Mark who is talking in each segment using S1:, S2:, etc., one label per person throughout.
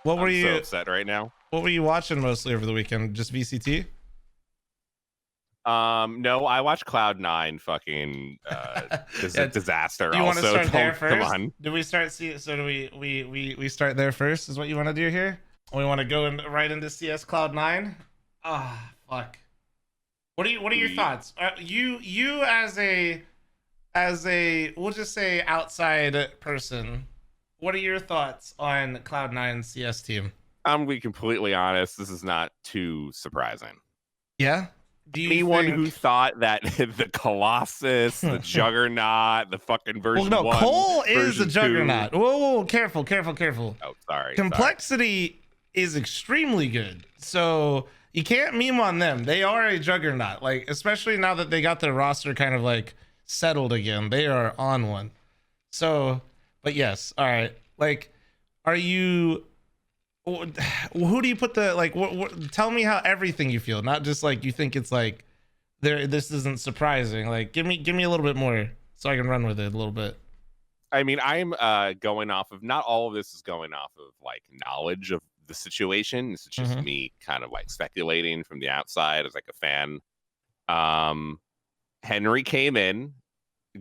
S1: What were you
S2: so upset right now?
S1: What were you watching mostly over the weekend? Just VCT?
S2: No, I watched Cloud9 fucking
S1: Yeah.
S2: disaster.
S1: Do you want to
S2: Also,
S1: start there first?
S2: come on.
S1: Do we start so do we start there first is what you want to do here? We want to go right into CS Cloud9? Ah, fuck. What are your thoughts? You as a we'll just say outside person, what are your thoughts on Cloud9 CS team?
S2: I'm gonna be completely honest, this is not too surprising.
S1: Yeah?
S2: Anyone who thought that the Colossus, the Juggernaut, the fucking version
S1: well, no,
S2: 1,
S1: Cole is a
S2: version
S1: Juggernaut.
S2: 2...
S1: Whoa, careful.
S2: Oh, sorry.
S1: Complexity is extremely good, so you can't meme on them. They are a Juggernaut, like, especially now that they got their roster kind of like settled again. They are on one. So, but yes, all right. Like, are you? Who do you put the like? Tell me how everything you feel, not just like you think it's like there. This isn't surprising. Like, give me a little bit more so I can run with it a little bit.
S2: I mean, I'm going off of, not all of this is going off of like knowledge of the situation. This is just me kind of like speculating from the outside as like a fan. Henry came in,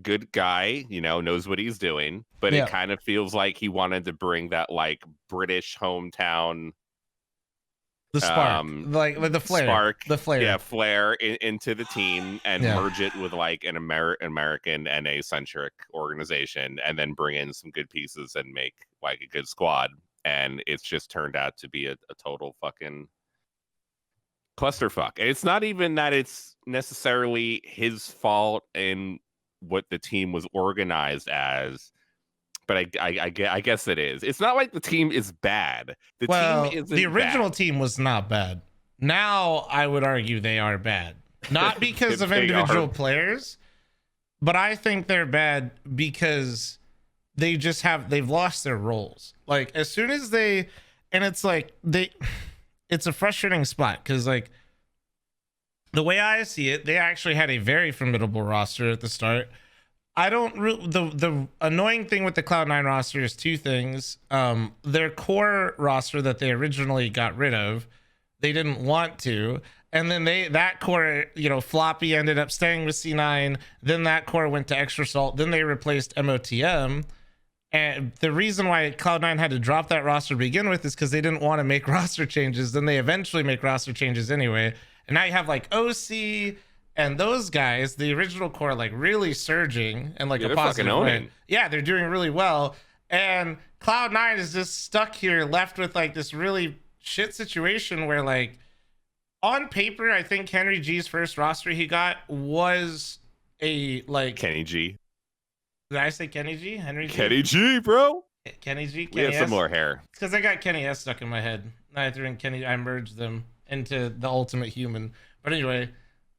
S2: good guy, you know, knows what he's doing, but it kind of feels like he wanted to bring that like British hometown,
S1: the spark, like the flair,
S2: flair into the team and merge it with like an American NA centric organization, and then bring in some good pieces and make like a good squad. And it's just turned out to be a total fucking clusterfuck. It's not even that it's necessarily his fault in what the team was organized as, but I guess it is. It's not like the team is bad. The
S1: original team was not bad. Now I would argue they are bad, not because of individual players, but I think they're bad because they've lost their roles. Like, as soon as and it's like it's a frustrating spot because, like, the way I see it, they actually had a very formidable roster at the start. The annoying thing with the Cloud9 roster is two things. Their core roster that they originally got rid of, they didn't want to. And then that core, Floppy ended up staying with C9. Then that core went to Extra Salt. Then they replaced MOTM. And the reason why Cloud9 had to drop that roster to begin with is because they didn't want to make roster changes. Then they eventually make roster changes anyway. And now you have like OC and those guys, the original core, like really surging and like a positive way. Yeah, they're doing really well. And Cloud9 is just stuck here, left with like this really shit situation where, like, on paper, I think HenryG's first roster he got was a like
S2: Kenny G.
S1: Did I say Kenny G? Henry G?
S2: Kenny G, bro.
S1: Kenny G.
S2: We have some more hair.
S1: It's because I got Kenny S stuck in my head. I threw in Kenny. I merged them into the ultimate human. But anyway,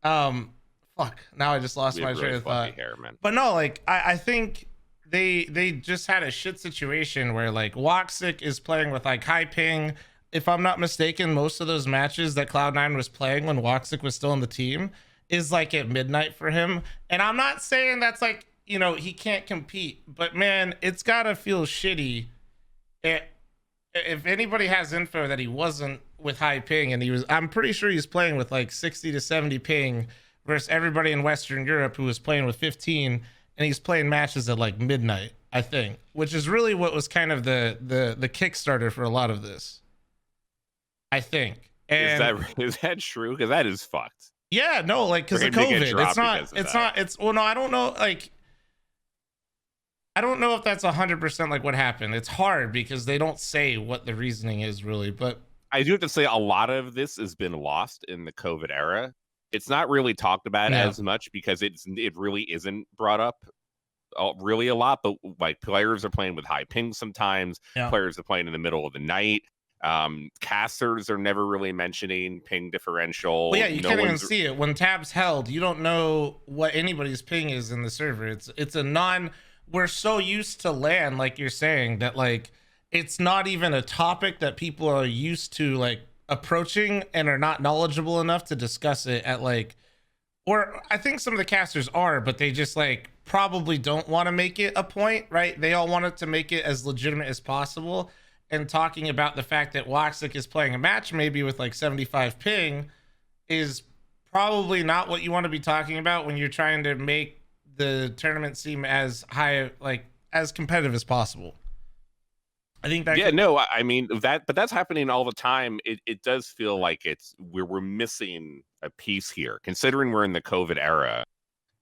S1: fuck. Now I just lost my train of thought.
S2: Hair, man.
S1: But no, like I think they just had a shit situation where like Woxic is playing with like high ping. If I'm not mistaken, most of those matches that Cloud9 was playing when Woxic was still on the team is like at midnight for him. And I'm not saying that's like, he can't compete, but man, it's gotta feel shitty. If anybody has info that he wasn't with high ping and I'm pretty sure he's playing with like 60 to 70 ping versus everybody in Western Europe who was playing with 15, and he's playing matches at like midnight, I think, which is really what was kind of the Kickstarter for a lot of this, I think. And
S2: is that true? Because that is fucked.
S1: Yeah, no, like because of COVID. Well, no, I don't know. Like, I don't know if that's 100% like what happened. It's hard because they don't say what the reasoning is really, but
S2: I do have to say a lot of this has been lost in the COVID era. It's not really talked about as much because it really isn't brought up really a lot, but like players are playing with high ping sometimes. Players are playing in the middle of the night. Casters are never really mentioning ping differential.
S1: Well, yeah, you can't even see it when tabs held. You don't know what anybody's ping is in the server. It's a we're so used to LAN, like you're saying, that like it's not even a topic that people are used to like approaching and are not knowledgeable enough to discuss it at like or I think some of the casters are, but they just like probably don't want to make it a point, right? They all want it to make it as legitimate as possible. And talking about the fact that Woxic is playing a match maybe with like 75 ping is probably not what you want to be talking about when you're trying to make the tournament seem as high, like as competitive as possible. I think that.
S2: Yeah, no, I mean that, but that's happening all the time. It does feel like we're missing a piece here, considering we're in the COVID era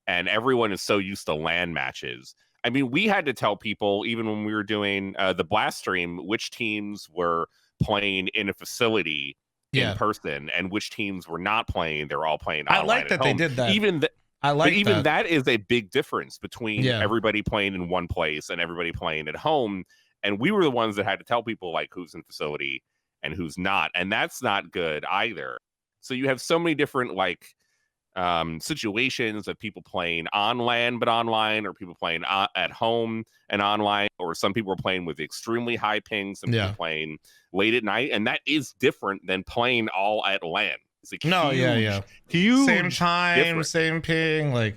S2: and everyone is so used to LAN matches. I mean, we had to tell people even when we were doing the blast stream which teams were playing in a facility in person and which teams were not playing. They're all playing online.
S1: I like that they did that.
S2: Even that is a big difference between everybody playing in one place and everybody playing at home. And we were the ones that had to tell people like who's in facility and who's not. And that's not good either. So you have so many different like situations of people playing on LAN but online, or people playing at home and online, or some people are playing with extremely high pings, some people playing late at night. And that is different than playing all at LAN. It's a huge
S1: same time,
S2: difference.
S1: Same ping. Like,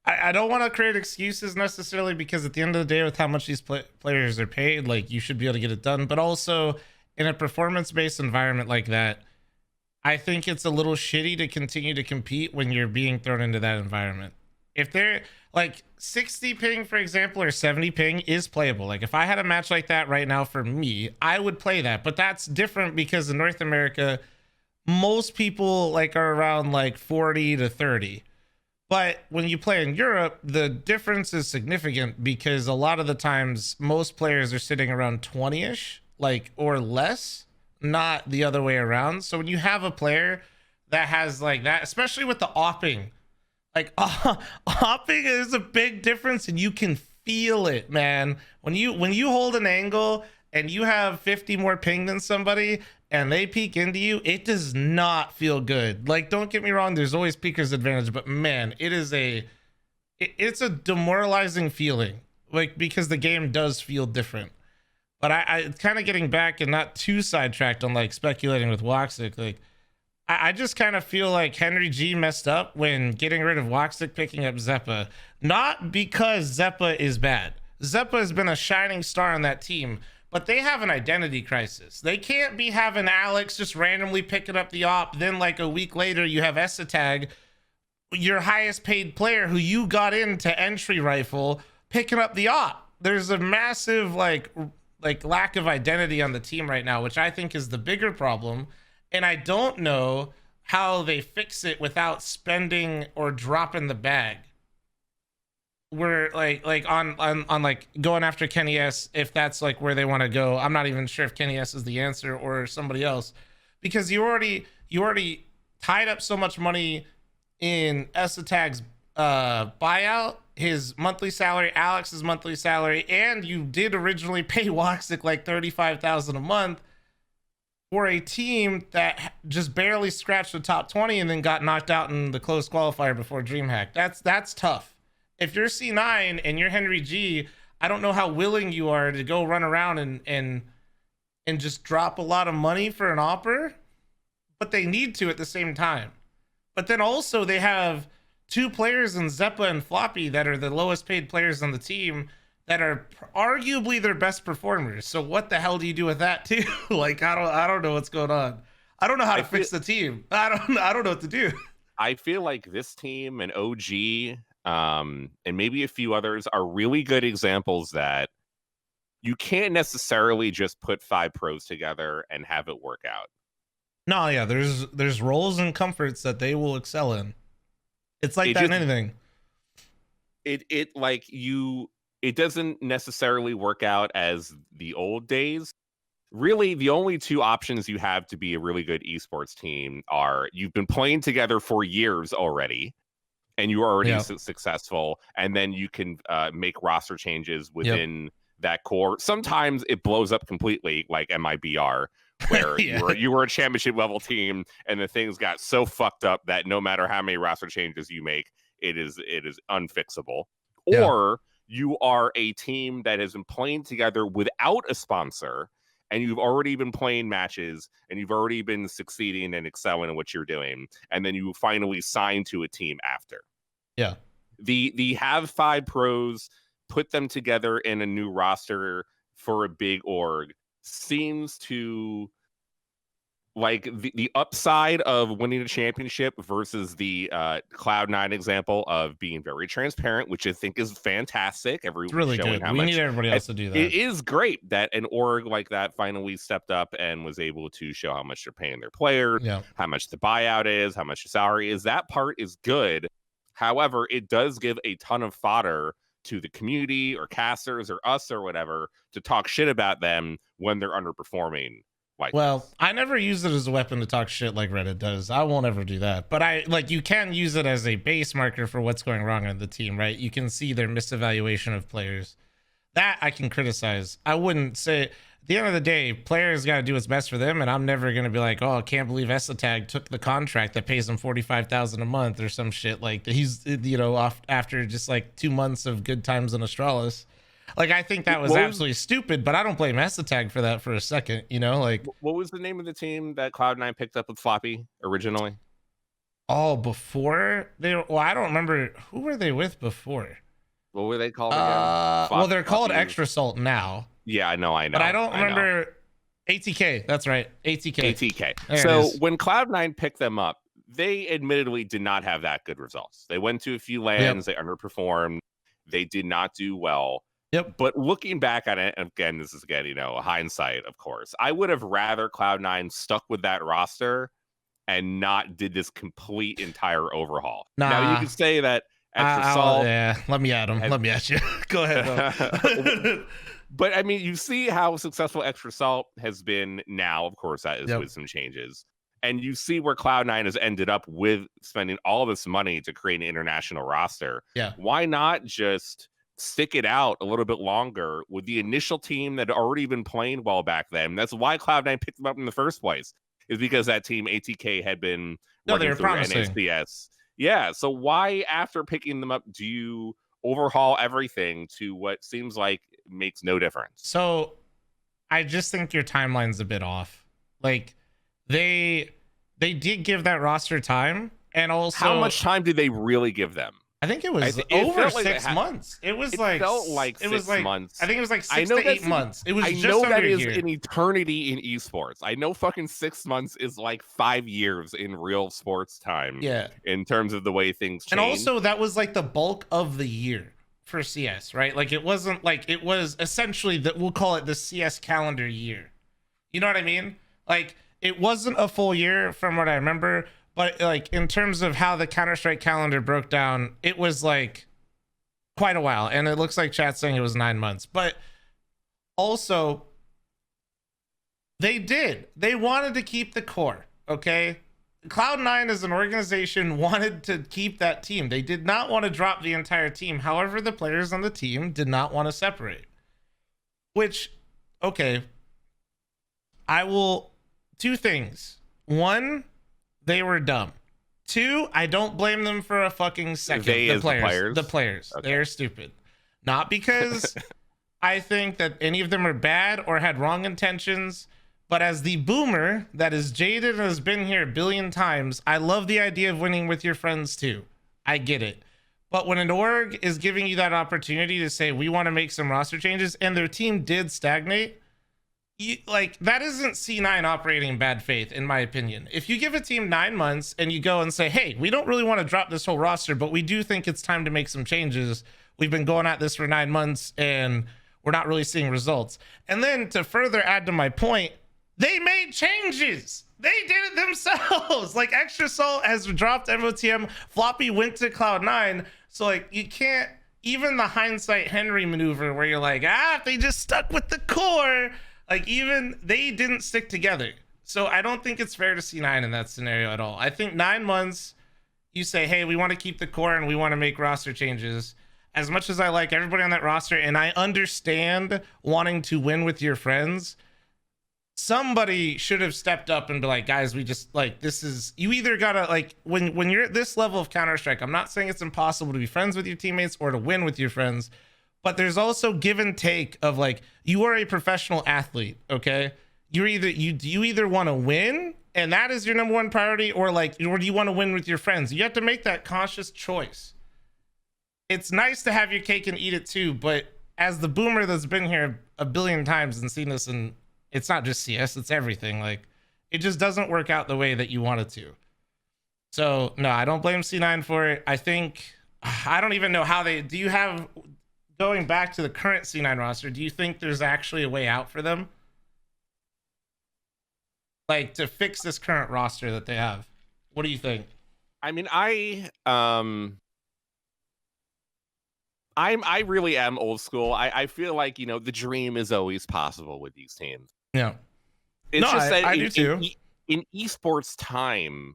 S1: I don't want to create excuses necessarily, because at the end of the day, with how much these players are paid, like you should be able to get it done. But also in a performance-based environment like that, I think it's a little shitty to continue to compete when you're being thrown into that environment. If they're like 60 ping, for example, or 70 ping is playable. Like if I had a match like that right now for me, I would play that. But that's different because in North America, most people like are around like 40 to 30. But when you play in Europe, the difference is significant because a lot of the times most players are sitting around 20-ish, like, or less, not the other way around. So when you have a player that has like that, especially with the opping, like opping is a big difference, and you can feel it, man. When you hold an angle and you have 50 more ping than somebody and they peek into you, it does not feel good. Like, don't get me wrong, there's always peeker's advantage, but man, it's a demoralizing feeling, like, because the game does feel different. But I kind of getting back and not too sidetracked on like speculating with Woxic, like I just kind of feel like HenryG messed up when getting rid of Woxic, picking up Zeppa. Not because Zeppa is bad. Zeppa has been a shining star on that team, but they have an identity crisis. They can't be having Alex just randomly picking up the op, then like a week later you have Esatag, your highest paid player who you got into entry rifle, picking up the op. There's a massive like lack of identity on the team right now, which I think is the bigger problem. And I don't know how they fix it without spending or dropping the bag. We're like on like going after Kenny S, if that's like where they want to go. I'm not even sure if Kenny S is the answer or somebody else, because you already tied up so much money in Esatag's buyout, his monthly salary, Alex's monthly salary, and you did originally pay Woxic like $35,000 a month for a team that just barely scratched the top 20 and then got knocked out in the close qualifier before DreamHack. That's tough. If you're C9 and you're HenryG, I don't know how willing you are to go run around and just drop a lot of money for an opper, but they need to at the same time. But then also they have two players in Zeppa and Floppy that are the lowest paid players on the team that are arguably their best performers. So what the hell do you do with that too? Like, I don't know what's going on. I don't know how to fix the team. I don't know what to do.
S2: I feel like this team and OG and maybe a few others are really good examples that you can't necessarily just put 5 pros together and have it work out.
S1: No, yeah, there's roles and comforts that they will excel in. It's like that in anything.
S2: It doesn't necessarily work out as the old days. Really, the only two options you have to be a really good esports team are you've been playing together for years already, and you're already successful, and then you can make roster changes within that core. Sometimes it blows up completely, like MIBR, where you were a championship level team, and the things got so fucked up that no matter how many roster changes you make, it is unfixable. Or you are a team that has been playing together without a sponsor, and you've already been playing matches and you've already been succeeding and excelling in what you're doing, and then you finally sign to a team after.
S1: Yeah.
S2: The have 5 pros, put them together in a new roster for a big org seems to like the upside of winning a championship versus the Cloud9 example of being very transparent, which I think is fantastic.
S1: It's really good. We need everybody else to do that.
S2: It is great that an org like that finally stepped up and was able to show how much they're paying their players, how much the buyout is, how much the salary is. That part is good. However, it does give a ton of fodder to the community or casters or us or whatever to talk shit about them when they're underperforming.
S1: I never use it as a weapon to talk shit like Reddit does. I won't ever do that. But you can use it as a base marker for what's going wrong on the team, right? You can see their misevaluation of players. That I can criticize. I wouldn't say, at the end of the day, players got to do what's best for them, and I'm never going to be like, oh, I can't believe Esatag took the contract that pays him $45,000 a month or some shit. Like, he's, off after just like 2 months of good times in Astralis. Like, I think that was absolutely stupid, but I don't blame Esatag for that for a second, What
S2: was the name of the team that Cloud9 picked up with Floppy originally?
S1: Oh, before I don't remember. Who were they with before?
S2: What were they called again?
S1: They're called Extra Salt now.
S2: Yeah, I know.
S1: But I don't remember. ATK, that's right. ATK.
S2: So when Cloud9 picked them up, they admittedly did not have that good results. They went to a few LANs, they underperformed, they did not do well.
S1: Yep.
S2: But looking back on it, again, this is hindsight, of course. I would have rather Cloud9 stuck with that roster and not did this complete entire overhaul. Now you could say that Extra Salt.
S1: Let me at him. Let me at you. Go ahead.
S2: But I mean, you see how successful Extra Salt has been now. Of course, that is with some changes. And you see where Cloud9 has ended up with spending all this money to create an international roster.
S1: Yeah.
S2: Why not just stick it out a little bit longer with the initial team that had already been playing well back then? That's why Cloud9 picked them up in the first place, is because that team ATK had been running through NACS. Yeah, so why after picking them up do you overhaul everything to what seems like makes no difference?
S1: So I just think your timeline's a bit off. Like, they did give that roster time, and also
S2: how much time did they really give them?
S1: I think it was over 6 months. It felt like 6 months. I think it was like 6 to 8 months. It was just under a year.
S2: That is an eternity in esports. I know fucking 6 months is like 5 years in real sports time.
S1: Yeah.
S2: In terms of the way things change.
S1: And also that was like the bulk of the year for CS, right? Like, it wasn't like, it was essentially we'll call it the CS calendar year. You know what I mean? Like, it wasn't a full year from what I remember. But like, in terms of how the Counter-Strike calendar broke down, it was like quite a while. And it looks like chat's saying it was 9 months. But also, they wanted to keep the core, okay? Cloud9 as an organization wanted to keep that team. They did not want to drop the entire team. However, the players on the team did not want to separate. Which, okay, two things. One, they were dumb. Two, I don't blame them for a fucking second. The players. Okay. They're stupid. Not because I think that any of them are bad or had wrong intentions, but as the boomer that is jaded and has been here a billion times, I love the idea of winning with your friends too. I get it. But when an org is giving you that opportunity to say, we want to make some roster changes, and their team did stagnate, that isn't C9 operating in bad faith, in my opinion. If you give a team 9 months and you go and say, hey, we don't really want to drop this whole roster, but we do think it's time to make some changes. We've been going at this for 9 months and we're not really seeing results. And then to further add to my point, they made changes. They did it themselves. Like, Extra Salt has dropped MOTM. Floppy went to Cloud9. So like, you can't, even the hindsight Henry maneuver where you're like, if they just stuck with the core, like, even they didn't stick together. So I don't think it's fair to C9 in that scenario at all. I think 9 months, you say, hey, we want to keep the core and we want to make roster changes. As much as I like everybody on that roster, and I understand wanting to win with your friends, somebody should have stepped up and be like, guys, we just, like, this is, you either gotta, like, when you're at this level of Counter-Strike, I'm not saying it's impossible to be friends with your teammates or to win with your friends, but there's also give and take of like, you are a professional athlete, okay? You either want to win and that is your number one priority, or do you want to win with your friends? You have to make that conscious choice. It's nice to have your cake and eat it too, but as the boomer that's been here a billion times and seen this, and it's not just CS, it's everything. Like, it just doesn't work out the way that you want it to. So no, I don't blame C9 for it. I think, I don't even know how do you have, going back to the current C9 roster, do you think there's actually a way out for them? Like, to fix this current roster that they have? What do you think?
S2: I mean, I really am old school. I feel like, you know, the dream is always possible with these teams.
S1: Yeah.
S2: It's just that
S1: I do too.
S2: In esports time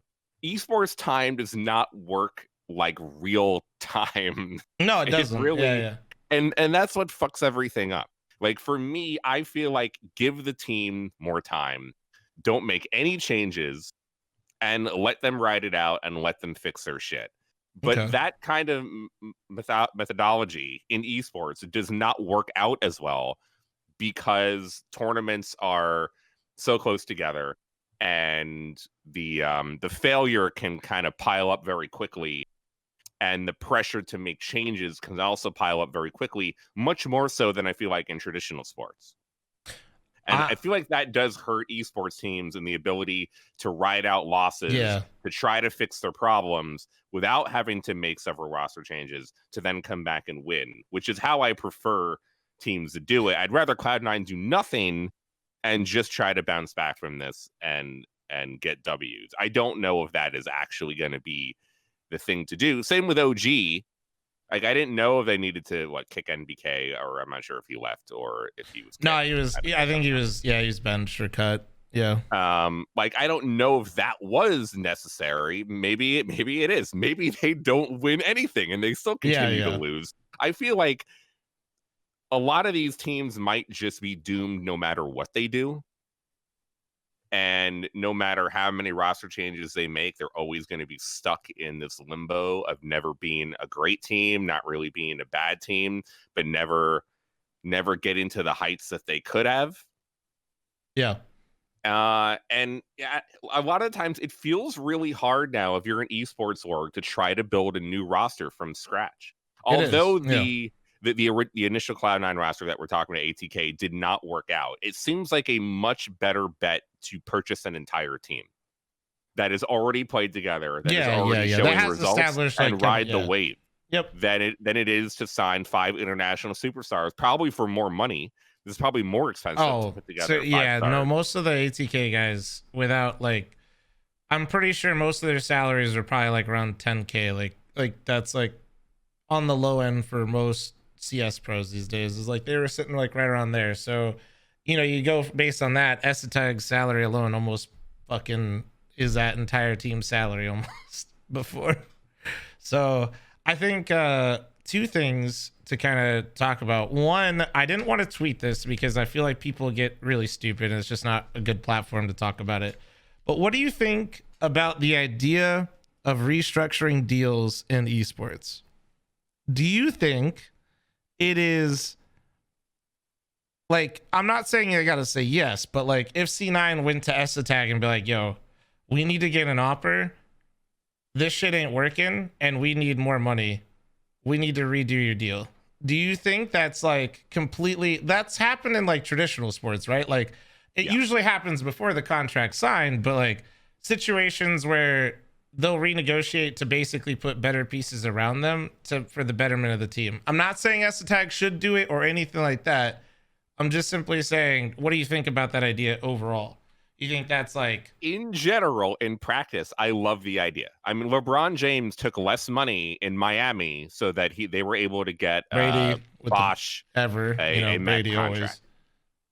S2: does not work like real time.
S1: No, it doesn't.
S2: Really,
S1: yeah.
S2: And that's what fucks everything up. Like, for me, I feel like give the team more time. Don't make any changes and let them ride it out and let them fix their shit. But that kind of methodology in esports does not work out as well, because tournaments are so close together, and the failure can kind of pile up very quickly, and the pressure to make changes can also pile up very quickly, much more so than I feel like in traditional sports. And I feel like that does hurt esports teams in the ability to ride out losses, to try to fix their problems without having to make several roster changes to then come back and win, which is how I prefer teams to do it. I'd rather Cloud9 do nothing and just try to bounce back from this and get W's. I don't know if that is actually going to be the thing to do. Same with OG. Like, I didn't know if they needed to kick NBK, or I'm not sure if he left or if he was.
S1: No, he was. Yeah, I think he was. Yeah, he was benched or cut. Yeah.
S2: Like, I don't know if that was necessary. Maybe it is. Maybe they don't win anything and they still continue to lose. I feel like a lot of these teams might just be doomed no matter what they do. And no matter how many roster changes they make, they're always going to be stuck in this limbo of never being a great team, not really being a bad team, but never getting to the heights that they could have.
S1: Yeah.
S2: And a lot of times it feels really hard now, if you're an esports org, to try to build a new roster from scratch. Although the initial Cloud9 roster that we're talking about, ATK, did not work out, it seems like a much better bet to purchase an entire team that is already played together, that is already showing results, and ride the wave. Than it is to sign 5 international superstars, probably for more money. This is probably more expensive to put together.
S1: So, most of the ATK guys, without I'm pretty sure most of their salaries are probably like around 10K. Like that's like on the low end for most CS pros these days. Is like they were sitting like right around there. So, you go based on that, Essetag's salary alone almost fucking is that entire team's salary almost before. So I think 2 things to kind of talk about. One, I didn't want to tweet this because I feel like people get really stupid and it's just not a good platform to talk about it. But what do you think about the idea of restructuring deals in esports? Do you think it is I'm not saying I gotta say yes, but if C9 went to Essetag and be like, yo, we need to get an offer, this shit ain't working and we need more money, we need to redo your deal. Do you think that's completely, that's happened in traditional sports, right? It usually happens before the contract signed, but situations where they'll renegotiate to basically put better pieces around them for the betterment of the team. I'm not saying Essetag should do it or anything like that. I'm just simply saying, what do you think about that idea overall? You think that's
S2: in general, in practice, I love the idea. I mean, LeBron James took less money in Miami so that they were able to get
S1: Brady,
S2: Bosch
S1: a
S2: Brady
S1: contract.
S2: Always.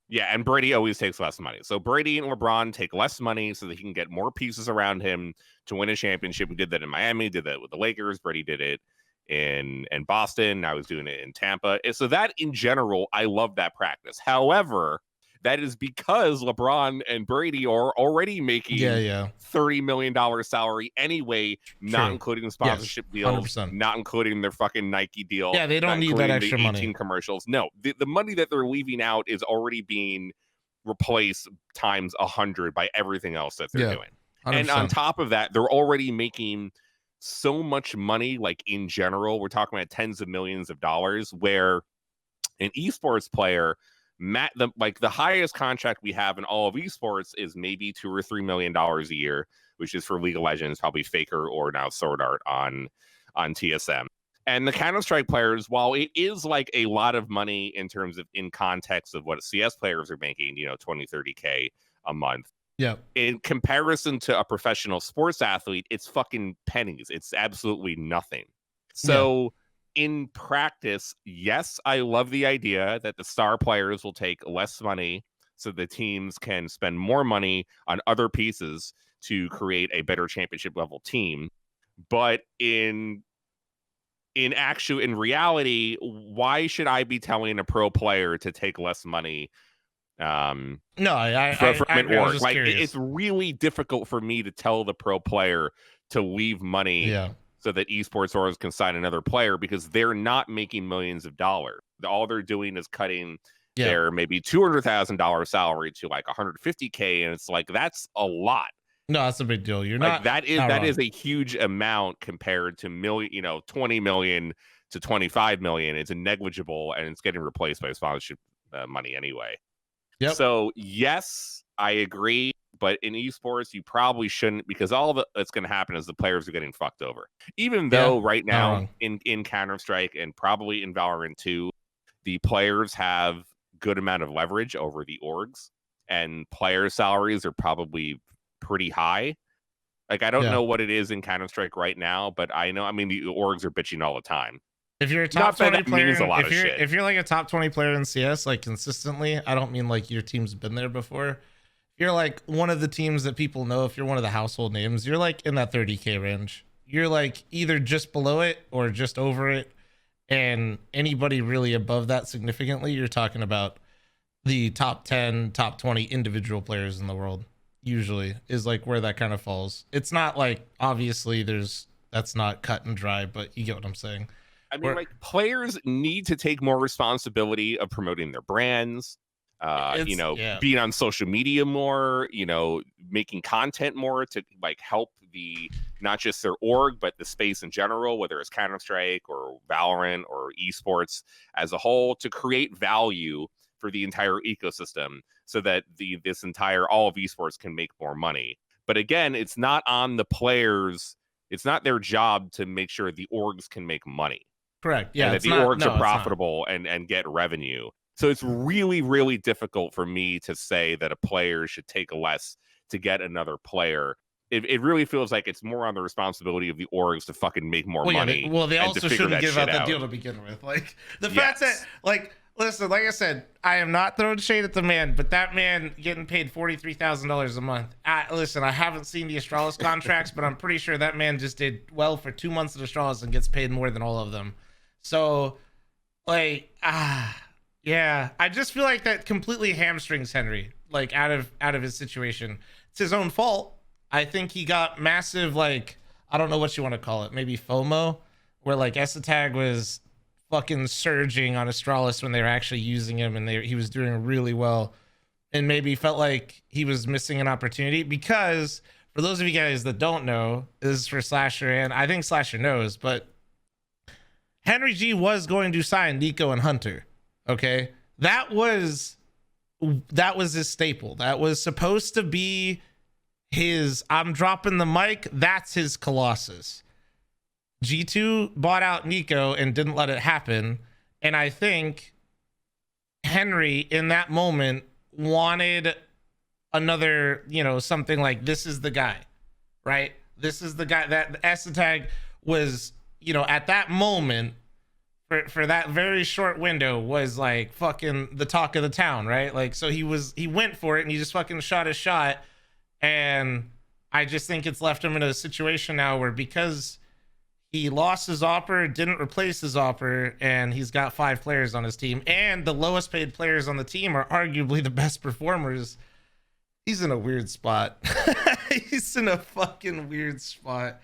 S2: Yeah, and Brady always takes less money. So Brady and LeBron take less money so that he can get more pieces around him to win a championship. We did that in Miami, did that with the Lakers. Brady did it in Boston. I was doing it in Tampa. And so that in general, I love that practice. However, That is because LeBron and Brady are already making $30 million salary anyway, not including sponsorship deals,
S1: 100%.
S2: not including their fucking Nike deal.
S1: Yeah, they don't need that extra money.
S2: Commercials. No, the money that they're leaving out is already being replaced times 100 by everything else that they're doing. 100%. And on top of that, they're already making so much money, like in general, we're talking about tens of millions of dollars, where an esports player, the highest contract we have in all of esports is maybe $2 or $3 million a year, which is for League of Legends, probably Faker or now Sword Art on TSM. And the Counter-Strike players, while it is like a lot of money in terms of in context of what CS players are making, 20, 30K a month.
S1: Yeah.
S2: In comparison to a professional sports athlete, it's fucking pennies. It's absolutely nothing. So in practice, yes, I love the idea that the star players will take less money so the teams can spend more money on other pieces to create a better championship level team. But in reality, why should I be telling a pro player to take less money?
S1: No, it's
S2: really difficult for me to tell the pro player to leave money so that esports orgs can sign another player, because they're not making millions of dollars. All they're doing is cutting their maybe $200,000 salary to like $150K, and it's like, that's a lot.
S1: No, that's a big deal. You're
S2: like,
S1: not
S2: that
S1: wrong.
S2: is a huge amount compared to 20 million to 25 million. It's negligible, and it's getting replaced by sponsorship money anyway.
S1: Yep.
S2: So yes, I agree, but in esports, you probably shouldn't, because all that's going to happen is the players are getting fucked over. Even though right now in Counter-Strike and probably in Valorant 2, the players have good amount of leverage over the orgs, and player salaries are probably pretty high. Like, I don't know what it is in Counter-Strike right now, but the orgs are bitching all the time.
S1: If you're a top 20 player, if you're like a top 20 player in CS, like consistently, I don't mean like your team's been there before. If you're like one of the teams that people know, if you're one of the household names, you're like in that 30K range. You're like either just below it or just over it. And anybody really above that significantly, you're talking about the top 10, top 20 individual players in the world, usually is like where that kind of falls. It's not like, obviously that's not cut and dry, but you get what I'm saying.
S2: Players need to take more responsibility of promoting their brands, being on social media more, making content more to like help not just their org, but the space in general, whether it's Counter-Strike or Valorant or esports as a whole, to create value for the entire ecosystem so that all of esports can make more money. But again, it's not on the players. It's not their job to make sure the orgs can make money.
S1: Correct. Yeah.
S2: And that the orgs are profitable and get revenue. So it's really, really difficult for me to say that a player should take less to get another player. It really feels like it's more on the responsibility of the orgs to fucking make more money.
S1: They also shouldn't give out the deal to begin with. Like the fact that, like, listen, like I said, I am not throwing shade at the man, but that man getting paid $43,000 a month. Listen, I haven't seen the Astralis contracts, but I'm pretty sure that man just did well for 2 months at Astralis and gets paid more than all of them. So, like, I just feel like that completely hamstrings Henry, like out of his situation. It's his own fault. I think he got massive, like, I don't know what you want to call it, maybe FOMO, where like Esatag was fucking surging on Astralis when they were actually using him, and he was doing really well, and maybe felt like he was missing an opportunity. Because for those of you guys that don't know, this is for Slasher, and I think Slasher knows, but HenryG was going to sign Nico and Hunter. Okay, that was his staple. That was supposed to be his I'm dropping the mic. That's his Colossus. G2 bought out Nico and didn't let it happen. And I think Henry in that moment wanted another, something like, this is the guy, right? This is the guy that Esatag was, at that moment, for that very short window, was like fucking the talk of the town, right? Like, so he went for it and he just fucking shot his shot. And I just think it's left him in a situation now where, because he lost his offer, didn't replace his offer, and he's got 5 players on his team, and the lowest paid players on the team are arguably the best performers. He's in a weird spot. He's in a fucking weird spot.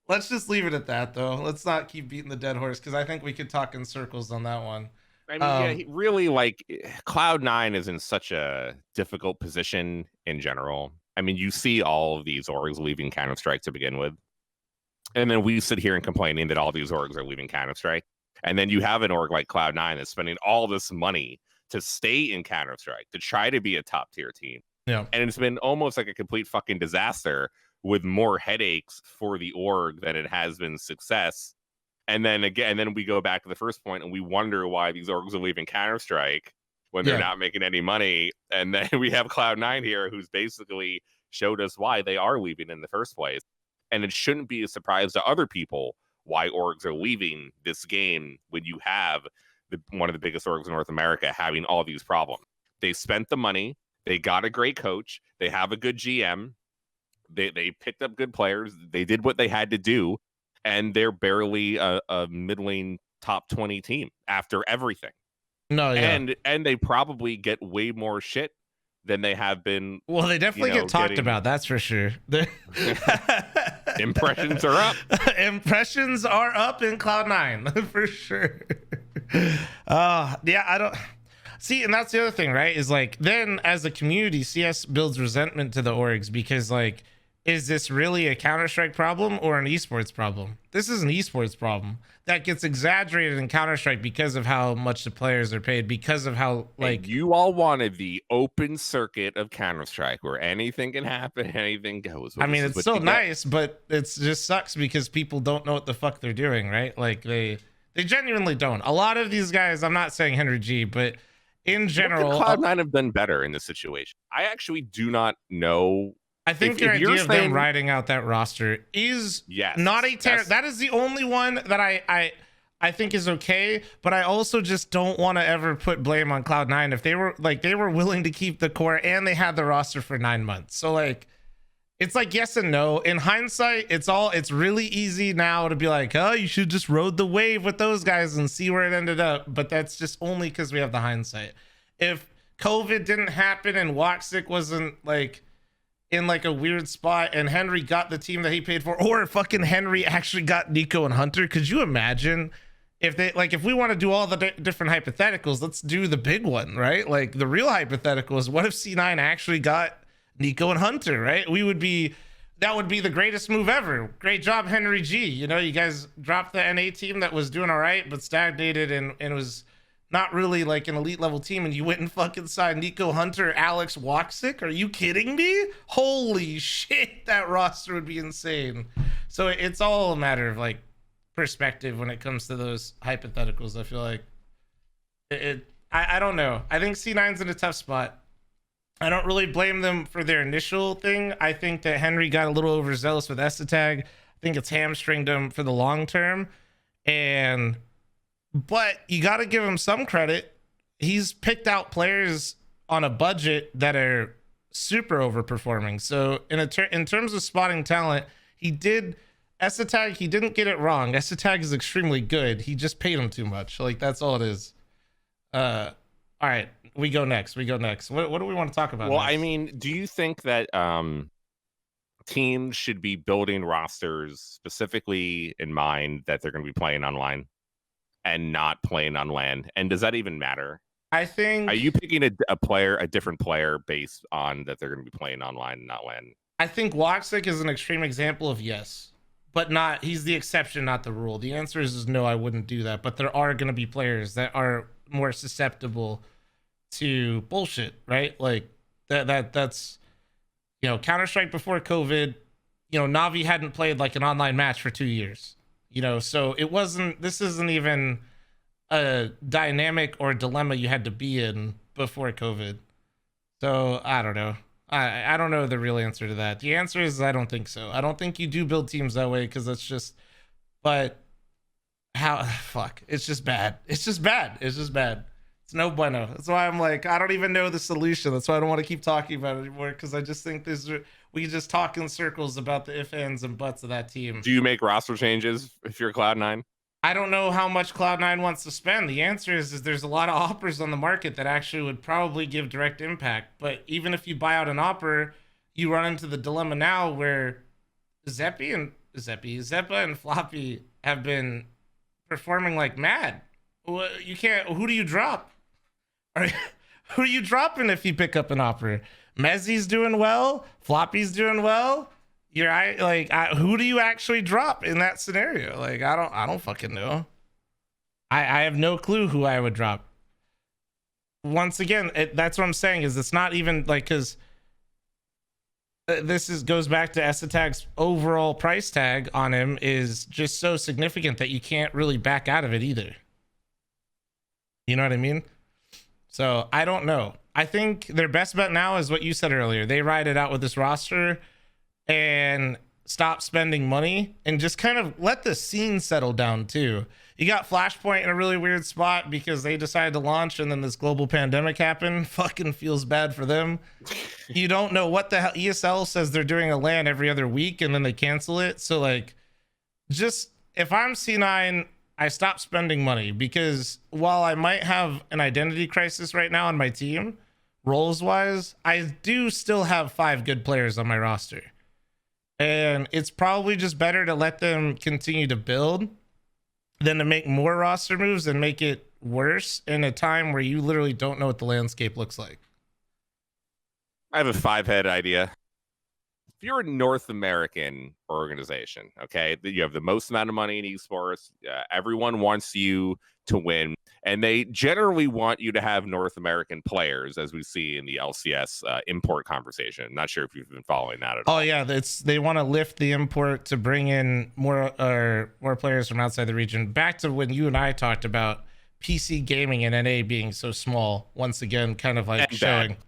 S1: Let's just leave it at that, though. Let's not keep beating the dead horse, because I think we could talk in circles on that one.
S2: I mean, yeah, really, like, Cloud9 is in such a difficult position in general. I mean, you see all of these orgs leaving Counter-Strike to begin with. And then we sit here and complaining that all these orgs are leaving Counter-Strike. And then you have an org like Cloud9 that's spending all this money to stay in Counter-Strike, to try to be a top-tier team.
S1: Yeah.
S2: And it's been almost like a complete fucking disaster, with more headaches for the org than it has been success. And then we go back to the first point and we wonder why these orgs are leaving Counter-Strike when they're not making any money. And then we have Cloud9 here, who's basically showed us why they are leaving in the first place. And it shouldn't be a surprise to other people why orgs are leaving this game when you have one of the biggest orgs in North America having all these problems. They spent the money. They got a great coach. They have a good GM. They picked up good players. They did what they had to do. And they're barely a middling top 20 team after everything.
S1: No, yeah.
S2: And they probably get way more shit than they have been.
S1: Well, they definitely get talked about, that's for sure.
S2: Impressions are up.
S1: Impressions are up in Cloud9 for sure. Yeah, I don't see, and that's the other thing, right? Is like, then as a community, CS builds resentment to the orgs, because like, is this really a Counter-Strike problem or an esports problem? This is an esports problem that gets exaggerated in Counter-Strike because of how much the players are paid, because of how, like,
S2: and you all wanted the open circuit of Counter-Strike where anything can happen, anything goes.
S1: Well, I mean, it's still nice, but it just sucks because people don't know what the fuck they're doing, right? Like, they genuinely don't. A lot of these guys, I'm not saying HenryG, but in general,
S2: Cloud9 have done better in this situation. I actually do not know.
S1: I think your idea of them riding out that roster is not a that is the only one that I think is okay, but I also just don't want to ever put blame on Cloud9 if they were willing to keep the core and they had the roster for 9 months. So like, it's like yes and no. In hindsight, it's really easy now to be like, oh, you should just rode the wave with those guys and see where it ended up. But that's just only because we have the hindsight. If COVID didn't happen and Woxic wasn't like in like a weird spot and Henry got the team that he paid for, or fucking Henry actually got Nico and Hunter, could you imagine if they, like, if we want to do all the different hypotheticals, let's do the big one, right? Like, the real hypothetical is, what if C9 actually got Nico and Hunter, right? That would be the greatest move ever. Great job, HenryG. You know, you guys dropped the NA team that was doing all right but stagnated and was not really like an elite level team, and you went and fucking signed Nico Hunter, Alex Woxic. Are you kidding me? Holy shit, that roster would be insane. So it's all a matter of like perspective when it comes to those hypotheticals. I feel like I don't know. I think C9's in a tough spot. I don't really blame them for their initial thing. I think that Henry got a little overzealous with Essetag. I think it's hamstringed him for the long term. But you got to give him some credit. He's picked out players on a budget that are super overperforming. So in terms of spotting talent, Essetag, he didn't get it wrong. Essetag is extremely good. He just paid him too much. Like, that's all it is. All right, we go next. What do we want to talk about?
S2: Well,
S1: next?
S2: I mean, do you think that teams should be building rosters specifically in mind that they're going to be playing online and not playing on LAN? And does that even matter?
S1: I think.
S2: Are you picking a different player based on that they're going to be playing online and not LAN?
S1: I think Woxic is an extreme example of yes, but not. He's the exception, not the rule. The answer is no. I wouldn't do that. But there are going to be players that are more susceptible to bullshit, right? Like that's, you know, Counter-Strike before COVID, you know, Navi hadn't played like an online match for 2 years, you know, so this isn't even a dynamic or dilemma you had to be in before COVID. So I don't know. I don't know the real answer to that. The answer is I don't think so. I don't think you do build teams that way, because that's just, but how, fuck, it's just bad. It's just bad. It's no bueno. That's why I'm like, I don't even know the solution. That's why I don't want to keep talking about it anymore, because I just think we can just talk in circles about the if, ands, and buts of that team.
S2: Do you make roster changes if you're Cloud9?
S1: I don't know how much Cloud9 wants to spend. The answer is there's a lot of operas on the market that actually would probably give direct impact. But even if you buy out an opera, you run into the dilemma now where Zeppa and Floppy have been performing like mad. You can't. Who do you drop? Who are you dropping if you pick up an opera? Mezzi's doing well. Floppy's doing well. Who do you actually drop in that scenario? Like, I don't fucking know. I have no clue who I would drop. Once again, that's what I'm saying, is it's not even like, because goes back to Esatag's overall price tag on him is just so significant that you can't really back out of it either. You know what I mean? So I don't know. I think their best bet now is what you said earlier. They ride it out with this roster and stop spending money and just kind of let the scene settle down too. You got Flashpoint in a really weird spot because they decided to launch and then this global pandemic happened. Fucking feels bad for them. You don't know what the hell. ESL says they're doing a LAN every other week and then they cancel it. So like, just if I'm C9, I stop spending money, because while I might have an identity crisis right now on my team, roles wise, I do still have 5 good players on my roster. And it's probably just better to let them continue to build than to make more roster moves and make it worse in a time where you literally don't know what the landscape looks like.
S2: I have a 5-head idea. If you're a North American organization, okay, you have the most amount of money in esports, everyone wants you to win, and they generally want you to have North American players, as we see in the LCS import conversation. I'm not sure if you've been following that at all.
S1: Oh yeah, they want to lift the import to bring in more players from outside the region. Back to when you and I talked about PC gaming and NA being so small, once again, kind of like showing.
S2: Bad.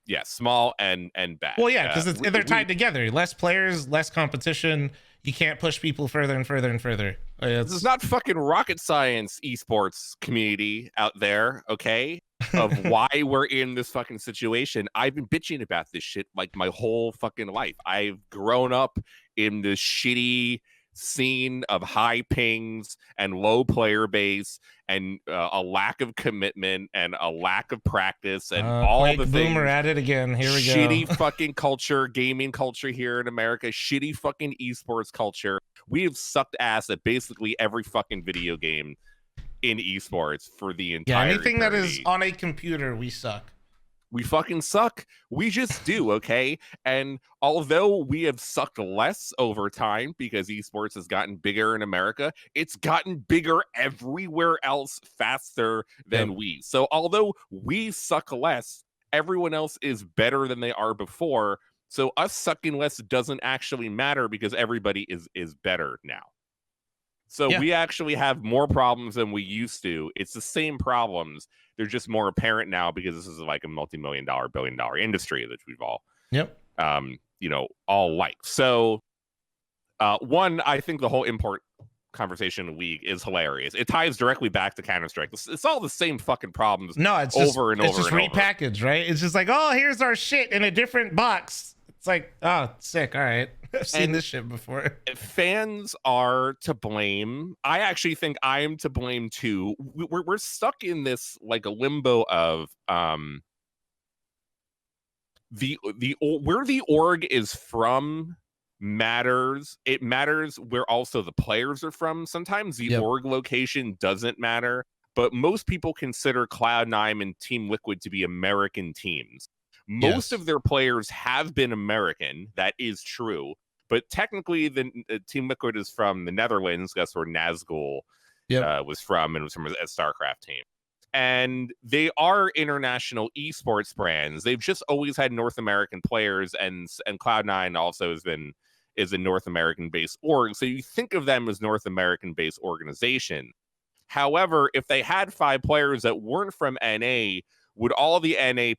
S2: Yeah, small and bad.
S1: Well, yeah, because they're tied together. Less players, less competition. You can't push people further and further and further.
S2: This is not fucking rocket science, esports community out there, okay? Of why we're in this fucking situation. I've been bitching about this shit like my whole fucking life. I've grown up in this shitty scene of high pings and low player base and a lack of commitment and a lack of practice and all the things.
S1: Boomer at it again. Here we go.
S2: Shitty fucking culture, gaming culture here in America. Shitty fucking esports culture. We have sucked ass at basically every fucking video game in esports for the entire
S1: anything
S2: eternity.
S1: That is on a computer, we suck.
S2: We fucking suck. We just do, okay? And although we have sucked less over time because esports has gotten bigger in America, it's gotten bigger everywhere else faster than we. So although we suck less, everyone else is better than they are before. So us sucking less doesn't actually matter because everybody is better now. So we actually have more problems than we used to. It's the same problems. They're just more apparent now because this is like a multi-million-dollar, billion-dollar industry that we've all, all like. So, one, I think the whole import conversation in the league is hilarious. It ties directly back to Counter-Strike. It's all the same fucking problems.
S1: No, it's
S2: over and over.
S1: It's just repackaged, right? It's just like, oh, here's our shit in a different box. It's like, oh, sick. All right. I've seen this shit before.
S2: Fans are to blame. I actually think I am to blame too. We're stuck in this like a limbo of where the org is from matters. It matters where also the players are from. Sometimes the org location doesn't matter, but most people consider Cloud9 and Team Liquid to be American teams. Most of their players have been American. That is true. But technically, the Team Liquid is from the Netherlands. That's where Nazgul was from, and was from a StarCraft team. And they are international esports brands. They've just always had North American players, and Cloud9 also is a North American-based org. So you think of them as North American-based organization. However, if they had 5 players that weren't from NA, would all the NA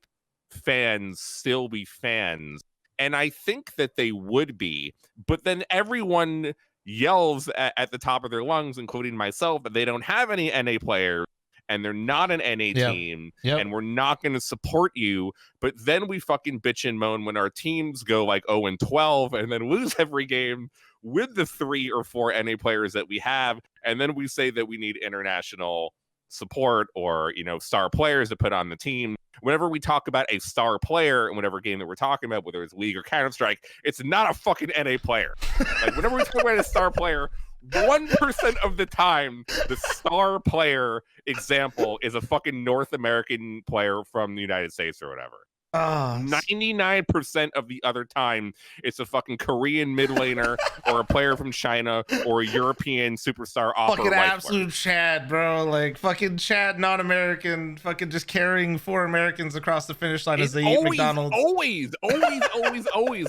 S2: fans still be fans? And I think that they would be, but then everyone yells at the top of their lungs, including myself, that they don't have any NA players, and they're not an NA team,
S1: Yep.
S2: and we're not going to support you. But then we fucking bitch and moan when our teams go like 0-12 and then lose every game with the 3 or 4 NA players that we have, and then we say that we need international support or, you know, star players to put on the team. Whenever we talk about a star player in whatever game that we're talking about, whether it's League or Counter-Strike, it's not a fucking NA player. Like, whenever we talk about a star player, 1% of the time, the star player example is a fucking North American player from the United States or whatever. 99% of the other time, it's a fucking Korean mid laner or a player from China or a European superstar.
S1: Fucking absolute Chad, bro. Like fucking Chad, non-American, fucking just carrying 4 Americans across the finish line as they eat McDonald's.
S2: Always.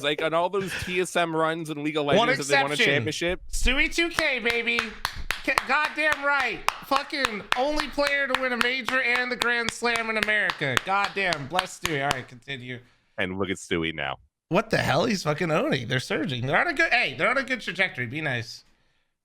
S2: Like on all those TSM runs and League of Legends that they won a championship.
S1: Stewie 2K, baby. Goddamn right. Fucking only player to win a major and the Grand Slam in America. Goddamn. Bless Stewie. All right, continue.
S2: And look at Stewie now.
S1: What the hell? He's fucking owning. They're surging. They're on a good. Hey, they're on a good trajectory. Be nice.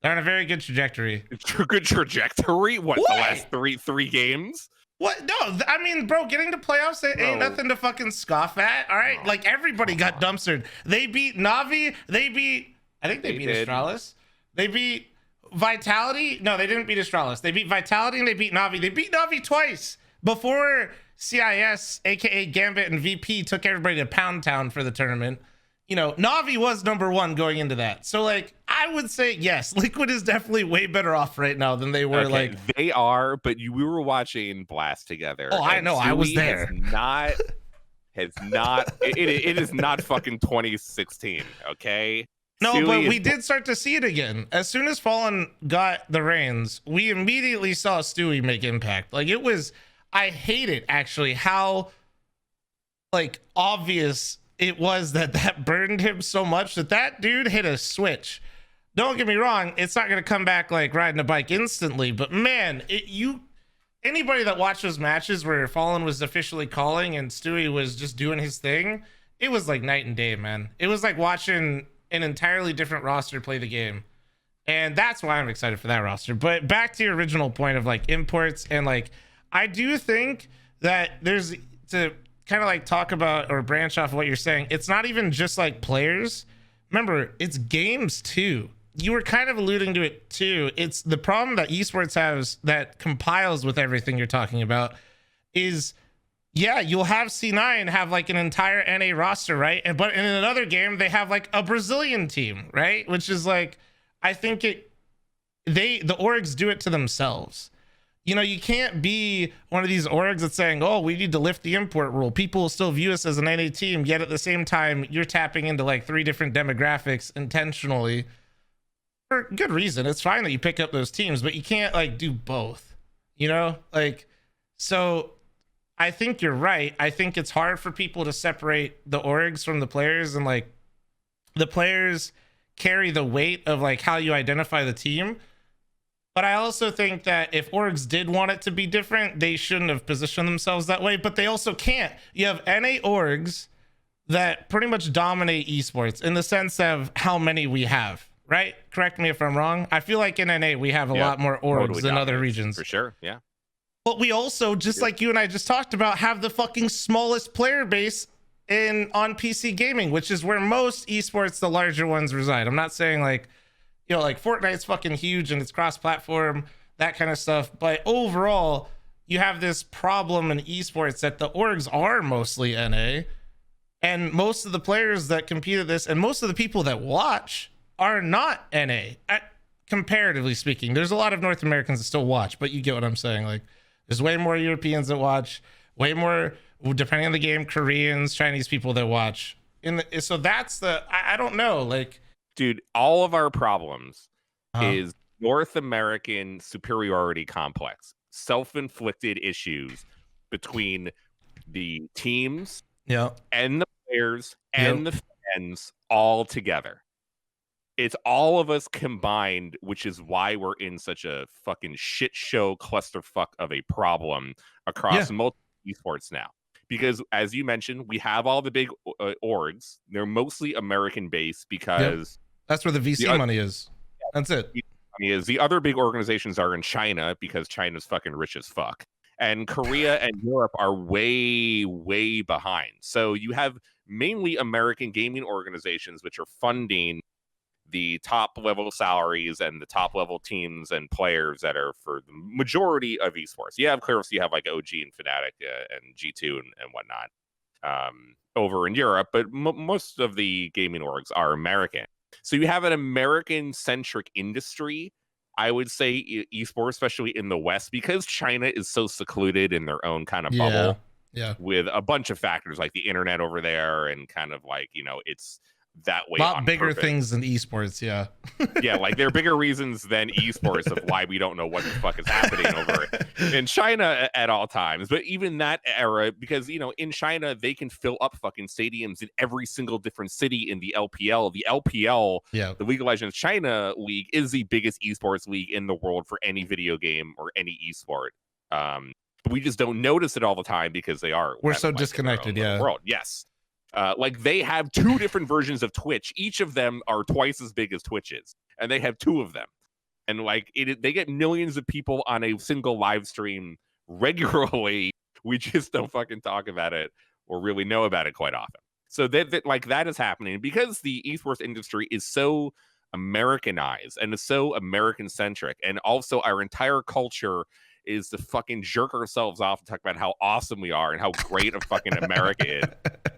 S1: They're on a very good trajectory.
S2: Good trajectory? What? The last three games?
S1: What? No, I mean, bro, getting to playoffs ain't nothing to fucking scoff at. All right, like everybody got dumpstered. They beat Navi. I think they beat Astralis. They beat Vitality. No, they didn't beat Astralis. They beat Vitality and they beat Navi. They beat Navi twice before CIS, aka Gambit and VP, took everybody to Pound Town for the tournament. You know, Navi was #1 going into that. So, like, I would say yes, Liquid is definitely way better off right now than they were. Okay, like
S2: they are, but we were watching Blast together.
S1: Oh, I know, I was there.
S2: It is not fucking 2016. Okay.
S1: No, but we did start to see it again. As soon as Fallen got the reins, we immediately saw Stewie make impact. Like, it was, I hate it actually, how like obvious it was that burned him so much that dude hit a switch. Don't get me wrong, it's not going to come back like riding a bike instantly, but man, anybody that watched those matches where Fallen was officially calling and Stewie was just doing his thing, it was like night and day, man. It was like watching an entirely different roster play the game, and that's why I'm excited for that roster. But back to your original point of like imports, and like I do think that there's, to kind of like talk about or branch off of what you're saying, it's not even just like players. Remember, it's games too. You were kind of alluding to it too. It's the problem that esports has that compiles with everything you're talking about is, yeah, you'll have C9 have like an entire NA roster, right? But in another game, they have like a Brazilian team, right? Which is like, I think the orgs do it to themselves. You know, you can't be one of these orgs that's saying, oh, we need to lift the import rule. People will still view us as an NA team, yet at the same time, you're tapping into like 3 different demographics intentionally for good reason. It's fine that you pick up those teams, but you can't like do both, you know? Like, so I think you're right. I think it's hard for people to separate the orgs from the players, and like the players carry the weight of like how you identify the team. But I also think that if orgs did want it to be different, they shouldn't have positioned themselves that way, but they also can't. You have NA orgs that pretty much dominate esports in the sense of how many we have, right? Correct me if I'm wrong. I feel like in NA we have a lot more orgs than other regions.
S2: For sure, yeah.
S1: But we also, just like you and I just talked about, have the fucking smallest player base on PC gaming, which is where most esports, the larger ones, reside. I'm not saying like, you know, like Fortnite's fucking huge and it's cross-platform, that kind of stuff. But overall, you have this problem in esports that the orgs are mostly NA, and most of the players that compete at this and most of the people that watch are not NA. Comparatively speaking, there's a lot of North Americans that still watch, but you get what I'm saying. Like, there's way more Europeans that watch, way more, depending on the game, Koreans, Chinese people that watch. So that's I don't know, like,
S2: dude, all of our problems is North American superiority complex, self-inflicted issues between the teams and the players and the fans all together. It's all of us combined, which is why we're in such a fucking shit show clusterfuck of a problem across multiple esports now. Because as you mentioned, we have all the big orgs. They're mostly American based because
S1: that's where the VC money is. That's it.
S2: funny is the other big organizations are in China because China's fucking rich as fuck. And Korea and Europe are way, way behind. So you have mainly American gaming organizations which are funding the top level salaries and the top level teams and players that are for the majority of esports. Yeah, of course, you have like OG and Fnatic and G2 and whatnot over in Europe, but most of the gaming orgs are American. So you have an American-centric industry, I would say, esports, especially in the West, because China is so secluded in their own kind of bubble.
S1: Yeah.
S2: With a bunch of factors like the internet over there and kind of like, it's that way.
S1: A lot bigger things than esports, yeah.
S2: Yeah, like there are bigger reasons than esports of why we don't know what the fuck is happening over in China at all times. But even that era, because in China they can fill up fucking stadiums in every single different city in the LPL. The LPL, the League of Legends China League, is the biggest esports league in the world for any video game or any esport. But we just don't notice it all the time because we're
S1: so disconnected. Yeah,
S2: world. Yes. Like they have 2 different versions of Twitch. Each of them are twice as big as Twitch is, and they have 2 of them. And like they get millions of people on a single live stream regularly. We just don't fucking talk about it or really know about it quite often. So that is happening because the esports industry is so Americanized and is so American centric, and also our entire culture is to fucking jerk ourselves off and talk about how awesome we are and how great a fucking America is.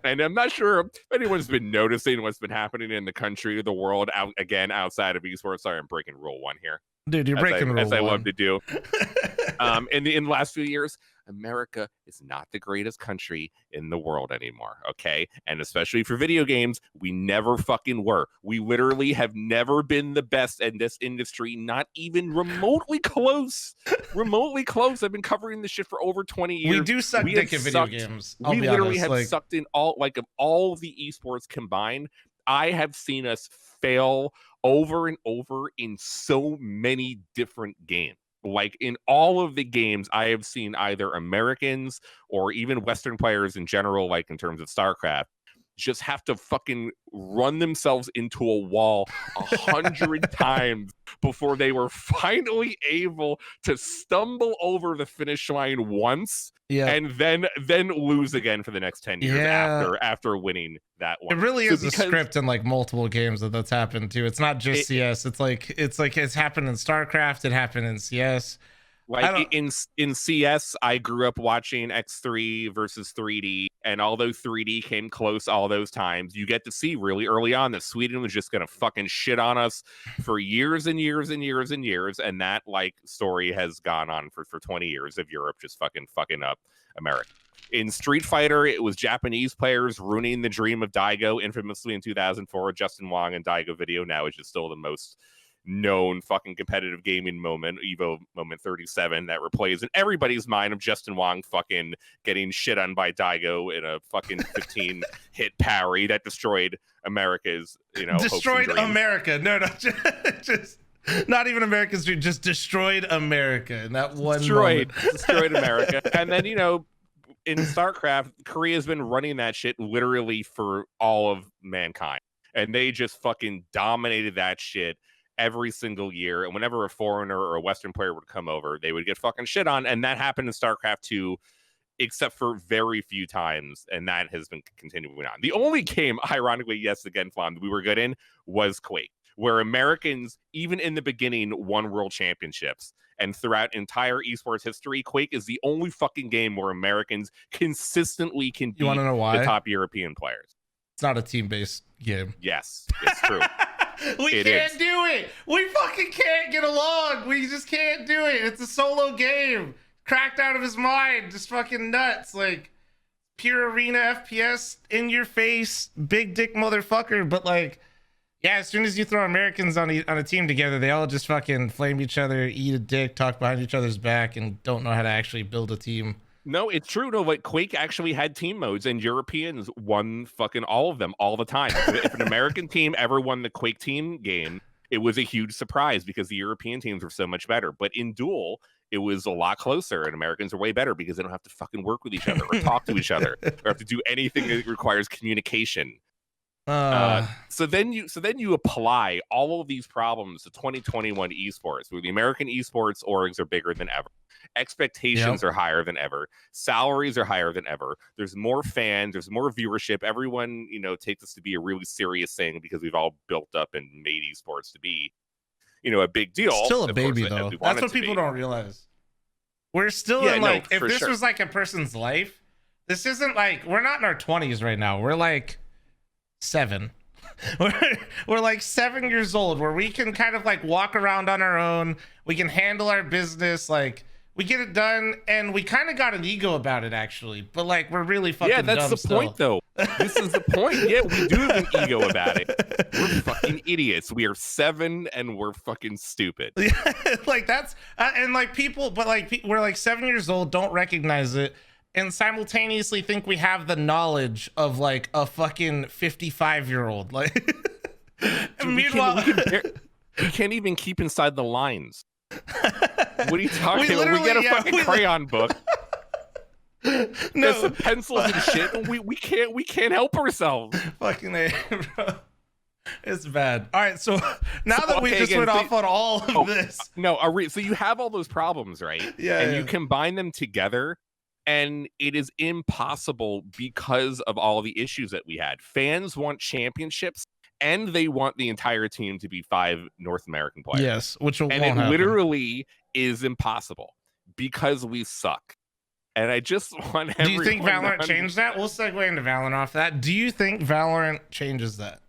S2: And I'm not sure if anyone's been noticing what's been happening in the country or the world outside of esports. Sorry, I'm breaking rule 1 here.
S1: Dude, you're breaking rule 1.
S2: As I love to do. In the last few years, America is not the greatest country in the world anymore, okay? And especially for video games, we never fucking were. We literally have never been the best in this industry, not even remotely close. Remotely close. I've been covering this shit for over 20 years.
S1: We do suck dick at video games.
S2: We literally have sucked in all of the esports combined. I have seen us fail over and over in so many different games. Like in all of the games, I have seen either Americans or even Western players in general, like in terms of StarCraft, just have to fucking run themselves into a wall 100 times before they were finally able to stumble over the finish line once, and then lose again for the next 10 years after winning that one.
S1: It really is a script in like multiple games that's happened too. It's not just CS. It's like it's happened in StarCraft. It happened in CS.
S2: Like in CS, I grew up watching X3 versus 3D, and although 3D came close all those times, you get to see really early on that Sweden was just gonna fucking shit on us for years and years and years and years, and that like story has gone on for 20 years of Europe just fucking up America. In Street Fighter, it was Japanese players ruining the dream of Daigo, infamously in 2004, Justin Wong and Daigo video now is just still the most known fucking competitive gaming moment, Evo moment 37, that replays in everybody's mind of Justin Wong fucking getting shit on by Daigo in a fucking 15 hit parry that destroyed America's,
S1: destroyed America. No, just not even America's dream, just destroyed America in that one moment.
S2: Destroyed America. And then, in StarCraft, Korea's been running that shit literally for all of mankind. And they just fucking dominated that shit every single year. And whenever a foreigner or a Western player would come over, they would get fucking shit on. And that happened in StarCraft 2, except for very few times. And that has been continuing on. The only game, ironically, yes, again, Flom, we were good in was Quake, where Americans, even in the beginning, won world championships. And throughout entire esports history, Quake is the only fucking game where Americans consistently can beat the top European players.
S1: It's not a team-based game.
S2: Yes, it's true.
S1: We can't do it. We fucking can't get along. We just can't do it. It's a solo game. Cracked out of his mind. Just fucking nuts. Like pure arena FPS in your face, big dick motherfucker. But like, yeah, as soon as you throw Americans on a team together, they all just fucking flame each other, eat a dick, talk behind each other's back, and don't know how to actually build a team.
S2: No, it's true. No, like Quake actually had team modes, and Europeans won fucking all of them all the time. If an American team ever won the Quake team game, it was a huge surprise because the European teams were so much better. But in Duel, it was a lot closer, and Americans are way better because they don't have to fucking work with each other or talk to each other or have to do anything that requires communication. So then you apply all of these problems to 2021 esports, where the American esports orgs are bigger than ever. Expectations are higher than ever. Salaries are higher than ever. There's more fans. There's more viewership. Everyone, takes this to be a really serious thing because we've all built up and made esports to be, a big deal.
S1: Still a baby, though. That's what people don't realize. We're still in, like, if this was like a person's life, this isn't like, we're not in our 20s right now. We're like 7. We're like 7 years old, where we can kind of like walk around on our own. We can handle our business. Like, we get it done, and we kind of got an ego about it, actually. But like, we're really fucking dumb.
S2: Yeah, that's the point, though. This is the point. Yeah, we do have an ego about it. We're fucking idiots. We are 7 and we're fucking stupid.
S1: Like, that's and like people, but like we're like 7 years old, don't recognize it, and simultaneously think we have the knowledge of like a fucking 55-year-old. Like,
S2: dude, meanwhile, we can't even keep inside the lines. What are you talking about? We get a fucking crayon book. No, some pencils and shit. And we can't help ourselves.
S1: Fucking A, bro. It's bad. All right, so now that we just went off on all of this.
S2: No, so you have all those problems, right?
S1: Yeah.
S2: And you combine them together, and it is impossible because of all the issues that we had. Fans want championships, and they want the entire team to be 5 North American players.
S1: Yes, which won't
S2: happen.
S1: Happen.
S2: Literally is impossible because we suck. And I just want everyone.
S1: Do you think Valorant changed that? We'll segue into Valorant off that. Do you think Valorant changes that?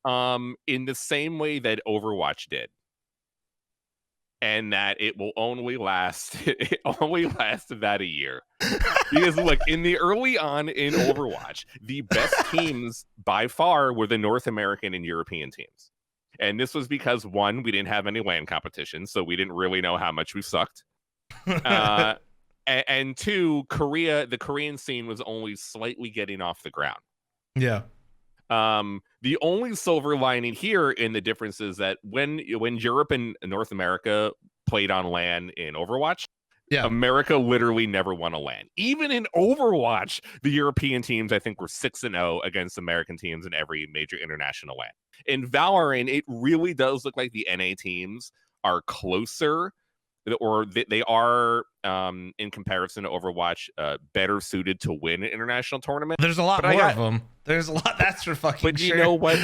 S2: In the same way that Overwatch did. And that it will only last about a year. Because look, in the early on in Overwatch, the best teams by far were the North American and European teams. And this was because, one, we didn't have any LAN competition, so we didn't really know how much we sucked. And two, the Korean scene was only slightly getting off the ground.
S1: Yeah.
S2: The only silver lining here in the difference is that when Europe and North America played on LAN in Overwatch, America literally never won a LAN. Even in Overwatch, the European teams, I think, were 6-0 against American teams in every major international LAN. In Valorant, it really does look like the NA teams are closer, or they are, in comparison to Overwatch, better suited to win an international tournament.
S1: There's a lot more of them. There's a lot. That's for fucking
S2: But you know what?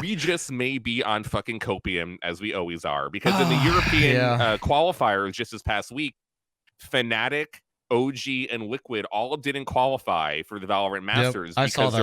S2: we just may be on fucking copium, as we always are, because in the European qualifiers just this past week, Fnatic, OG, and Liquid all didn't qualify for the Valorant Masters because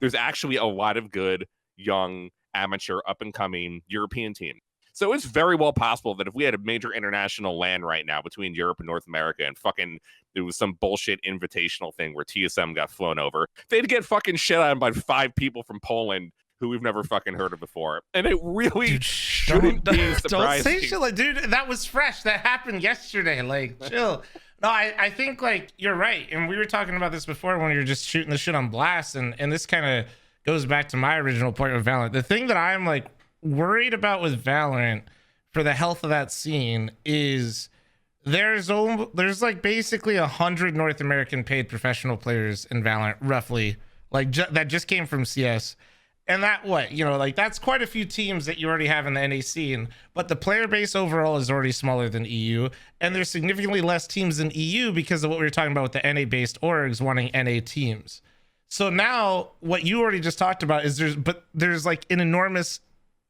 S2: there's actually a lot of good young amateur up and coming European teams. So it's very well possible that if we had a major international LAN right now between Europe and North America, and fucking there was some bullshit invitational thing where TSM got flown over, they'd get fucking shit on by 5 people from Poland who we've never fucking heard of before. And it really shouldn't be surprising.
S1: Don't say shit, like, dude, that was fresh. That happened yesterday. Like, chill. No, I think, like, you're right. And we were talking about this before when you were just shooting the shit on blast. And this kind of goes back to my original point with Valorant. The thing that I'm, like, worried about with Valorant for the health of that scene is there's like basically 100 North American paid professional players in Valorant, roughly, like that just came from CS. And that, like, that's quite a few teams that you already have in the NA scene, but the player base overall is already smaller than EU, and there's significantly less teams in EU because of what we were talking about with the NA based orgs wanting NA teams. So now what you already just talked about is there's like an enormous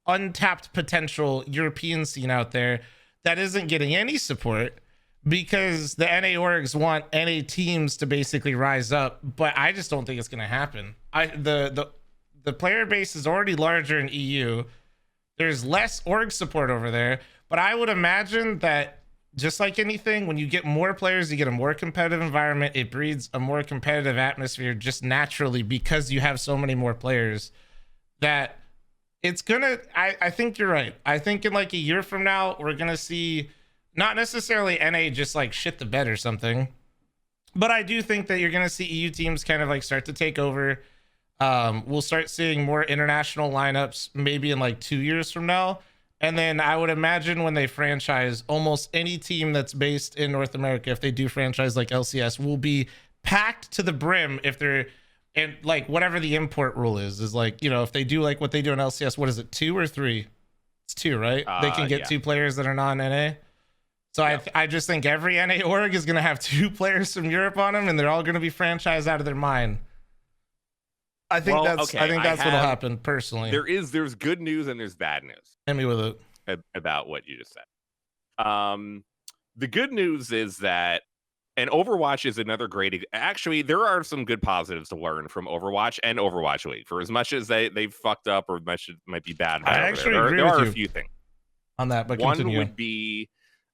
S1: untapped potential European scene out there that isn't getting any support because the NA orgs want NA teams to basically rise up, but I just don't think it's going to happen. The player base is already larger in EU. There's less org support over there, but I would imagine that just like anything, when you get more players, you get a more competitive environment. It breeds a more competitive atmosphere just naturally because you have so many more players that it's gonna, I think you're right. I think in like a year from now, we're gonna see not necessarily NA just like shit the bed or something, but I do think that you're gonna see EU teams kind of like start to take over. We'll start seeing more international lineups maybe in like 2 years from now. And then I would imagine when they franchise, almost any team that's based in North America, if they do franchise like LCS, will be packed to the brim if they're And like whatever the import rule is like, you know, if they do like what they do in LCS, what is it, 2 or 3? It's 2, right? They can get 2 players that are non-NA. So I just think every NA org is going to have 2 players from Europe on them, and they're all going to be franchised out of their mind. I think that's what'll happen personally.
S2: There's good news and there's bad news.
S1: Hit me with it
S2: about what you just said. The good news is that, and Overwatch is another great. Actually, there are some good positives to learn from Overwatch and Overwatch League. For as much as they've fucked up or much it might be bad,
S1: I actually agree
S2: there
S1: with
S2: are
S1: you
S2: a few things
S1: on that. But
S2: one
S1: continue.
S2: would be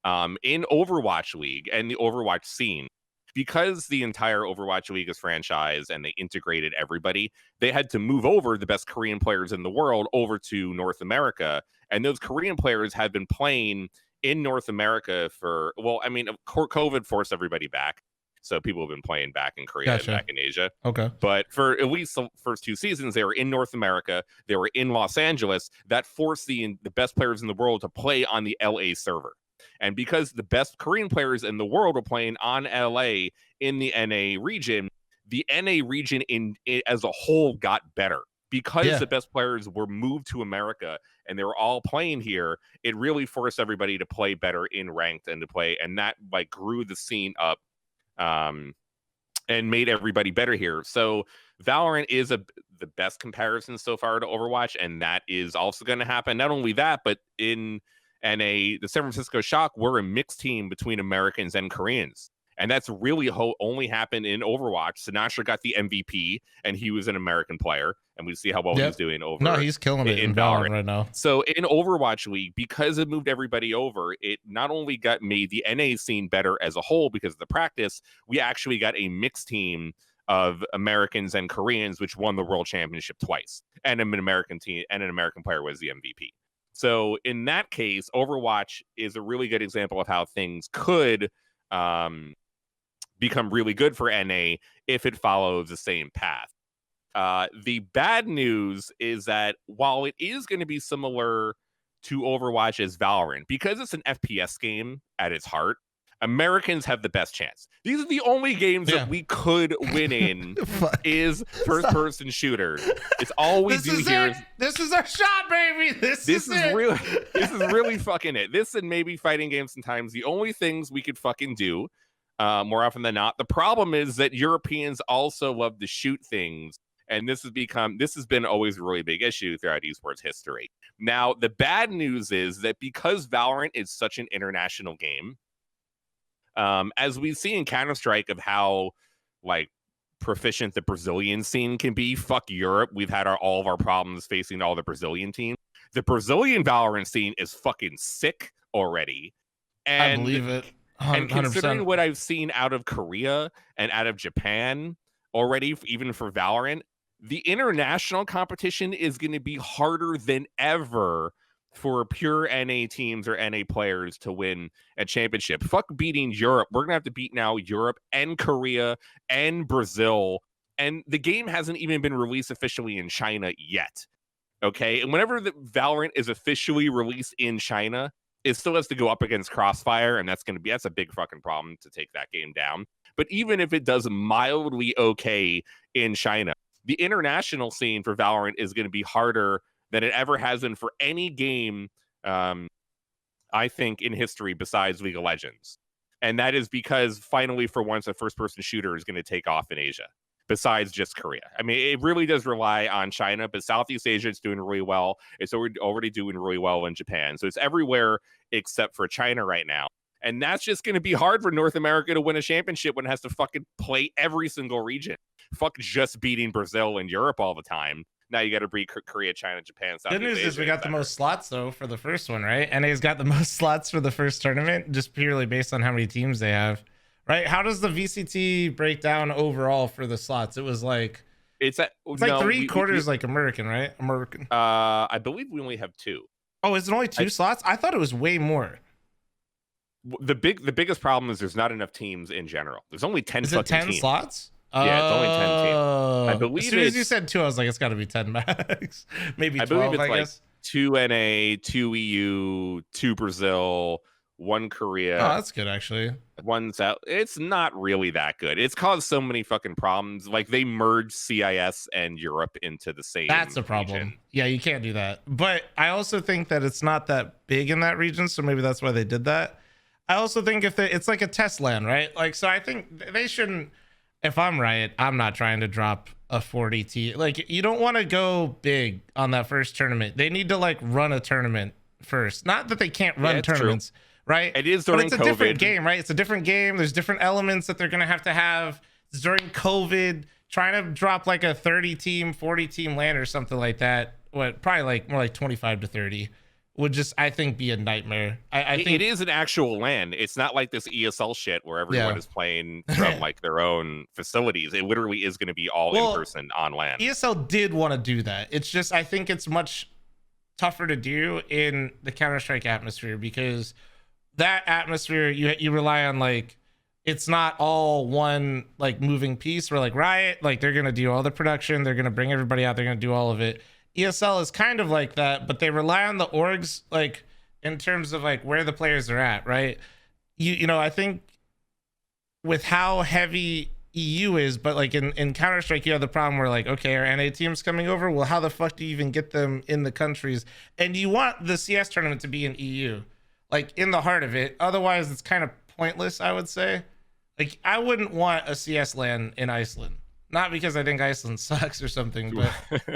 S2: in Overwatch League and the Overwatch scene. Because the entire Overwatch League is franchised and they integrated everybody, they had to move over the best Korean players in the world over to North America. And those Korean players have been playing in North America for, well, I mean, COVID forced everybody back. So people have been playing back in Korea and back in Asia.
S1: Okay.
S2: But for at least the first 2 seasons, they were in North America. They were in Los Angeles. That forced the best players in the world to play on the LA server. And because the best Korean players in the world are playing on LA in the NA region, the NA region as a whole got better. Because the best players were moved to America and they were all playing here, it really forced everybody to play better in ranked and to play. And that like grew the scene up and made everybody better here. So Valorant is the best comparison so far to Overwatch. And that is also going to happen. Not only that, but in the San Francisco Shock, we're a mixed team between Americans and Koreans. And that's really only happened in Overwatch. Sinatra got the MVP, and he was an American player. And we see how well he's doing over.
S1: No, he's killing it in Valorant right now.
S2: So in Overwatch League, because it moved everybody over, it not only made the NA scene better as a whole because of the practice, we actually got a mixed team of Americans and Koreans, which won the World Championship twice. And an American team and an American player was the MVP. So in that case, Overwatch is a really good example of how things could become really good for NA if it follows the same path. The bad news is that while it is going to be similar to Overwatch as Valorant, because it's an FPS game at its heart, Americans have the best chance. These are the only games that we could win in is first-person shooters. It's all we do here.
S1: This is our shot, baby. This is
S2: really fucking it. This and maybe fighting games sometimes the only things we could fucking do more often than not. The problem is that Europeans also love to shoot things. And this has been always a really big issue throughout esports history. Now, the bad news is that because Valorant is such an international game, as we see in Counter-Strike of how like proficient the Brazilian scene can be, fuck Europe. We've had all of our problems facing all the Brazilian teams. The Brazilian Valorant scene is fucking sick already. And
S1: I believe it. 100%.
S2: And considering what I've seen out of Korea and out of Japan already, even for Valorant, the international competition is going to be harder than ever for pure NA teams or NA players to win a championship. Fuck beating Europe. We're going to have to beat now Europe and Korea and Brazil. And the game hasn't even been released officially in China yet. Okay. And whenever the Valorant is officially released in China, it still has to go up against Crossfire. And that's a big fucking problem to take that game down. But even if it does mildly okay in China, the international scene for Valorant is going to be harder than it ever has been for any game, I think, in history besides League of Legends. And that is because finally, for once, a first-person shooter is going to take off in Asia, besides just Korea. I mean, it really does rely on China, but Southeast Asia, it's doing really well. It's already doing really well in Japan. So it's everywhere except for China right now. And that's just going to be hard for North America to win a championship when it has to fucking play every single region. Fuck just beating Brazil and Europe all the time. Now you got to beat Korea, China, Japan, Southeast
S1: Good news
S2: Asia,
S1: is we got the most slots, though, for the first one, right? NA's got the most slots for the first tournament, just purely based on how many teams they have, right? How does the VCT break down overall for the slots? It was like... It's like three quarters like American, right? American.
S2: I believe we only have 2.
S1: Oh, is it only 2 slots? I thought it was way more.
S2: The biggest problem is there's not enough teams in general. There's only 10
S1: is it 10
S2: teams.
S1: Slots?
S2: Yeah, it's only 10 teams. I believe
S1: as soon as you said 2, I was like, it's got to be 10 max. Maybe 12, I guess.
S2: 2 NA, 2 EU, 2 Brazil, one Korea.
S1: Oh, that's good actually.
S2: One South. It's not really that good. It's caused so many fucking problems. Like they merged CIS and Europe into the same.
S1: That's a problem.
S2: Region.
S1: Yeah, you can't do that. But I also think that it's not that big in that region, so maybe that's why they did that. I also think it's like a test LAN, right? Like, so I think they shouldn't. If I'm Riot, I'm not trying to drop a 40 T. Like, you don't want to go big on that first tournament. They need to like run a tournament first. Not that they can't run tournaments. True. Right?
S2: It is during
S1: but it's a
S2: COVID.
S1: Different game, right? It's a different game. There's different elements that they're going to have. It's during COVID. Trying to drop like a 30 team, 40 team LAN or something like that. What, probably like more like 25 to 30 would just, I think, be a nightmare. I think
S2: it is an actual LAN. It's not like this ESL shit where everyone is playing from like their own facilities. It literally is going to be all in person on LAN.
S1: ESL did want to do that. It's just, I think it's much tougher to do in the Counter-Strike atmosphere because that atmosphere you rely on, like, it's not all one like moving piece where like Riot, like they're gonna do all the production, they're gonna bring everybody out, they're gonna do all of it. ESL is kind of like that, but they rely on the orgs like in terms of like where the players are at, right? You know, I think with how heavy EU is, but like in Counter-Strike you have the problem where like, okay, are NA teams coming over? Well, how the fuck do you even get them in the countries? And you want the CS tournament to be in EU, like in the heart of it. Otherwise it's kind of pointless, I would say. Like, I wouldn't want a CS LAN in Iceland, not because I think Iceland sucks or something, but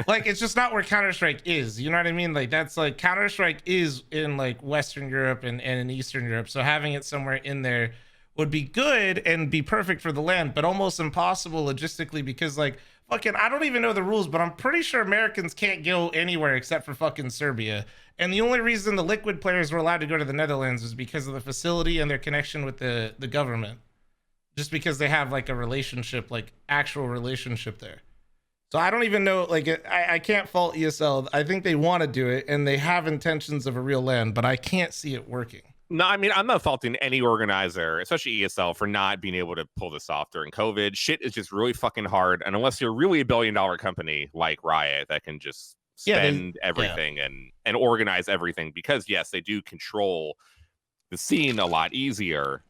S1: like it's just not where Counter-Strike is, you know what I mean? Like that's like Counter-Strike is in like Western Europe and in Eastern Europe, so having it somewhere in there would be good and be perfect for the LAN, but almost impossible logistically because like fucking, I don't even know the rules, but I'm pretty sure Americans can't go anywhere except for fucking Serbia. And the only reason the Liquid players were allowed to go to the Netherlands was because of the facility and their connection with the government. Just because they have like a relationship, like actual relationship there. So I don't even know, like I can't fault ESL. I think they want to do it and they have intentions of a real LAN, but I can't see it working.
S2: No, I mean, I'm not faulting any organizer, especially ESL, for not being able to pull this off during COVID. Shit is just really fucking hard. And unless you're really a $1 billion company like Riot that can just spend everything and organize everything, because yes, they do control the scene a lot easier,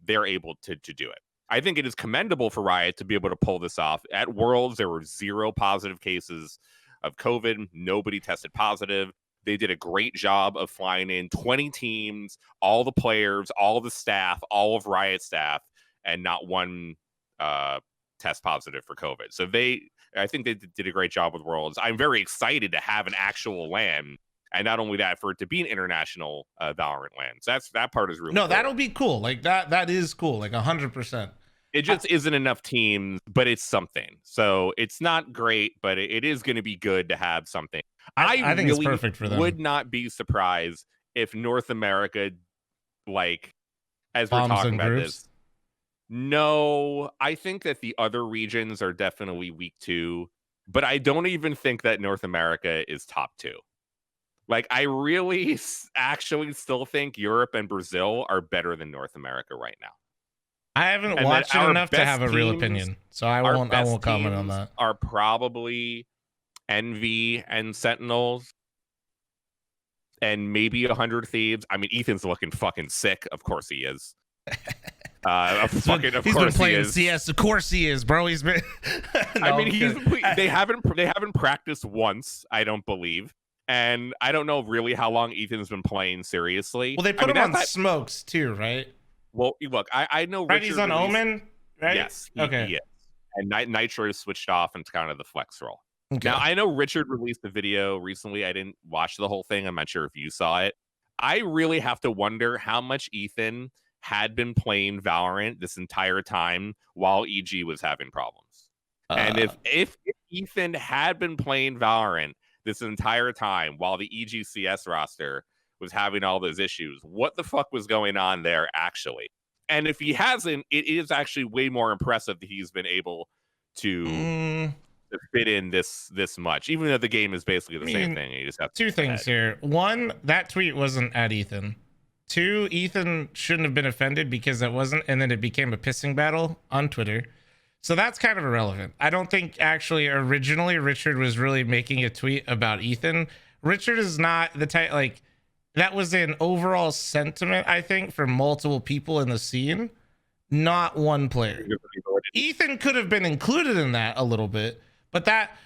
S2: they're able to do it. I think it is commendable for Riot to be able to pull this off. At Worlds, there were 0 positive cases of COVID. Nobody tested positive. They did a great job of flying in 20 teams, all the players, all the staff, all of Riot staff, and not one test positive for COVID. So I think they did a great job with Worlds. I'm very excited to have an actual LAN. And not only that, for it to be an international Valorant LAN. So that part is really cool.
S1: That'll be cool. Like that is cool. Like 100%.
S2: It just isn't enough teams, but it's something. So it's not great, but it is going to be good to have something. I think really it's perfect for them. Would not be surprised if North America, like, as we're talking about this. No, I think that the other regions are definitely weak too, but I don't even think that North America is top 2. Like, I really actually still think Europe and Brazil are better than North America right now.
S1: I haven't watched it enough to have a real opinion, so I won't comment on that.
S2: Are probably Envy and Sentinels and maybe 100 Thieves. I mean, Ethan's looking fucking sick. Of course he is.
S1: He's been playing CS. Of course he is, bro. He's been.
S2: I mean, they haven't practiced once, I don't believe. And I don't know really how long Ethan's been playing seriously.
S1: Well, they put him on smokes too, right?
S2: Well, look, I know
S1: Richard he's on Omen, right?
S2: Yes, he is. And Nitro is switched off into kind of the flex role. Okay. Now, I know Richard released a video recently. I didn't watch the whole thing. I'm not sure if you saw it. I really have to wonder how much Ethan had been playing Valorant this entire time while EG was having problems. And if Ethan had been playing Valorant this entire time while the EGCS roster was having all those issues, what the fuck was going on there actually? And if he hasn't, it is actually way more impressive that he's been able to fit in this much, even though the game is basically the same thing. You just have
S1: two things here. One, that tweet wasn't at Ethan. 2, Ethan shouldn't have been offended because it wasn't, and then it became a pissing battle on Twitter. So that's kind of irrelevant. I don't think actually originally Richard was really making a tweet about Ethan. Richard is not the type, like, that was an overall sentiment, I think, for multiple people in the scene, not one player. Ethan could have been included in that a little bit, but that,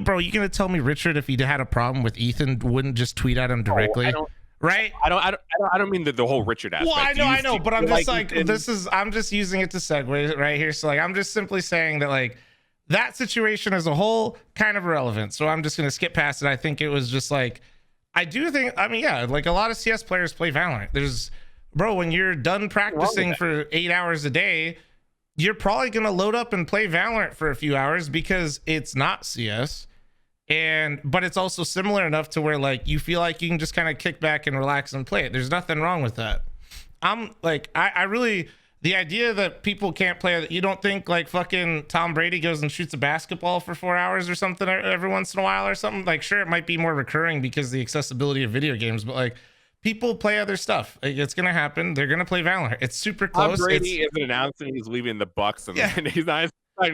S1: bro, you gonna tell me Richard, if he had a problem with Ethan, wouldn't just tweet at him directly? Right?
S2: I don't mean the whole Richard aspect.
S1: Well, I know, but I'm just like I'm just using it to segue right here. So like, I'm just simply saying that like that situation as a whole kind of irrelevant. So I'm just gonna skip past it. I think it was just like, I do think, I mean, yeah, like a lot of CS players play Valorant. Bro, when you're done practicing for 8 hours a day, you're probably gonna load up and play Valorant for a few hours because it's not CS. But it's also similar enough to where like you feel like you can just kind of kick back and relax and play it. There's nothing wrong with that. I'm like, I really, the idea that people can't play, you don't think like fucking Tom Brady goes and shoots a basketball for 4 hours or something every once in a while or something? Like, sure, it might be more recurring because of the accessibility of video games, but like people play other stuff. Like, it's gonna happen. They're gonna play Valorant. It's super close.
S2: Tom Brady isn't announcing he's leaving the Bucks, and he's not.
S1: Right.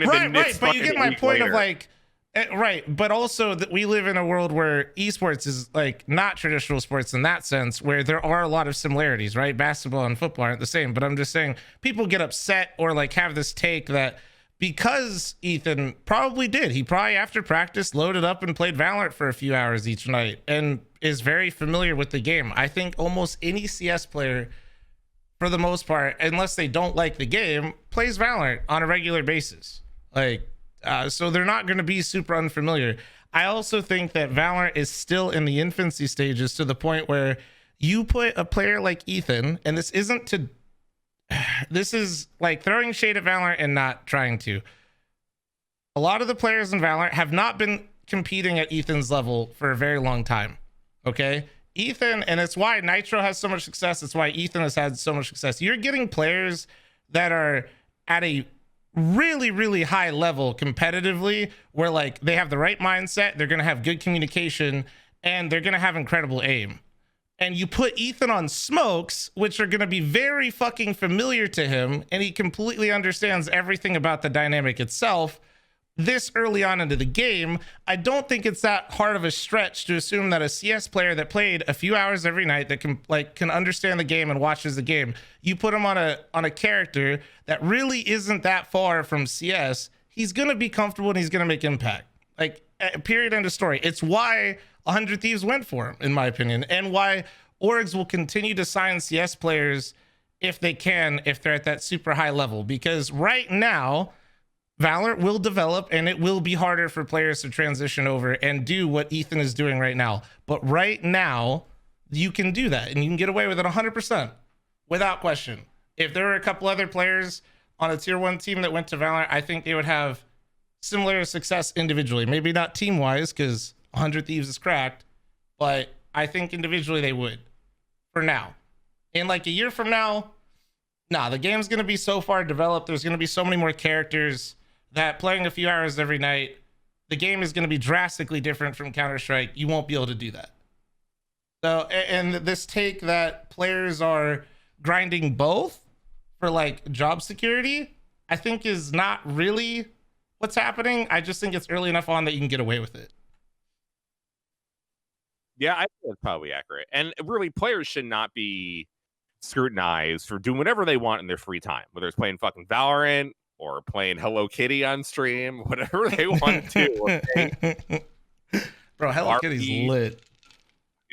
S1: But you get my point of like. Right, but also that we live in a world where esports is like not traditional sports in that sense, where there are a lot of similarities, right? Basketball and football aren't the same, but I'm just saying people get upset or like have this take that because Ethan probably did, he probably after practice loaded up and played Valorant for a few hours each night and is very familiar with the game. I think almost any CS player, for the most part, unless they don't like the game, plays Valorant on a regular basis. Like, so they're not going to be super unfamiliar. I also think that Valorant is still in the infancy stages to the point where you put a player like Ethan, and this is like throwing shade at Valorant and not trying to. A lot of the players in Valorant have not been competing at Ethan's level for a very long time. Okay? Ethan, and it's why Nitro has so much success. It's why Ethan has had so much success. You're getting players that are at a really, really high level competitively, where like they have the right mindset, they're going to have good communication, and they're going to have incredible aim. And you put Ethan on smokes, which are going to be very fucking familiar to him, and he completely understands everything about the dynamic itself this early on into the game. I don't think it's that hard of a stretch to assume that a CS player that played a few hours every night, that can understand the game and watches the game, you put him on a character that really isn't that far from CS, he's going to be comfortable and he's going to make impact. Like, period, end of story. It's why 100 Thieves went for him, in my opinion, and why orgs will continue to sign CS players if they can, if they're at that super high level, because right now Valorant will develop and it will be harder for players to transition over and do what Ethan is doing right now. But right now, you can do that and you can get away with it 100% without question. If there were a couple other players on a tier 1 team that went to Valorant, I think they would have similar success individually. Maybe not team-wise because 100 Thieves is cracked, but I think individually they would for now. In like a year from now, the game's going to be so far developed. There's going to be so many more characters that playing a few hours every night, the game is going to be drastically different from Counter-Strike. You won't be able to do that. So, and this take that players are grinding both for like job security, I think is not really what's happening. I just think it's early enough on that you can get away with it.
S2: Yeah, I think that's probably accurate. And really, players should not be scrutinized for doing whatever they want in their free time, whether it's playing fucking Valorant or playing Hello Kitty on stream, whatever they want to. Okay?
S1: Bro, Hello Kitty's lit.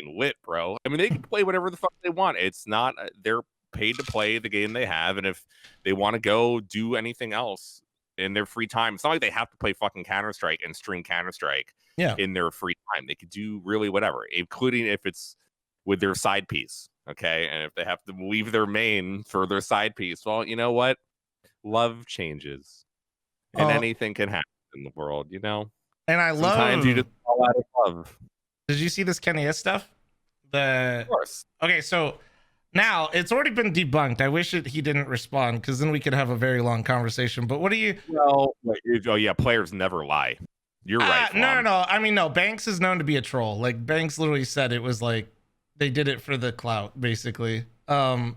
S2: Lit, bro. I mean, they can play whatever the fuck they want. It's not, they're paid to play the game they have, and if they want to go do anything else in their free time, it's not like they have to play fucking Counter-Strike and stream Counter-Strike in their free time. They could do really whatever, including if it's with their side piece. Okay, and if they have to leave their main for their side piece, well, you know what? Love changes, and anything can happen in the world, you know.
S1: And
S2: sometimes you just fall out of love.
S1: Did you see this Kenny S stuff? Of
S2: course.
S1: Okay, so now it's already been debunked. I wish he didn't respond, because then we could have a very long conversation. But what do you?
S2: Well, players never lie. You're right.
S1: No. I mean, no. Banks is known to be a troll. Like, Banks literally said it was like they did it for the clout, basically. So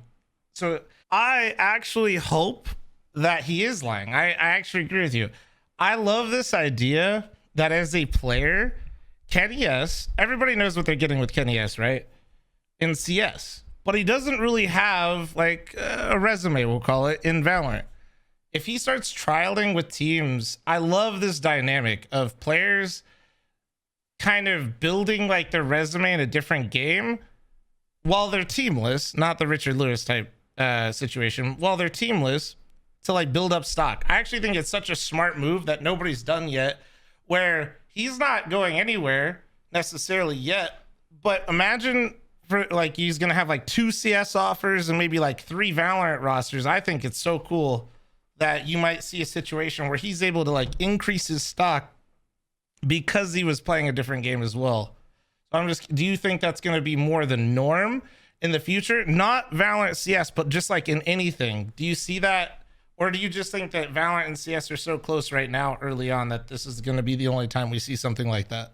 S1: I actually hope that he is lying. I actually agree with you. I love this idea that as a player, Kenny S, everybody knows what they're getting with Kenny S, right? in CS, but he doesn't really have like a resume, we'll call it, in Valorant. If he starts trialing with teams, I love this dynamic of players kind of building like their resume in a different game while they're teamless, not the Richard Lewis type situation, while they're teamless, to like build up stock. I actually think it's such a smart move that nobody's done yet, where he's not going anywhere necessarily yet, but imagine for like he's gonna have like 2 CS offers and maybe like 3 Valorant rosters. I think it's so cool that you might see a situation where he's able to like increase his stock because he was playing a different game as well. So I'm just, do you think that's going to be more the norm in the future? Not Valorant CS, but just like in anything. Do you see that? Or do you just think that Valorant and CS are so close right now early on that this is going to be the only time we see something like that?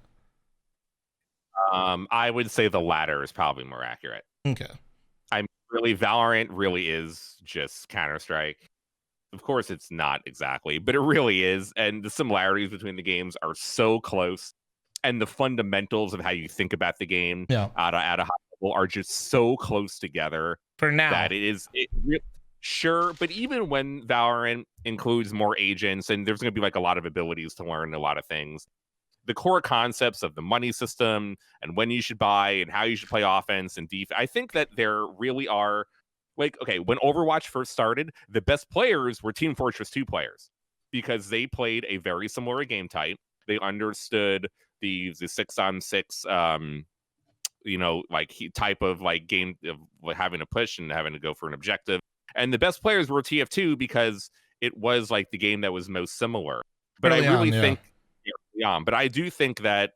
S2: I would say the latter is probably more accurate.
S1: Okay.
S2: Valorant really is just Counter-Strike. Of course, it's not exactly, but it really is. And the similarities between the games are so close. And the fundamentals of how you think about the game at a high level are just so close together.
S1: For now.
S2: That sure, but even when Valorant includes more agents and there's going to be like a lot of abilities to learn a lot of things, the core concepts of the money system and when you should buy and how you should play offense and defense, I think that there really are. Like, okay, when Overwatch first started, the best players were Team Fortress 2 players because they played a very similar game type. They understood the 6-on-6, type of like game of having to push and having to go for an objective. And the best players were TF2 because it was like the game that was most similar. But I really think, but I do think that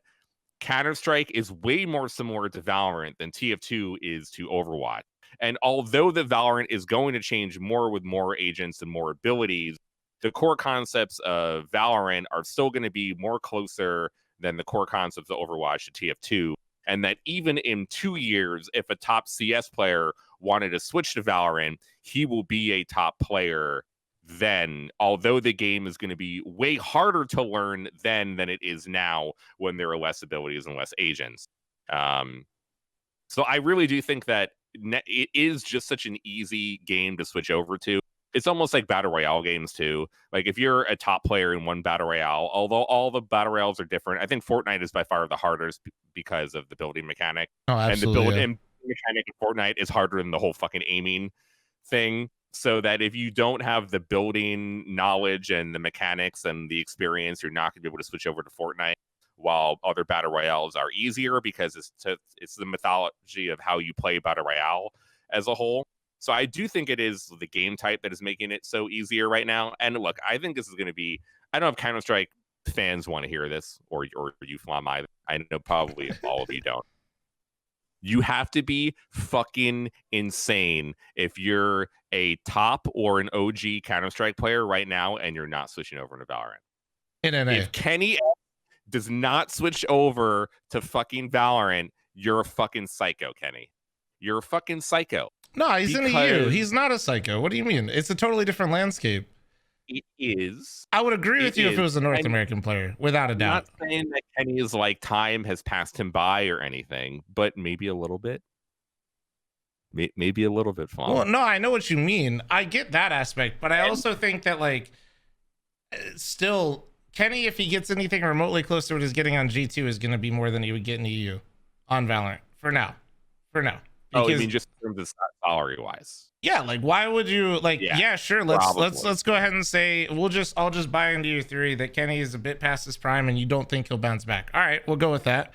S2: Counter-Strike is way more similar to Valorant than TF2 is to Overwatch. And although the Valorant is going to change more with more agents and more abilities, the core concepts of Valorant are still going to be more closer than the core concepts of Overwatch to TF2. And that even in 2 years, if a top CS player wanted to switch to Valorant, he will be a top player then, although the game is going to be way harder to learn then than it is now when there are less abilities and less agents. So I really do think that it is just such an easy game to switch over to. It's almost like battle royale games too. Like if you're a top player in one battle royale, although all the battle royales are different, I think Fortnite is by far the hardest because of the building mechanic.
S1: Oh, absolutely.
S2: And the building mechanic in Fortnite is harder than the whole fucking aiming thing. So that if you don't have the building knowledge and the mechanics and the experience, you're not going to be able to switch over to Fortnite. While other battle royales are easier because it's the mythology of how you play battle royale as a whole. So I do think it is the game type that is making it so easier right now. And look, I think this is going to be, I don't know if Counter-Strike fans want to hear this or you Flom either. I know probably all of you don't. You have to be fucking insane if you're a top or an OG Counter-Strike player right now and you're not switching over to Valorant. If Kenny does not switch over to fucking Valorant, you're a fucking psycho, Kenny. You're a fucking psycho.
S1: No, he's in the EU. He's not a psycho. What do you mean? It's a totally different landscape.
S2: It is.
S1: I would agree with you if it was a North American player, without a doubt.
S2: I'm not saying that Kenny is like time has passed him by or anything, but maybe a little bit. Maybe a little bit fun.
S1: Well, no, I know what you mean. I get that aspect, but I also think that like still Kenny, if he gets anything remotely close to what he's getting on G2, is going to be more than he would get in EU on Valorant for now. Because,
S2: oh, you mean just in terms of salary wise?
S1: Yeah, like why would you like? Yeah, sure. Let's go ahead and say I'll just buy into your theory that Kenny is a bit past his prime and you don't think he'll bounce back. All right, we'll go with that.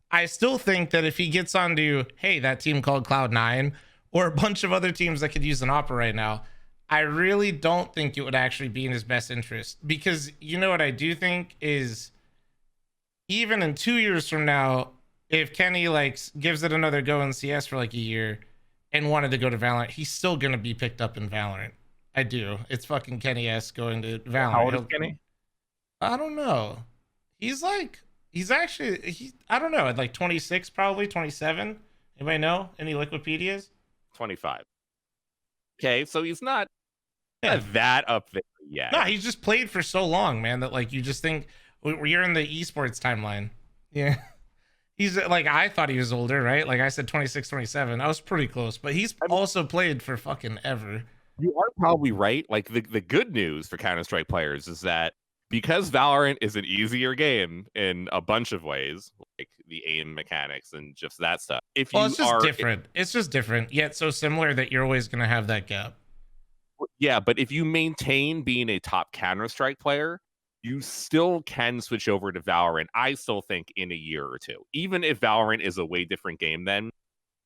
S1: I still think that if he gets onto that team called Cloud9 or a bunch of other teams that could use an opera right now, I really don't think it would actually be in his best interest, because you know what I do think is, even in 2 years from now, if Kenny gives it another go in CS for like a year and wanted to go to Valorant, he's still gonna be picked up in Valorant. I do. It's fucking Kenny-esque going to Valorant.
S2: How old is Kenny?
S1: I don't know. I don't know, at like 26, probably 27. Anybody know? Any Liquidpedias?
S2: 25. Okay, so he's not that up there yet.
S1: No, he's just played for so long, man, that like you just think you're in the esports timeline. Yeah. He's like, I thought he was older, right? Like I said 26, 27. I was pretty close, but he's also played for fucking ever.
S2: You are probably right. Like the good news for Counter-Strike players is that because Valorant is an easier game in a bunch of ways, like the aim mechanics and just that stuff. If you
S1: it's just different. It's just different, yet so similar that you're always gonna have that gap.
S2: Yeah, but if you maintain being a top Counter-Strike player, you still can switch over to Valorant. I still think in a year or two, even if Valorant is a way different game, then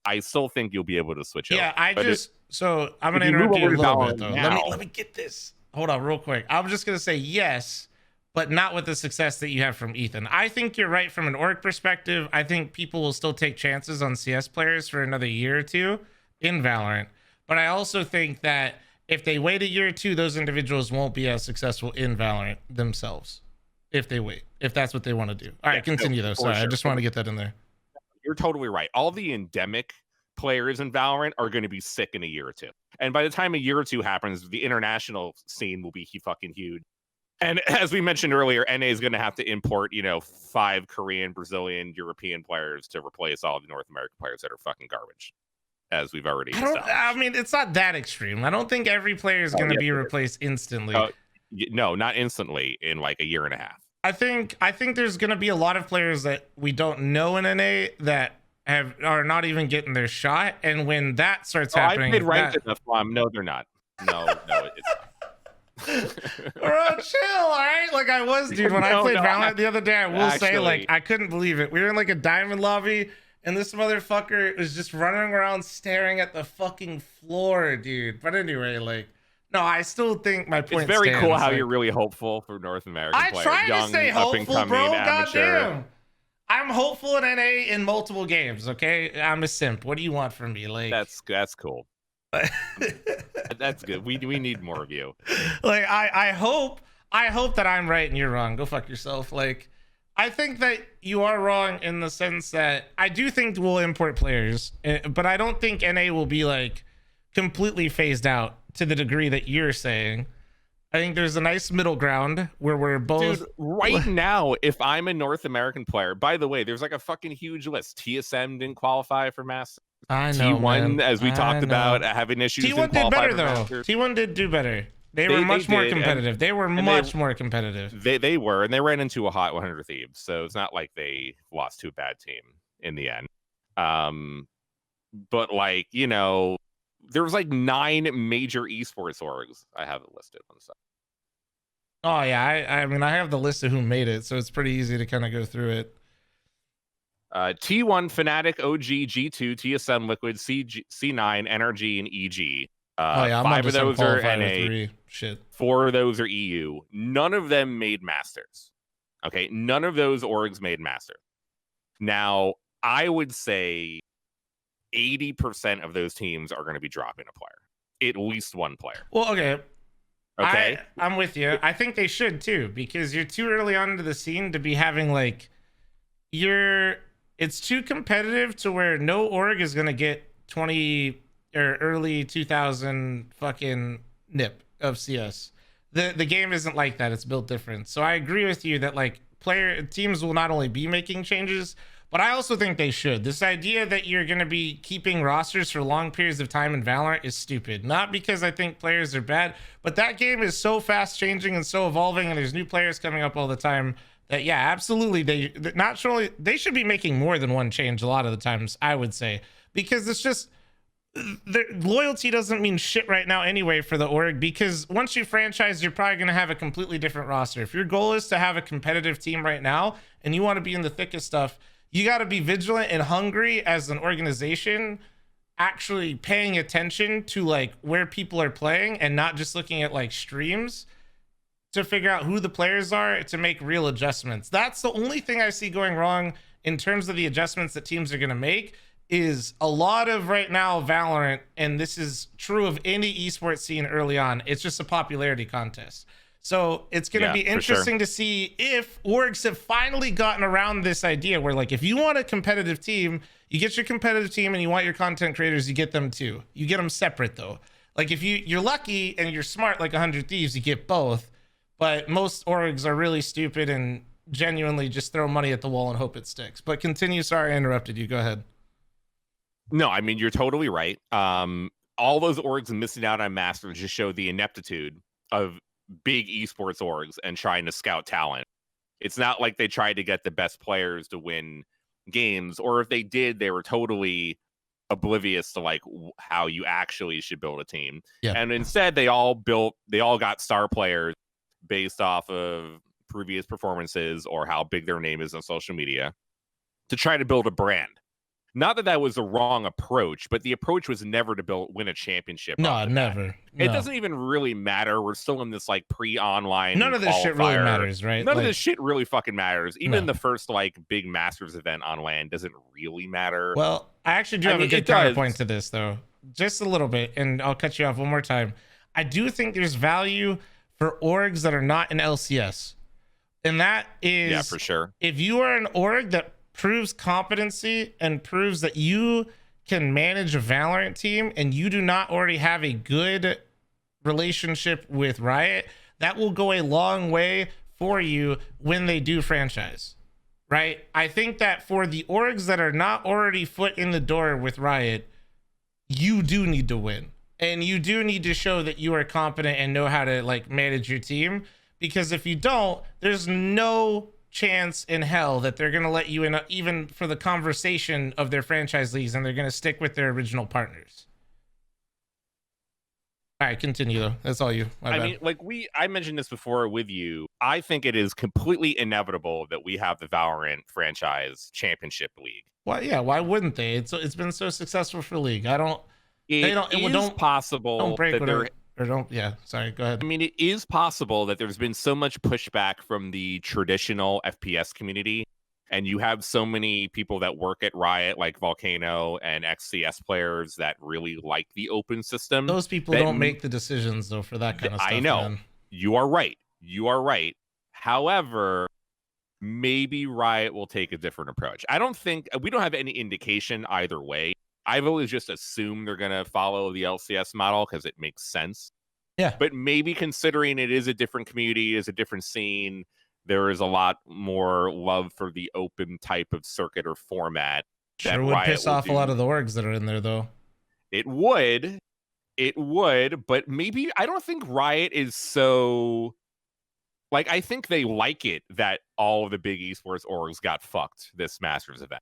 S2: I still think you'll be able to switch over.
S1: Yeah, so I'm gonna interrupt you a little bit though. Let me get this. Hold on, real quick. I'm just gonna say yes, but not with the success that you have from Ethan. I think you're right from an org perspective. I think people will still take chances on CS players for another year or two in Valorant, but I also think that if they wait a year or two, those individuals won't be as successful in Valorant themselves if they wait, if that's what they want to do. All right, continue though. Sorry, sure. I just want to get that in there.
S2: You're totally right. All the endemic players in Valorant are going to be sick in a year or two. And by the time a year or two happens, the international scene will be fucking huge. And as we mentioned earlier, NA is going to have to import, 5 Korean, Brazilian, European players to replace all the North American players that are fucking garbage. As we've already established.
S1: I mean, it's not that extreme. I don't think every player is going to be replaced instantly.
S2: No, not instantly in like a year and a half.
S1: I think there's going to be a lot of players that we don't know in NA that are not even getting their shot, and when that starts happening,
S2: I played ranked enough. No, they're not. No, it's not.
S1: Bro, chill, all right? Like I was, dude. When I played Valorant the other day, I will say, like, I couldn't believe it. We were in like a diamond lobby, and this motherfucker was just running around staring at the fucking floor, dude. But anyway, like, no, I still think my point.
S2: It's very
S1: stands.
S2: cool how you're really hopeful for North American players.
S1: I try to stay hopeful, bro. Goddamn. I'm hopeful in NA in multiple games. Okay, I'm a simp. What do you want from me? Like
S2: that's cool. That's good. We need more of you.
S1: Like I hope that I'm right and you're wrong. Go fuck yourself. Like I think that you are wrong in the sense that I do think we'll import players, but I don't think NA will be like completely phased out to the degree that you're saying. I think there's a nice middle ground where we're both.
S2: Dude, right now, if I'm a North American player, by the way, there's like a fucking huge list. TSM didn't qualify for Masters.
S1: I know,
S2: T1, as we talked about, having issues.
S1: T1 did better though. T1 did do better. They were much more competitive. They were much more competitive.
S2: They were, and they ran into a hot 100 Thieves, so it's not like they lost to a bad team in the end. But like there was like 9 major esports orgs. I have it listed on the side.
S1: Oh yeah, I mean I have the list of who made it, so it's pretty easy to kind of go through it.
S2: T1, Fnatic, OG, G2, TSM, Liquid, C9, NRG, and EG. 5 of those are NA. Shit. 4 of those are EU. None of them made Masters. Okay, none of those orgs made Masters. Now, I would say 80% of those teams are going to be dropping a player, at least one player.
S1: Well, okay.
S2: Okay,
S1: I'm with you. I think they should too, because you're too early on into the scene to be having like it's too competitive to where no org is gonna get 20 or early 2000 fucking nip of CS. The game isn't like that. It's built different. So I agree with you that like teams will not only be making changes, but I also think they should. This idea that you're going to be keeping rosters for long periods of time in Valorant is stupid. Not because I think players are bad, but that game is so fast changing and so evolving, and there's new players coming up all the time that, yeah, absolutely. They should be making more than one change a lot of the times, I would say, because it's just loyalty doesn't mean shit right now anyway for the org, because once you franchise, you're probably going to have a completely different roster. If your goal is to have a competitive team right now and you want to be in the thick of stuff, you got to be vigilant and hungry as an organization, actually paying attention to like where people are playing and not just looking at like streams to figure out who the players are to make real adjustments. That's the only thing I see going wrong in terms of the adjustments that teams are going to make. Is a lot of right now Valorant, and this is true of any esports scene early on, it's just a popularity contest. So it's going to be interesting to see if orgs have finally gotten around this idea where like if you want a competitive team, you get your competitive team, and you want your content creators, you get them too. You get them separate though. Like if you're lucky and you're smart like 100 Thieves, you get both. But most orgs are really stupid and genuinely just throw money at the wall and hope it sticks. But continue. Sorry, I interrupted you. Go ahead.
S2: No, I mean, you're totally right. All those orgs missing out on Masters just show the ineptitude of big esports orgs and trying to scout talent. It's not like they tried to get the best players to win games, or if they did, they were totally oblivious to like how you actually should build a team.
S1: Yeah.
S2: And instead, they all got star players based off of previous performances or how big their name is on social media to try to build a brand. Not that that was the wrong approach, but the approach was never to win a championship.
S1: No, never.
S2: It doesn't even really matter. We're still in this like pre-online.
S1: None of this shit really matters, right?
S2: None of this shit really fucking matters. Even the first like big Masters event on LAN doesn't really matter.
S1: Well, I actually do have a good counterpoint to this though, just a little bit, and I'll cut you off one more time. I do think there's value for orgs that are not in LCS, and that is
S2: for sure.
S1: If you are an org that proves competency and proves that you can manage a Valorant team and you do not already have a good relationship with Riot, that will go a long way for you when they do franchise, right? I think that for the orgs that are not already foot in the door with Riot, you do need to win, and you do need to show that you are competent and know how to like manage your team, because if you don't, there's no chance in hell that they're going to let you in even for the conversation of their franchise leagues, and they're going to stick with their original partners. All right, continue though. That's all you.
S2: I mean, like I mentioned this before with you. I think it is completely inevitable that we have the Valorant Franchise Championship League.
S1: Well, yeah, why wouldn't they? It's been so successful for League.
S2: Don't possible
S1: don't break
S2: that
S1: whatever. Or don't, yeah, sorry, go ahead.
S2: I mean, it is possible that there's been so much pushback from the traditional FPS community, and you have so many people that work at Riot, like Volcano and ex-CS players that really like the open system.
S1: Those people don't make the decisions, though, for that kind of stuff.
S2: I know.
S1: Man.
S2: You are right. You are right. However, maybe Riot will take a different approach. We don't have any indication either way. I've always just assumed they're going to follow the LCS model because it makes sense.
S1: Yeah.
S2: But maybe considering it is a different community, is a different scene, there is a lot more love for the open type of circuit or format.
S1: Sure would piss off a lot of the orgs that are in there, though.
S2: It would, but maybe I don't think Riot is so... Like, I think they like it that all of the big esports orgs got fucked this Masters event.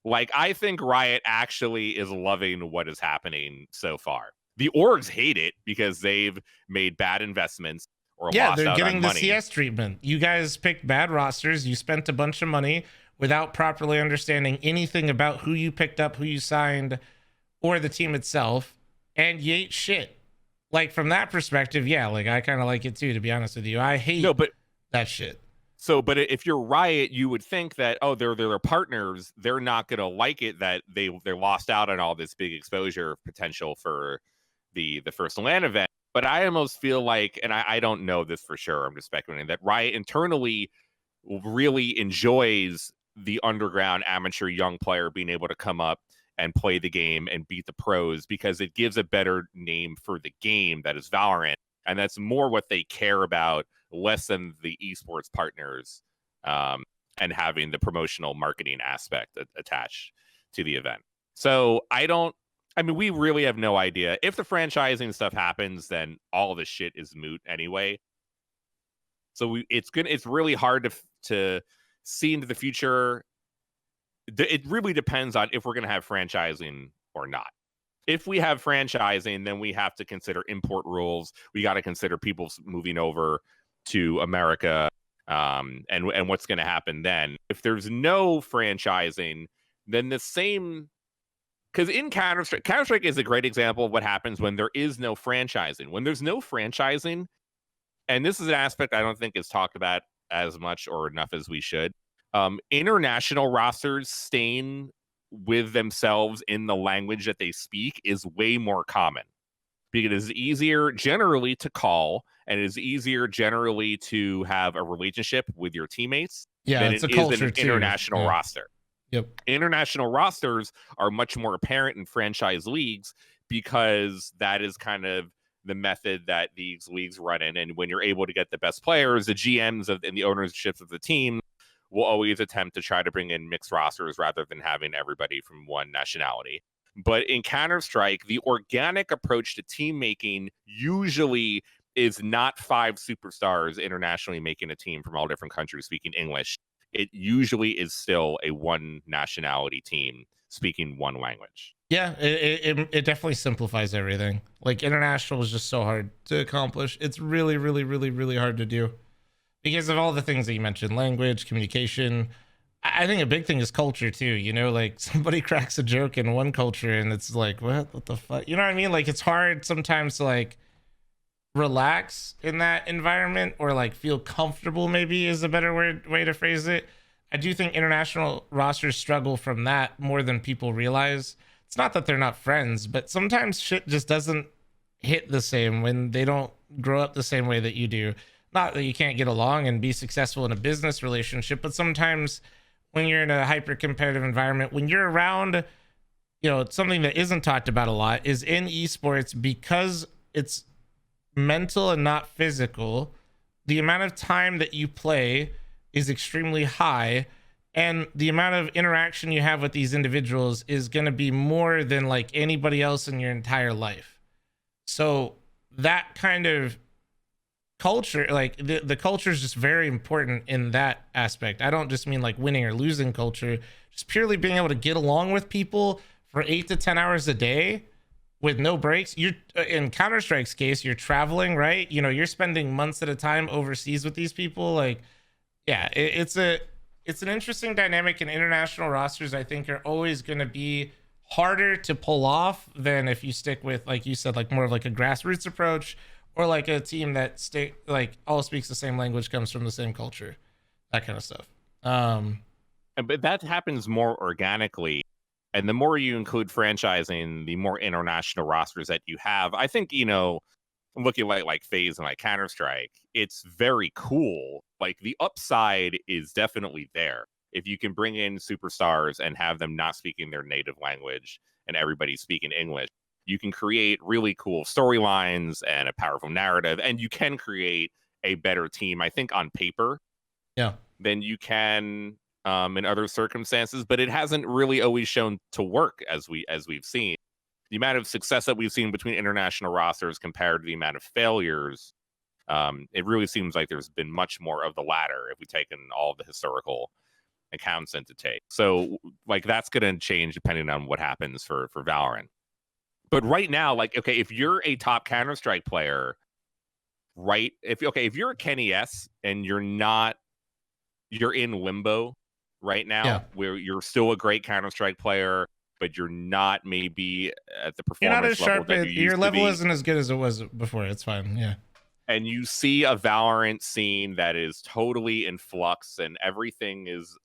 S2: Like, I think Riot actually is loving what is happening so far. The orgs hate it because they've made bad investments or lost out on money. Yeah, they're getting the
S1: CS treatment. You guys picked bad rosters. You spent a bunch of money without properly understanding anything about who you picked up, who you signed, or the team itself, and you ate shit. Like, from that perspective, yeah, like, I kind of like it too, to be honest with you. I hate that shit.
S2: So, but if you're Riot, you would think that, oh, they're their partners. They're not going to like it that they lost out on all this big exposure potential for the first LAN event. But I almost feel like, and I don't know this for sure, I'm just speculating, that Riot internally really enjoys the underground amateur young player being able to come up and play the game and beat the pros, because it gives a better name for the game that is Valorant. And that's more what they care about, less than the esports partners and having the promotional marketing aspect attached to the event. So we really have no idea. If the franchising stuff happens, then all of this shit is moot anyway. So it's really hard to see into the future. It really depends on if we're going to have franchising or not. If we have franchising, then we have to consider import rules. We got to consider people moving over to America, and what's going to happen then. If there's no franchising, then the same... Because in Counter-Strike is a great example of what happens when there is no franchising. When there's no franchising, and this is an aspect I don't think is talked about as much or enough as we should, international rosters staying with themselves in the language that they speak is way more common, because it is easier generally to call, and it is easier generally to have a relationship with your teammates than it is an international roster.
S1: Yep.
S2: International rosters are much more apparent in franchise leagues because that is kind of the method that these leagues run in. And when you're able to get the best players, the GMs and the ownerships of the team will always attempt to try to bring in mixed rosters rather than having everybody from one nationality. But in Counter-Strike, the organic approach to team making usually is not 5 superstars internationally making a team from all different countries speaking English. It usually is still a one nationality team speaking one language.
S1: Yeah, it definitely simplifies everything. Like international is just so hard to accomplish. It's really, really, really, really hard to do because of all the things that you mentioned: language, communication. I think a big thing is culture too. You know, like somebody cracks a joke in one culture and it's like, what the fuck? You know what I mean? Like it's hard sometimes to like relax in that environment or like feel comfortable, maybe is a better way to phrase it. I do think international rosters struggle from that more than people realize. It's not that they're not friends, but sometimes shit just doesn't hit the same when they don't grow up the same way that you do. Not that you can't get along and be successful in a business relationship, but sometimes when you're in a hyper competitive environment, when you're around, you know, something that isn't talked about a lot is in esports, because it's mental and not physical, the amount of time that you play is extremely high, and the amount of interaction you have with these individuals is going to be more than like anybody else in your entire life. So that kind of culture, like the culture is just very important in that aspect. I don't just mean like winning or losing culture, just purely being able to get along with people for 8 to 10 hours a day with no breaks. You're in Counter-Strike's case, you're traveling, right? You know, you're spending months at a time overseas with these people. Like, yeah, it's an interesting dynamic, and international rosters, I think, are always going to be harder to pull off than if you stick with, like you said, like more of like a grassroots approach, or like a team that like all speaks the same language, comes from the same culture, that kind of stuff.
S2: But that happens more organically. And the more you include franchising, the more international rosters that you have. I think, you know, looking like FaZe and like Counter-Strike, it's very cool. Like the upside is definitely there. If you can bring in superstars and have them not speaking their native language and everybody speaking English, you can create really cool storylines and a powerful narrative, and you can create a better team, I think, on paper, than you can in other circumstances. But it hasn't really always shown to work, as we've seen. The amount of success that we've seen between international rosters compared to the amount of failures, it really seems like there's been much more of the latter if we take in all the historical accounts into take. So like that's going to change depending on what happens for Valorant. But right now, like, okay, if you're a top Counter-Strike player, right? If you're a Kenny S and you're in limbo right now, where you're still a great Counter-Strike player, but you're not maybe at the performance level that you used to be.
S1: Your level isn't as good as it was before. It's fine, yeah.
S2: And you see a Valorant scene that is totally in flux and everything is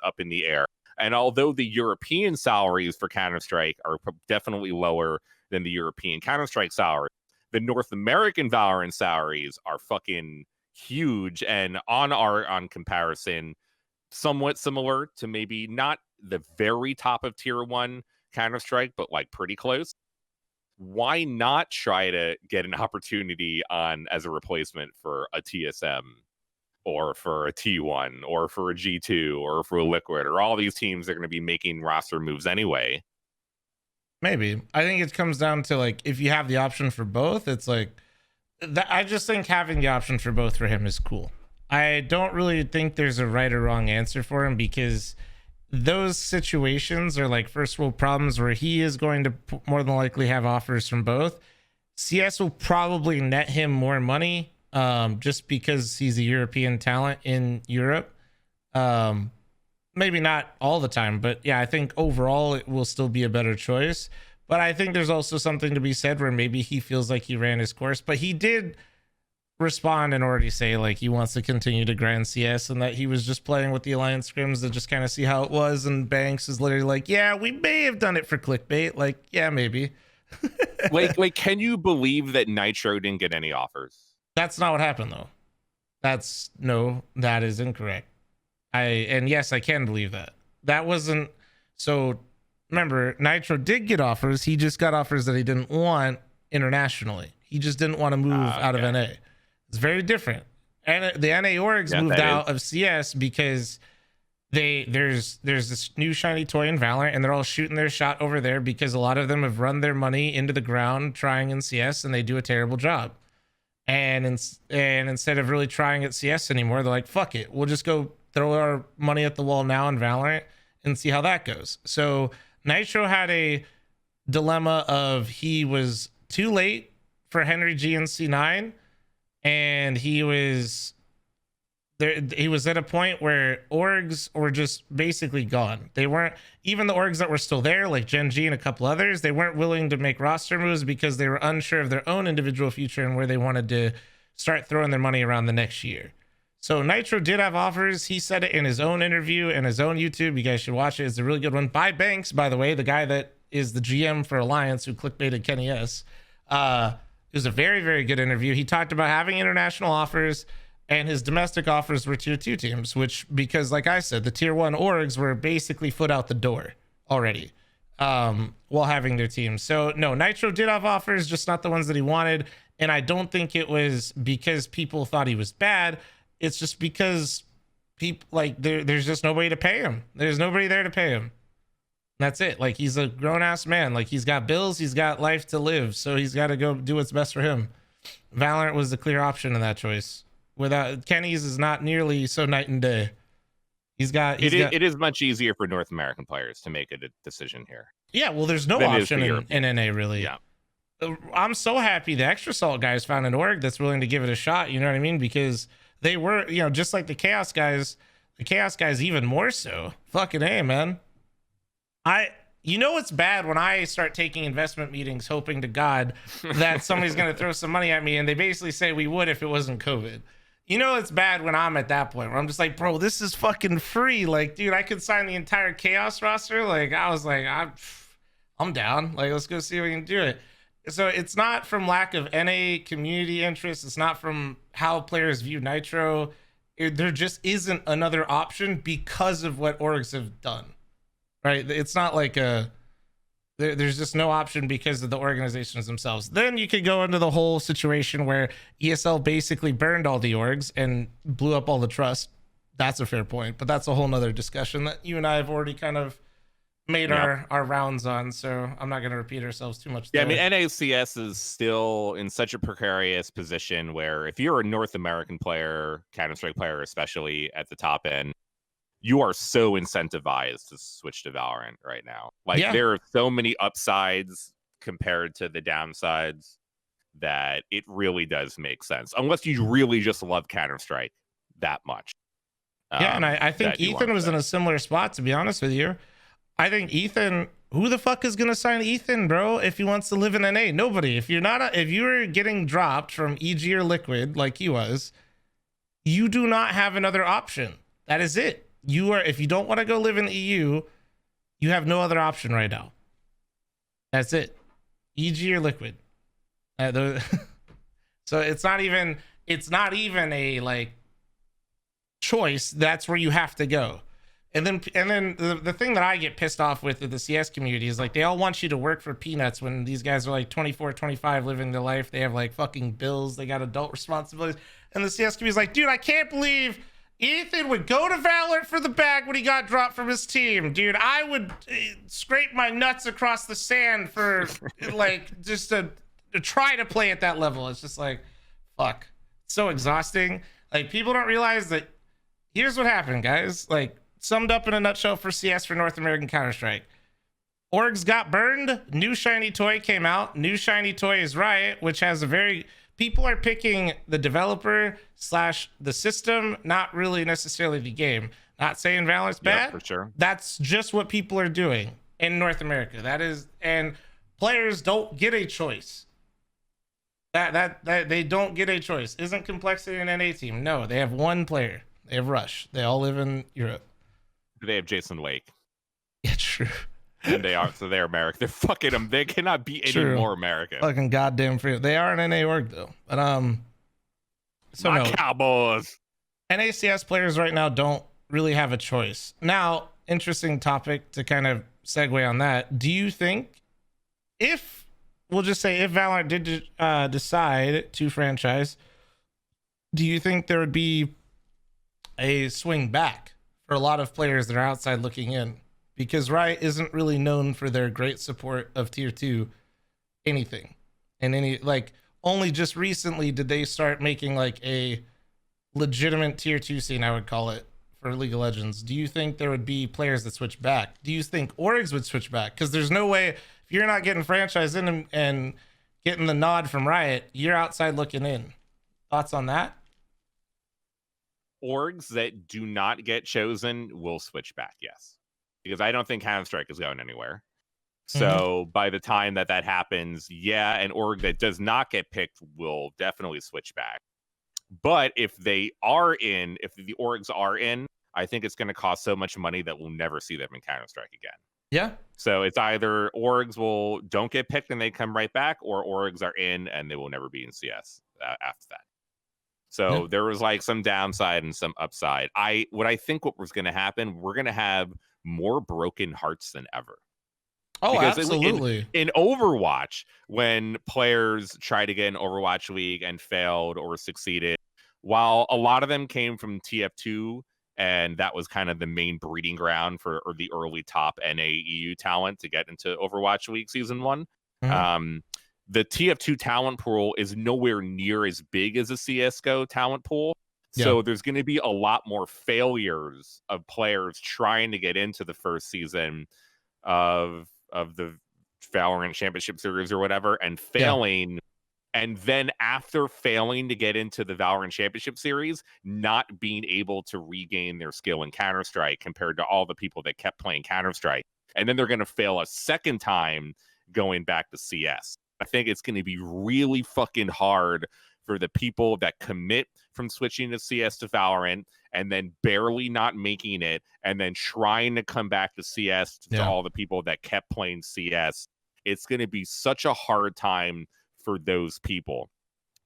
S2: up in the air. And although the European salaries for Counter-Strike are definitely lower than the European Counter-Strike salaries, the North American Valorant salaries are fucking huge, and on comparison, somewhat similar to maybe not the very top of tier 1 Counter-Strike, but like pretty close. Why not try to get an opportunity on as a replacement for a TSM or for a T1 or for a G2 or for a Liquid, or all these teams are going to be making roster moves anyway?
S1: Maybe. I think it comes down to like, if you have the option for both, it's like I just think having the option for both for him is cool. I don't really think there's a right or wrong answer for him, because those situations are like first world problems where he is going to more than likely have offers from both. CS will probably net him more money, just because he's a European talent in Europe. Maybe not all the time, but yeah, I think overall it will still be a better choice. But I think there's also something to be said where maybe he feels like he ran his course, but he did respond and already say like he wants to continue to grind CS, and that he was just playing with the alliance scrims to just kind of see how it was. And Banks is literally like, yeah, we may have done it for clickbait. Like, yeah, maybe.
S2: like can you believe that Nitro didn't get any offers?
S1: That's not what happened though. That is incorrect. And yes, I can believe that. That wasn't so. Remember, Nitro did get offers. He just got offers that he didn't want internationally. He just didn't want to move out of NA. It's very different. And the NA orgs moved out of CS because there's this new shiny toy in Valorant, and they're all shooting their shot over there because a lot of them have run their money into the ground trying in CS, and they do a terrible job. And instead of really trying at CS anymore, they're like, fuck it, we'll just go throw our money at the wall now in Valorant and see how that goes. So Nitro had a dilemma of he was too late for HenryG and C9, and he was at a point where orgs were just basically gone. They weren't, even the orgs that were still there, like Gen G and a couple others, they weren't willing to make roster moves because they were unsure of their own individual future and where they wanted to start throwing their money around the next year. So Nitro did have offers. He said it in his own interview and his own YouTube. You guys should watch it. It's a really good one by Banks, by the way, the guy that is the GM for Alliance who clickbaited Kenny S. It was a very, very good interview. He talked about having international offers, and his domestic offers were tier 2 teams, which, because like I said, the tier 1 orgs were basically foot out the door already while having their teams. So no, Nitro did have offers, just not the ones that he wanted. And I don't think it was because people thought he was bad. It's just because people, like, there's just nobody to pay him. There's nobody there to pay him. That's it. Like, he's a grown-ass man. Like, he's got bills, he's got life to live, so he's got to go do what's best for him. Valorant was the clear option in that choice. Without Kenny's is not nearly so night and day. It is much easier for North American players to make a decision here. Yeah, well, there's no option in NA, really. Yeah. I'm so happy the Extra Salt guys found an org that's willing to give it a shot, you know what I mean? Because they were, you know, just like the Chaos guys even more so. Fucking A, man. You know it's bad when I start taking investment meetings hoping to God that somebody's going to throw some money at me, and they basically say we would if it wasn't COVID. You know it's bad when I'm at that point where I'm just like, bro, this is fucking free. Like, dude, I could sign the entire Chaos roster. Like, I was like, I'm down. Like, let's go see if we can do it. So it's not from lack of NA community interest. It's not from how players view Nitro. There just isn't another option because of what orgs have done. Right? It's not like there's just no option because of the organizations themselves. Then you could go into the whole situation where ESL basically burned all the orgs and blew up all the trust. That's a fair point, but that's a whole nother discussion that you and I have already kind of made our rounds on, so I'm not going to repeat ourselves too much there. Yeah, I mean, NACS is still in such a precarious position where if you're a North American player, Counter-Strike player especially at the top end, you are so incentivized to switch to Valorant right now. Like, there are so many upsides compared to the downsides that it really does make sense. Unless you really just love Counter-Strike that much. Yeah, and I think Ethan was in a similar spot, to be honest with you. I think Ethan, who the fuck is going to sign Ethan, bro, if he wants to live in NA? Nobody. If you're getting dropped from EG or Liquid like he was, you do not have another option. That is it. If you don't want to go live in the EU, you have no other option right now. That's it. EG or Liquid. So it's not even a like choice. That's where you have to go. And then the thing that I get pissed off with the CS community is like they all want you to work for peanuts when these guys are like 24, 25 living their life. They have like fucking bills. They got adult responsibilities. And the CS community is like, dude, I can't believe Ethan would go to Valorant for the bag when he got dropped from his team. Dude, I would scrape my nuts across the sand for like just to try to play at that level. It's just like, fuck. It's so exhausting. Like, people don't realize that here's what happened, guys. Like, summed up in a nutshell for CS for North American Counter-Strike. Orgs got burned. New shiny toy came out. New shiny toy is Riot, which has a very... People are picking the developer / the system, not really necessarily the game. Not saying Valorant's bad. For sure. That's just what people are doing in North America. That is, and players don't get a choice. That they don't get a choice. Isn't Complexity an NA team? No, they have one player. They have Rush. They all live in Europe. They have Jason Wake. Yeah, true. And they're American. They're fucking them. They cannot be any more American. Fucking goddamn free. They are an NA org though. But so no. Cowboys. NACS players right now don't really have a choice. Now, interesting topic to kind of segue on that. Do you think if we'll just say if Valorant did decide to franchise, do you think there would be a swing back for a lot of players that are outside looking in? Because Riot isn't really known for their great support of tier 2 anything. And any, like, only just recently did they start making like a legitimate tier 2 scene, I would call it, for League of Legends. Do you think there would be players that switch back? Do you think orgs would switch back? Because there's no way, if you're not getting franchised in and getting the nod from Riot, you're outside looking in. Thoughts on that?
S2: Orgs that do not get chosen will switch back, yes. Because I don't think Counter-Strike is going anywhere. So by the time that happens, yeah, an org that does not get picked will definitely switch back. But if they are in, if the orgs are in, I think it's going to cost so much money that we'll never see them in Counter-Strike again.
S1: Yeah.
S2: So it's either orgs don't get picked and they come right back, or orgs are in and they will never be in CS after that. So there was like some downside and some upside. I think what was going to happen, we're going to have more broken hearts than ever.
S1: Oh,
S2: because
S1: absolutely.
S2: In Overwatch, when players try to get an Overwatch League and failed or succeeded, while a lot of them came from TF2, and that was kind of the main breeding ground for the early top NA/EU talent to get into Overwatch League Season 1, the TF2 talent pool is nowhere near as big as a CSGO talent pool. So there's going to be a lot more failures of players trying to get into the first season of the Valorant Championship Series or whatever, and failing, and then after failing to get into the Valorant Championship Series, not being able to regain their skill in Counter-Strike compared to all the people that kept playing Counter-Strike. And then they're going to fail a second time going back to CS. I think it's going to be really fucking hard for the people that commit from switching to CS to Valorant and then barely not making it and then trying to come back to CS to all the people that kept playing CS. It's going to be such a hard time for those people.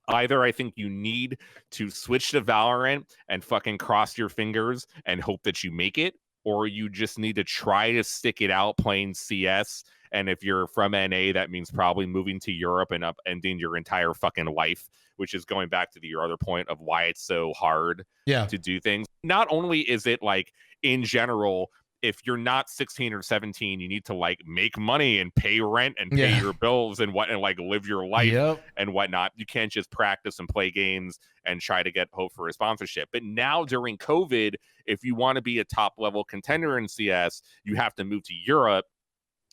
S2: Either I think you need to switch to Valorant and fucking cross your fingers and hope that you make it, or you just need to try to stick it out playing CS. And if you're from NA, that means probably moving to Europe and upending your entire fucking life, which is going back to your other point of why it's so hard to do things. Not only is it like, in general, if you're not 16 or 17, you need to like make money and pay rent and pay your bills and like live your life and whatnot. You can't just practice and play games and try to get hope for a sponsorship. But now during COVID, if you want to be a top level contender in CS, you have to move to Europe.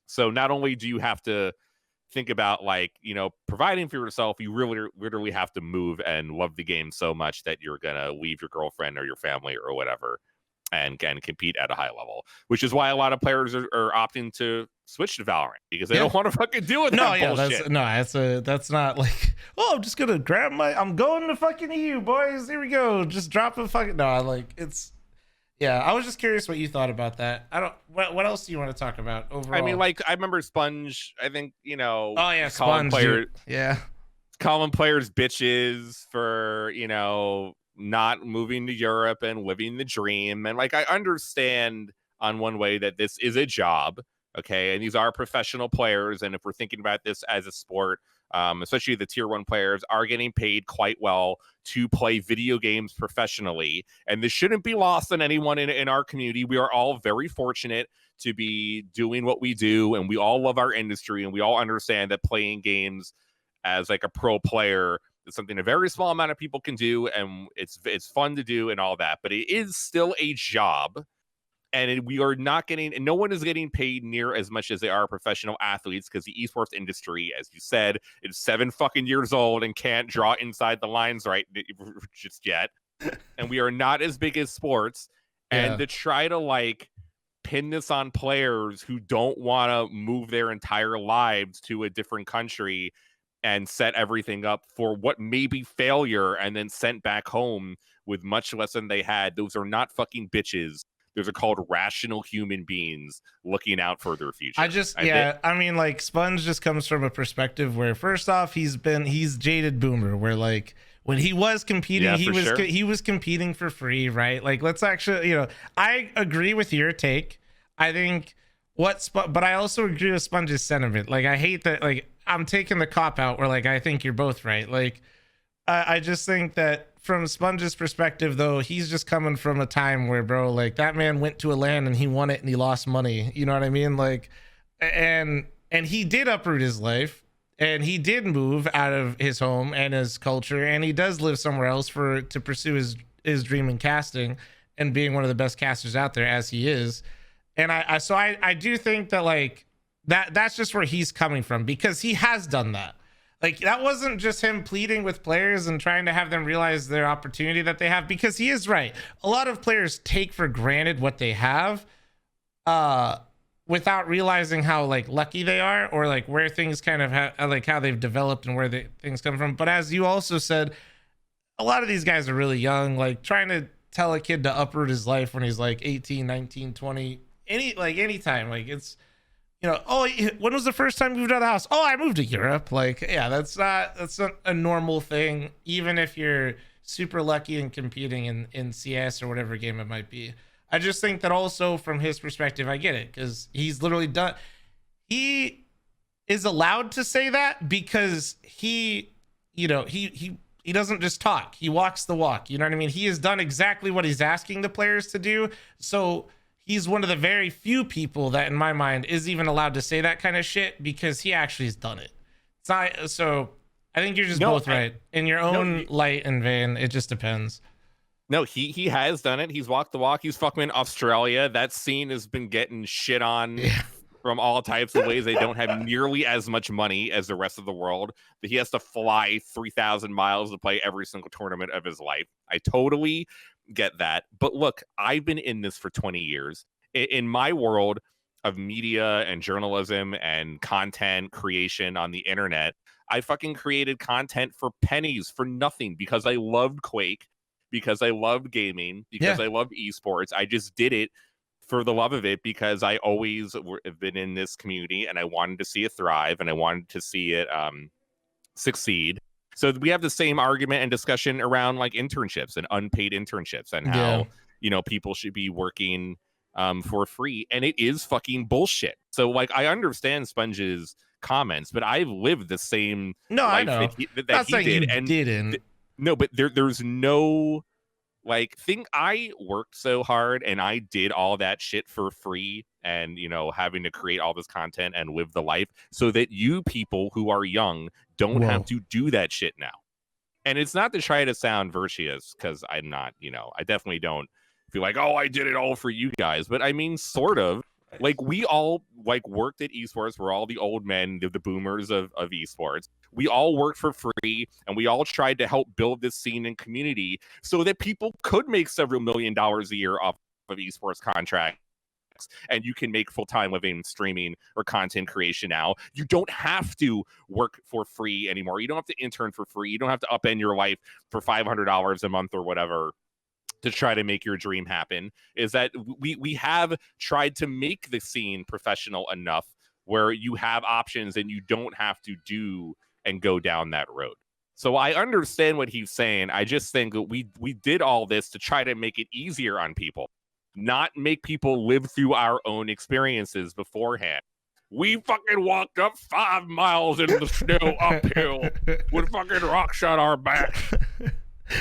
S2: So not only do you have to think about like, you know, providing for yourself, you really literally have to move and love the game so much that you're going to leave your girlfriend or your family or whatever and can compete at a high level, which is why a lot of players are opting to switch to Valorant because they don't want to fucking deal with that bullshit.
S1: That's not like, oh, I'm just going to I'm going to fucking EU, boys. Here we go. Just drop a fucking, I was just curious what you thought about that. What else do you want to talk about overall?
S2: I mean, like, I remember Sponge, I think, you know,
S1: calling players
S2: bitches for, you know, not moving to Europe and living the dream. And like, I understand on one way that this is a job, okay, and these are professional players, and if we're thinking about this as a sport, especially the tier 1 players are getting paid quite well to play video games professionally, and this shouldn't be lost on anyone in our community. We are all very fortunate to be doing what we do, and we all love our industry, and we all understand that playing games as like a pro player is something a very small amount of people can do, and it's fun to do and all that, but it is still a job. And we are not getting, and no one is getting paid near as much as they are professional athletes, because the esports industry, as you said, is 7 fucking years old and can't draw inside the lines right just yet. And we are not as big as sports. And to try to like pin this on players who don't want to move their entire lives to a different country and set everything up for what may be failure and then sent back home with much less than they had, those are not fucking bitches. Those are called rational human beings looking out for their future.
S1: I mean, like, Sponge just comes from a perspective where, first off, he's jaded boomer, where like when he was competing, he was competing for free, right? Like, let's actually, you know, I agree with your take. I think but I also agree with Sponge's sentiment. Like, I hate that, like, I'm taking the cop out where like I think you're both right. Like I just think that from Sponge's perspective though, he's just coming from a time where, bro, like that man went to a LAN and he won it and he lost money. You know what I mean? Like, and he did uproot his life and he did move out of his home and his culture, and he does live somewhere else to pursue his dream in casting and being one of the best casters out there as he is. And I do think that like that's just where he's coming from, because he has done that. Like that wasn't just him pleading with players and trying to have them realize their opportunity that they have, because he is right. A lot of players take for granted what they have without realizing how like lucky they are, or like where things kind of like how they've developed and where things come from. But as you also said, a lot of these guys are really young. Like trying to tell a kid to uproot his life when he's like 18, 19, 20, anytime, like it's, you know, oh, when was the first time you moved out of the house? Oh, I moved to Europe. Like, yeah, that's not a normal thing, even if you're super lucky and competing in CS or whatever game it might be. I just think that also from his perspective, I get it, because he's literally done. He is allowed to say that because he doesn't just talk. He walks the walk. You know what I mean? He has done exactly what he's asking the players to do. So he's one of the very few people that, in my mind, is even allowed to say that kind of shit, because he actually has done it. It's not, so I think you're just both right. In your own light and vein, it just depends.
S2: No, he has done it. He's walked the walk. He's fucking in Australia. That scene has been getting shit on from all types of ways. They don't have nearly as much money as the rest of the world, that he has to fly 3,000 miles to play every single tournament of his life. I totally get that. But look, I've been in this for 20 years. In my world of media and journalism and content creation on the internet, I fucking created content for pennies, for nothing, because I loved Quake, because I loved gaming, because I loved esports. I just did it for the love of it, because I always have been in this community and I wanted to see it thrive and I wanted to see it succeed. So we have the same argument and discussion around like internships and unpaid internships and how, you know, people should be working for free, and it is fucking bullshit. So like I understand Sponge's comments, but I've lived the same life that he did. And
S1: didn't.
S2: No, but there's no like thing. I worked so hard and I did all that shit for free, and you know, having to create all this content and live the life so that you people who are young don't have to do that shit now. And it's not to try to sound virtuous, because I'm not, you know, I definitely don't feel like, oh, I did it all for you guys. But I mean, sort of. Like we all like worked at esports. We're all the old men, the boomers of esports. We all worked for free, and we all tried to help build this scene and community so that people could make several $1 million a year off of esports contracts. And you can make full-time living streaming or content creation now. You don't have to work for free anymore. You don't have to intern for free. You don't have to upend your life for $500 a month or whatever to try to make your dream happen. Is that we have tried to make the scene professional enough where you have options and you don't have to do and go down that road. So I understand what he's saying. I just think that we did all this to try to make it easier on people, not make people live through our own experiences beforehand. We fucking walked up 5 miles in the snow uphill with fucking rocks on our back.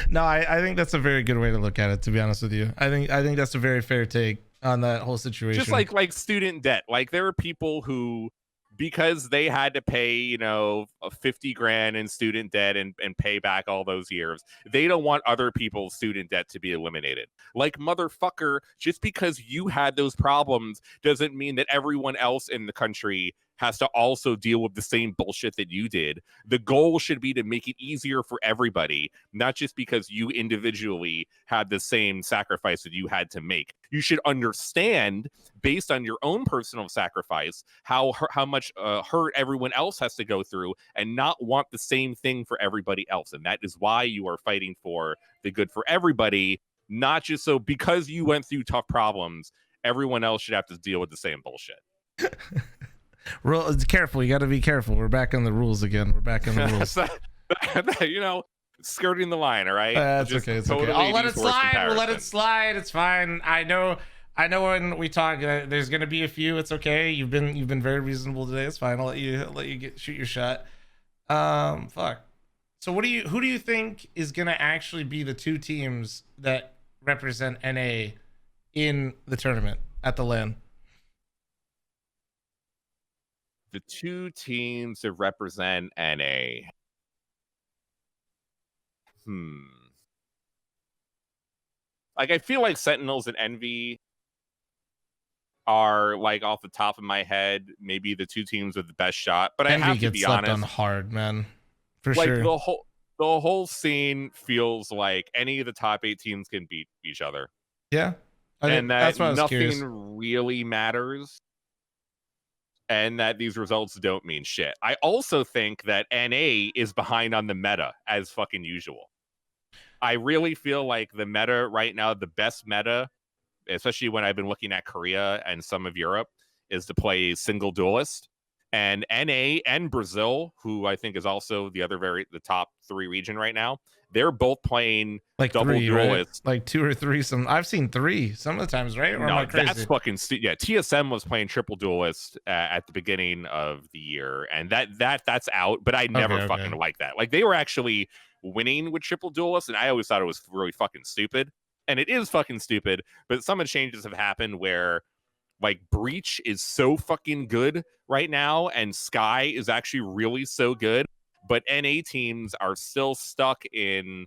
S1: No, I think that's a very good way to look at it, to be honest with you. I think that's a very fair take on that whole situation.
S2: Just like student debt. Like there are people who, because they had to pay, you know, 50 grand in student debt and pay back all those years, they don't want other people's student debt to be eliminated. Like, motherfucker, just because you had those problems doesn't mean that everyone else in the country has to also deal with the same bullshit that you did. The goal should be to make it easier for everybody, not just because you individually had the same sacrifice that you had to make. You should understand, based on your own personal sacrifice, how much hurt everyone else has to go through, and not want the same thing for everybody else. And that is why you are fighting for the good for everybody, not just so because you went through tough problems, everyone else should have to deal with the same bullshit.
S1: Careful, you got to be careful. We're back on the rules again. We're back on the rules.
S2: You know, skirting the line. All right,
S1: that's okay. It's totally okay. I'll let it slide. We'll let it slide. It's fine. I know I know when we talk, there's gonna be a few. It's okay. You've been very reasonable today. It's fine. I'll let you shoot your shot. Fuck. So who do you think is gonna actually be the two teams that represent NA in the tournament at the LAN?
S2: The two teams that represent NA. Like, I feel like Sentinels and Envy are, like, off the top of my head, maybe the two teams with the best shot. But
S1: Envy
S2: I have to
S1: gets
S2: be
S1: slept
S2: honest,
S1: on hard, man. For
S2: like,
S1: sure.
S2: the whole scene feels like any of the top 8 teams can beat each other.
S1: Yeah,
S2: and that
S1: that's why I was curious.
S2: nothing really matters, and that these results don't mean shit. I also think that NA is behind on the meta as fucking usual. I really feel like the meta right now, the best meta, especially when I've been looking at Korea and some of Europe, is to play single duelist. And NA and Brazil, who I think is also the top 3 region right now, they're both playing
S1: like
S2: double duelist.
S1: Right? Like 2 or 3. I've seen 3 some of the times, right? Or
S2: no,
S1: am I crazy?
S2: That's fucking yeah. TSM was playing triple duelist at the beginning of the year, and that's out. But I never fucking liked that. Like, they were actually winning with triple duelist, and I always thought it was really fucking stupid. And it is fucking stupid. But some of the changes have happened where, like, Breach is so fucking good right now, and Sky is actually really so good. But NA teams are still stuck in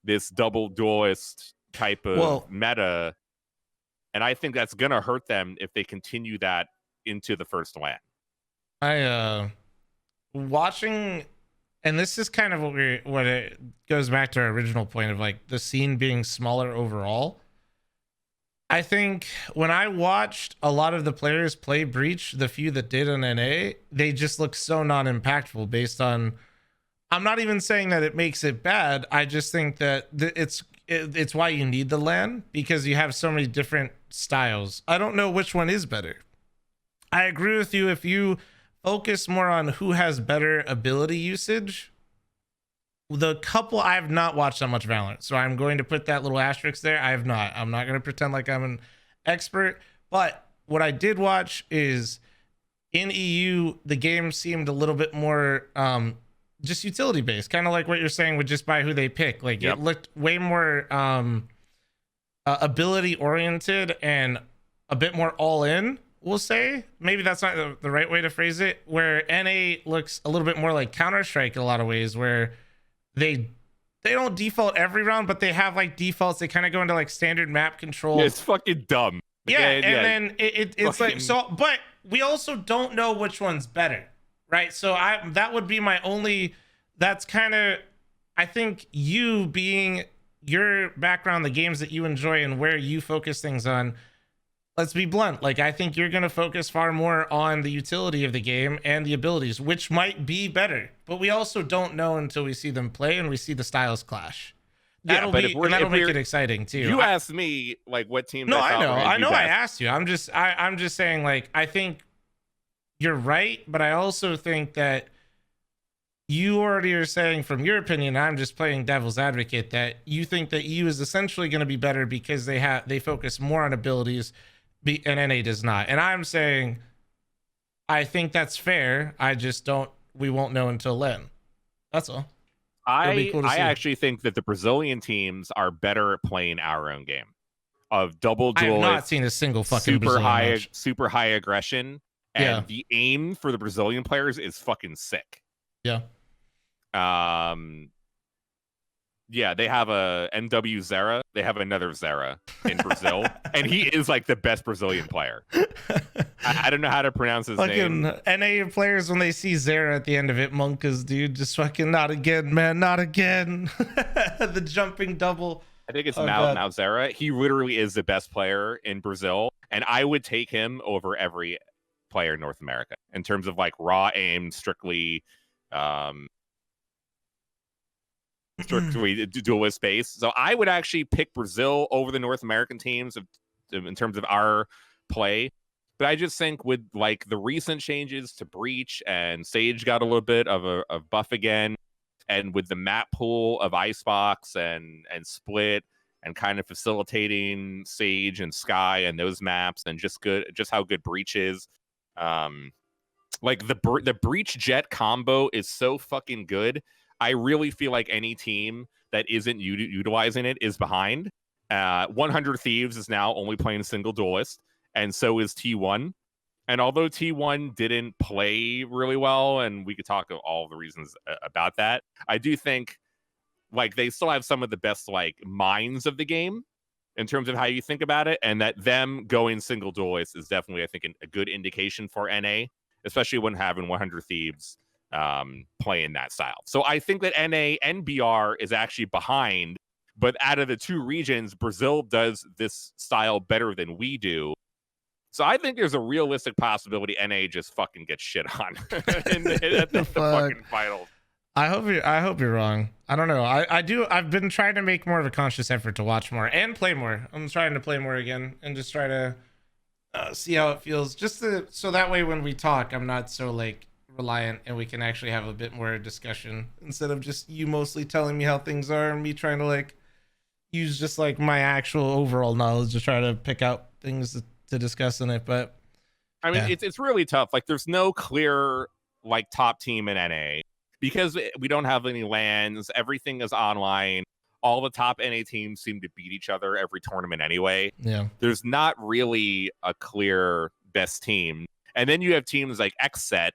S2: this double duelist type of meta. And I think that's going to hurt them if they continue that into the first LAN.
S1: Watching, and this is kind of what it goes back to our original point of, like, the scene being smaller overall. I think when I watched a lot of the players play Breach, the few that did on NA, they just look so non-impactful based on, I'm not even saying that it makes it bad. I just think that it's why you need the LAN, because you have so many different styles. I don't know which one is better. I agree with you. If you focus more on who has better ability usage, the couple, I have not watched that much Valorant, so I'm going to put that little asterisk there. I'm not going to pretend like I'm an expert, but what I did watch is in EU, the game seemed a little bit more just utility based, kind of like what you're saying with just by who they pick. Like, it looked way more ability oriented and a bit more all in, we'll say. Maybe that's not the right way to phrase it, where NA looks a little bit more like Counter-Strike in a lot of ways, where they don't default every round, but they have like defaults. They kind of go into like standard map control.
S2: Yeah, it's fucking dumb.
S1: Yeah, then it's fucking... like, so, but we also don't know which one's better, right? So that would be my only, that's kind of, I think, you being your background, the games that you enjoy and where you focus things on, let's be blunt, like, I think you're going to focus far more on the utility of the game and the abilities, which might be better, but we also don't know until we see them play and we see the styles clash. That'll make it exciting too.
S2: You asked me, like, what team.
S1: No, I know I asked you. I'm just saying, like, I think you're right, but I also think that you already are saying, from your opinion, I'm just playing devil's advocate, that you think that EU is essentially going to be better because they focus more on abilities, and NA does not. And I'm saying, I think that's fair. I just don't. We won't know until then. That's all.
S2: I actually think that the Brazilian teams are better at playing our own game of double duelist. I have
S1: not seen a single fucking
S2: super high aggression, and the aim for the Brazilian players is fucking sick.
S1: Yeah.
S2: Yeah, they have a NW Zera. They have another Zera in Brazil, and he is like the best Brazilian player. I don't know how to pronounce his name.
S1: NA players, when they see Zera at the end of it, Monkas, dude, just fucking, not again, man, not again. The jumping double.
S2: I think it's Mal Zera. He literally is the best player in Brazil, and I would take him over every player in North America in terms of, like, raw aim, strictly duelist base. So I would actually pick Brazil over the North American teams in terms of our play. But I just think with, like, the recent changes to Breach, and Sage got a little bit of a buff again, and with the map pool of Icebox and Split and kind of facilitating Sage and Sky and those maps, and just how good Breach is. Like the Breach Jet combo is so fucking good. I really feel like any team that isn't utilizing it is behind. 100 Thieves is now only playing single duelist, and so is T1. And although T1 didn't play really well, and we could talk of all the reasons about that, I do think like they still have some of the best like minds of the game in terms of how you think about it, and that them going single duelist is definitely, I think, a good indication for NA, especially when having 100 Thieves playing that style. So I think that NA and BR is actually behind, but out of the two regions, Brazil does this style better than we do. So I think there's a realistic possibility NA just fucking gets shit on in the fucking finals.
S1: I hope you're wrong. I don't know. I've been trying to make more of a conscious effort to watch more and play more. I'm trying to play more again and just try to see how it feels. So that way when we talk, I'm not so like reliant and we can actually have a bit more discussion instead of just you mostly telling me how things are and me trying to like use just like my actual overall knowledge to try to pick out things to discuss in it. But
S2: I mean, it's really tough. Like there's no clear like top team in NA because we don't have any LANs. Everything is online. All the top NA teams seem to beat each other every tournament anyway.
S1: Yeah,
S2: there's not really a clear best team. And then you have teams like XSET,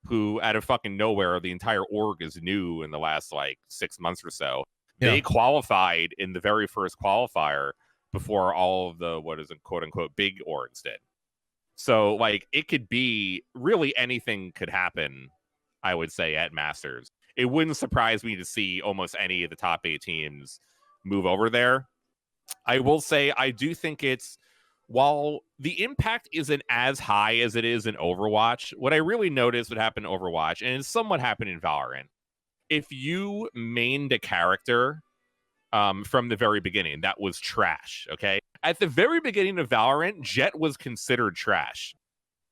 S2: who out of fucking nowhere, the entire org is new in the last like 6 months or so. They qualified in the very first qualifier before all of the quote unquote big orgs did. So like it could be really anything could happen, I would say, at Masters. It wouldn't surprise me to see almost any of the top 8 teams move over there. I will say I do think while the impact isn't as high as it is in Overwatch, what I really noticed would happen in Overwatch, and it's somewhat happened in Valorant, if you mained a character from the very beginning that was trash, okay? At the very beginning of Valorant, Jett was considered trash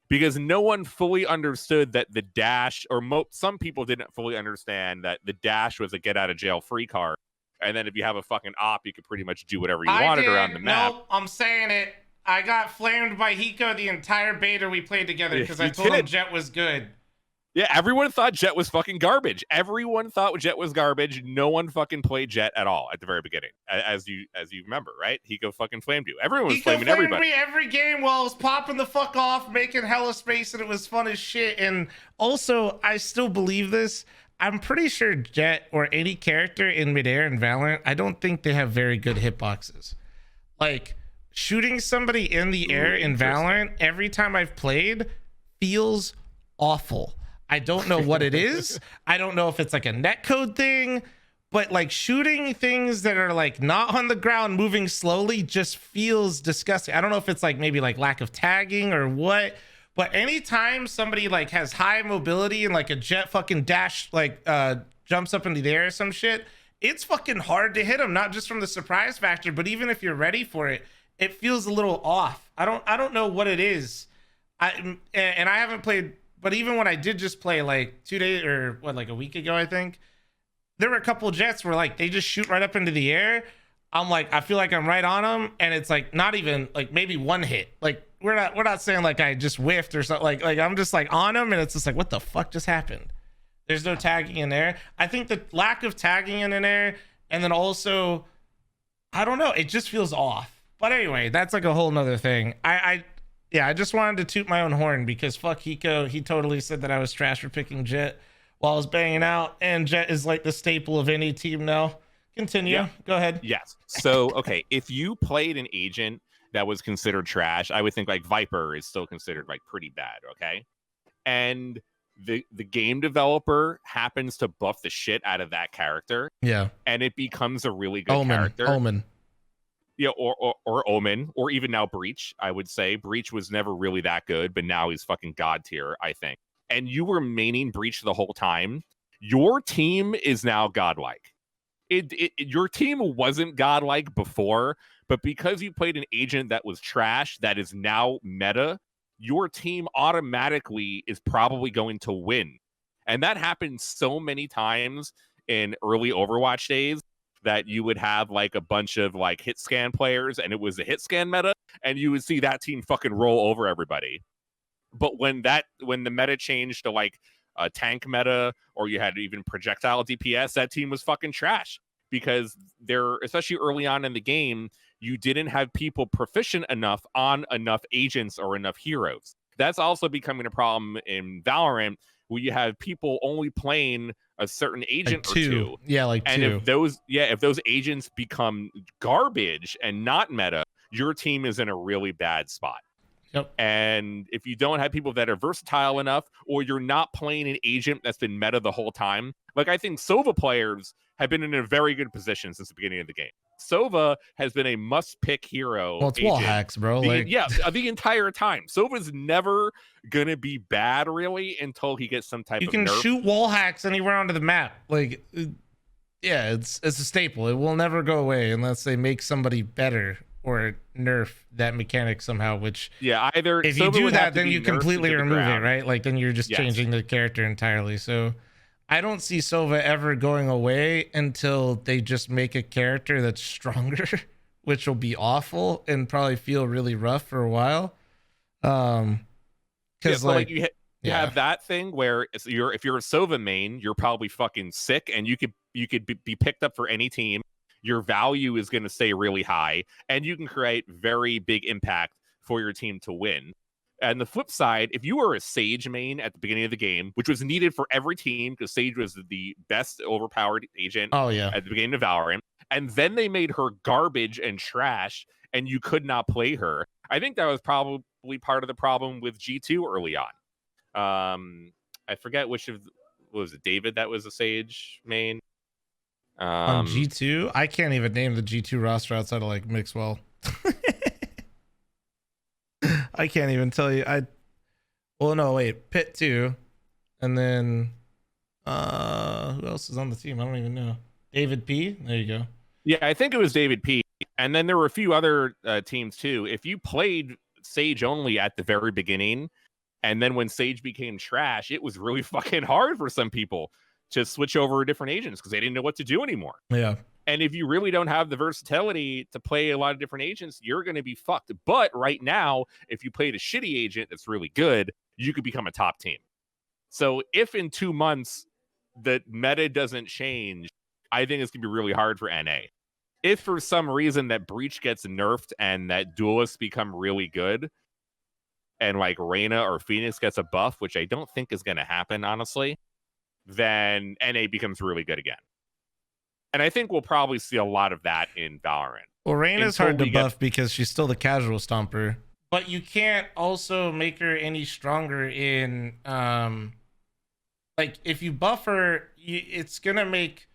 S2: because no one fully understood that the dash, or some people didn't fully understand that the dash was a get out of jail free card. And then if you have a fucking op, you could pretty much do whatever you wanted around the map.
S1: Nope, I'm saying it. I got flamed by Hiko the entire beta we played together because I told him Jett was good.
S2: Yeah, everyone thought Jett was fucking garbage. Everyone thought Jett was garbage. No one fucking played Jett at all at the very beginning, as you remember, right? Hiko fucking flamed you. Everyone was flaming everybody.
S1: Me every game while I was popping the fuck off, making hella space, and it was fun as shit. And also, I still believe this. I'm pretty sure Jett or any character in midair in Valorant, I don't think they have very good hitboxes. Like shooting somebody in the air in Valorant every time I've played feels awful. I don't know what it is. I don't know if it's like a netcode thing, but like shooting things that are like not on the ground moving slowly just feels disgusting. I don't know if it's like maybe like lack of tagging or what, but anytime somebody like has high mobility and like a Jett fucking dash like jumps up into the air or some shit, it's fucking hard to hit them, not just from the surprise factor, but even if you're ready for it, it feels a little off. I don't know what it is. I haven't played. But even when I did just play like 2 days or like a week ago, I think there were a couple of Jetts where like they just shoot right up into the air. I'm like, I feel like I'm right on them, and it's like not even like maybe one hit. Like we're not saying like I just whiffed or something. Like I'm just like on them, and it's just like what the fuck just happened? There's no tagging in there. I think the lack of tagging in there, and then also I don't know, it just feels off. But anyway, that's like a whole nother thing. I just wanted to toot my own horn because fuck Hiko. He totally said that I was trash for picking Jett while I was banging out, and Jett is like the staple of any team now. Continue. Yeah. Go ahead.
S2: Yes. So, okay, if you played an agent that was considered trash, I would think like Viper is still considered like pretty bad, okay? And the game developer happens to buff the shit out of that character.
S1: Yeah.
S2: And it becomes a really good character.
S1: Omen.
S2: Yeah, or Omen, or even now Breach, I would say. Breach was never really that good, but now he's fucking god tier, I think. And you were maining Breach the whole time. Your team is now godlike. Your team wasn't godlike before, but because you played an agent that was trash, that is now meta, your team automatically is probably going to win. And that happened so many times in early Overwatch days. that you would have like a bunch of like hit scan players and it was a hit scan meta, and you would see that team fucking roll over everybody. But when the meta changed to like a tank meta, or you had even projectile DPS, that team was fucking trash, because they're, especially early on in the game, you didn't have people proficient enough on enough agents or enough heroes. That's also becoming a problem in Valorant, where you have people only playing a certain agent
S1: like
S2: or two.
S1: Yeah, like
S2: and
S1: two.
S2: if those agents become garbage and not meta, your team is in a really bad spot.
S1: Yep.
S2: And if you don't have people that are versatile enough, or you're not playing an agent that's been meta the whole time, like I think Sova players have been in a very good position since the beginning of the game. Sova has been a must-pick hero.
S1: Well, it's wall hacks, bro.
S2: The entire time. Sova's never gonna be bad really until he gets some type of nerf.
S1: You can shoot wall hacks anywhere onto the map. Like, yeah, it's a staple. It will never go away unless they make somebody better or nerf that mechanic somehow. Which,
S2: yeah, either
S1: if
S2: Sova
S1: you do that, then you completely remove it, right? Like, then you're just changing the character entirely. So I don't see Sova ever going away until they just make a character that's stronger, which will be awful and probably feel really rough for a while. Because
S2: you have that thing where if you're a Sova main, you're probably fucking sick, and you could be picked up for any team. Your value is going to stay really high, and you can create very big impact for your team to win. And the flip side, if you were a Sage main at the beginning of the game, which was needed for every team because Sage was the best overpowered agent at the beginning of Valorant, and then they made her garbage and trash, and you could not play her, I think that was probably part of the problem with G2 early on. I forget what was it, David that was a Sage main?
S1: On G2? I can't even name the G2 roster outside of like Mixwell. I can't even tell you. Pit 2. And then who else is on the team? I don't even know. David P. There you go.
S2: Yeah, I think it was David P. And then there were a few other teams too. If you played Sage only at the very beginning, and then when Sage became trash, it was really fucking hard for some people to switch over to different agents because they didn't know what to do anymore.
S1: Yeah.
S2: And if you really don't have the versatility to play a lot of different agents, you're going to be fucked. But right now, if you played a shitty agent that's really good, you could become a top team. So if in 2 months the meta doesn't change, I think it's going to be really hard for NA. If for some reason that Breach gets nerfed and that Duelists become really good, and like Reyna or Phoenix gets a buff, which I don't think is going to happen, honestly, then NA becomes really good again. And I think we'll probably see a lot of that in Valorant.
S1: Well, Reyna's hard to buff because she's still the casual stomper. But you can't also make her any stronger in... like, if you buff her, it's going to make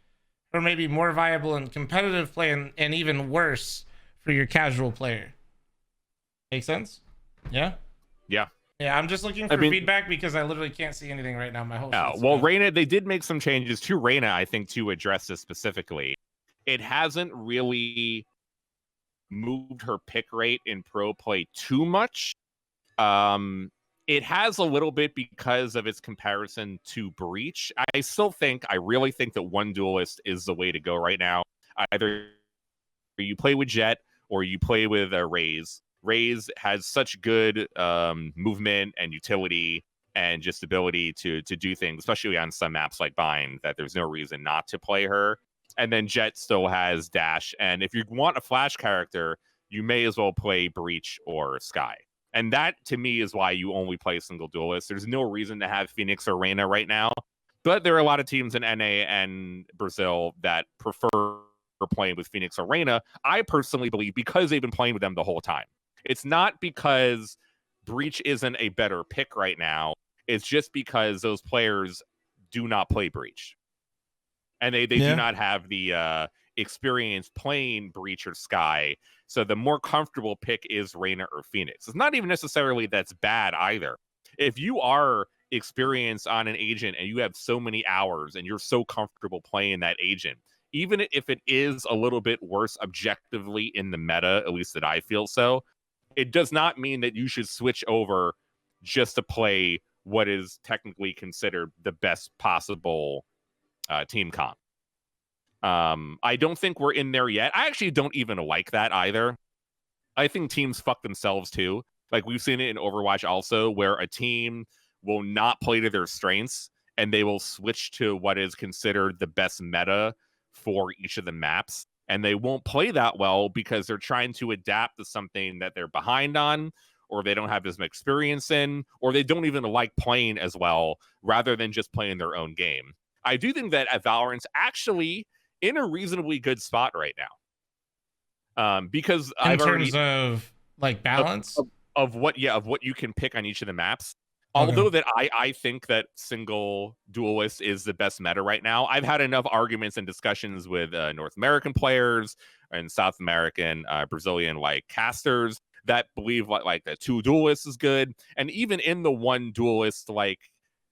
S1: her maybe more viable in competitive play and even worse for your casual player. Make sense? Yeah?
S2: Yeah.
S1: Yeah, I'm just looking for feedback because I literally can't see anything right now. My whole
S2: Reyna, they did make some changes to Reyna, I think, to address this specifically. It hasn't really moved her pick rate in pro play too much. It has a little bit because of its comparison to Breach. I really think that one duelist is the way to go right now. Either you play with Jett or you play with Raze. Raze has such good movement and utility and just ability to do things, especially on some maps like Bind, that there's no reason not to play her. And then Jett still has dash. And if you want a flash character, you may as well play Breach or Skye. And that, to me, is why you only play single duelist. There's no reason to have Phoenix or Reyna right now. But there are a lot of teams in NA and Brazil that prefer playing with Phoenix or Reyna. I personally believe because they've been playing with them the whole time. It's not because Breach isn't a better pick right now. It's just because those players do not play Breach. And they do not have the experience playing Breach or Skye. So the more comfortable pick is Reyna or Phoenix. It's not even necessarily that's bad either. If you are experienced on an agent and you have so many hours and you're so comfortable playing that agent, even if it is a little bit worse objectively in the meta, at least that I feel so, it does not mean that you should switch over just to play what is technically considered the best possible team comp. I don't think we're in there yet. I actually don't even like that either. I think teams fuck themselves too. Like we've seen it in Overwatch also, where a team will not play to their strengths and they will switch to what is considered the best meta for each of the maps. And they won't play that well because they're trying to adapt to something that they're behind on, or they don't have as much experience in, or they don't even like playing as well, rather than just playing their own game. I do think that at Valorant's actually in a reasonably good spot right now. Because
S1: in terms of like balance
S2: of what you can pick on each of the maps. Although that I think that single duelist is the best meta right now. I've had enough arguments and discussions with North American players and South American, Brazilian like casters that believe like the two duelists is good. And even in the one duelist like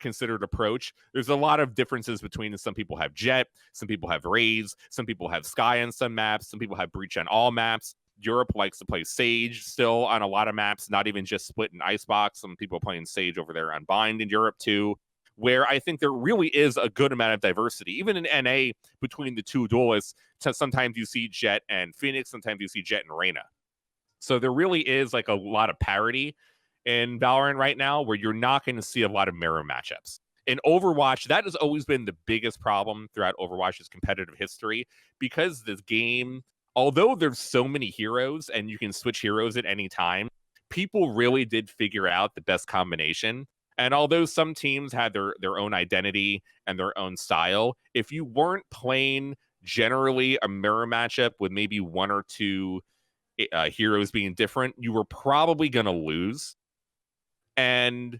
S2: considered approach, there's a lot of differences between some people have Jet, some people have Raze, some people have Sky on some maps, some people have Breach on all maps. Europe likes to play Sage still on a lot of maps, not even just Split and Icebox. Some people are playing Sage over there on Bind in Europe too, where I think there really is a good amount of diversity. Even in NA, between the two duelists, sometimes you see Jet and Phoenix, sometimes you see Jet and Reyna. So there really is like a lot of parity in Valorant right now, where you're not going to see a lot of mirror matchups. In Overwatch, that has always been the biggest problem throughout Overwatch's competitive history, because this game, although there's so many heroes and you can switch heroes at any time, people really did figure out the best combination. And although some teams had their own identity and their own style, if you weren't playing generally a mirror matchup with maybe one or two heroes being different, you were probably going to lose. And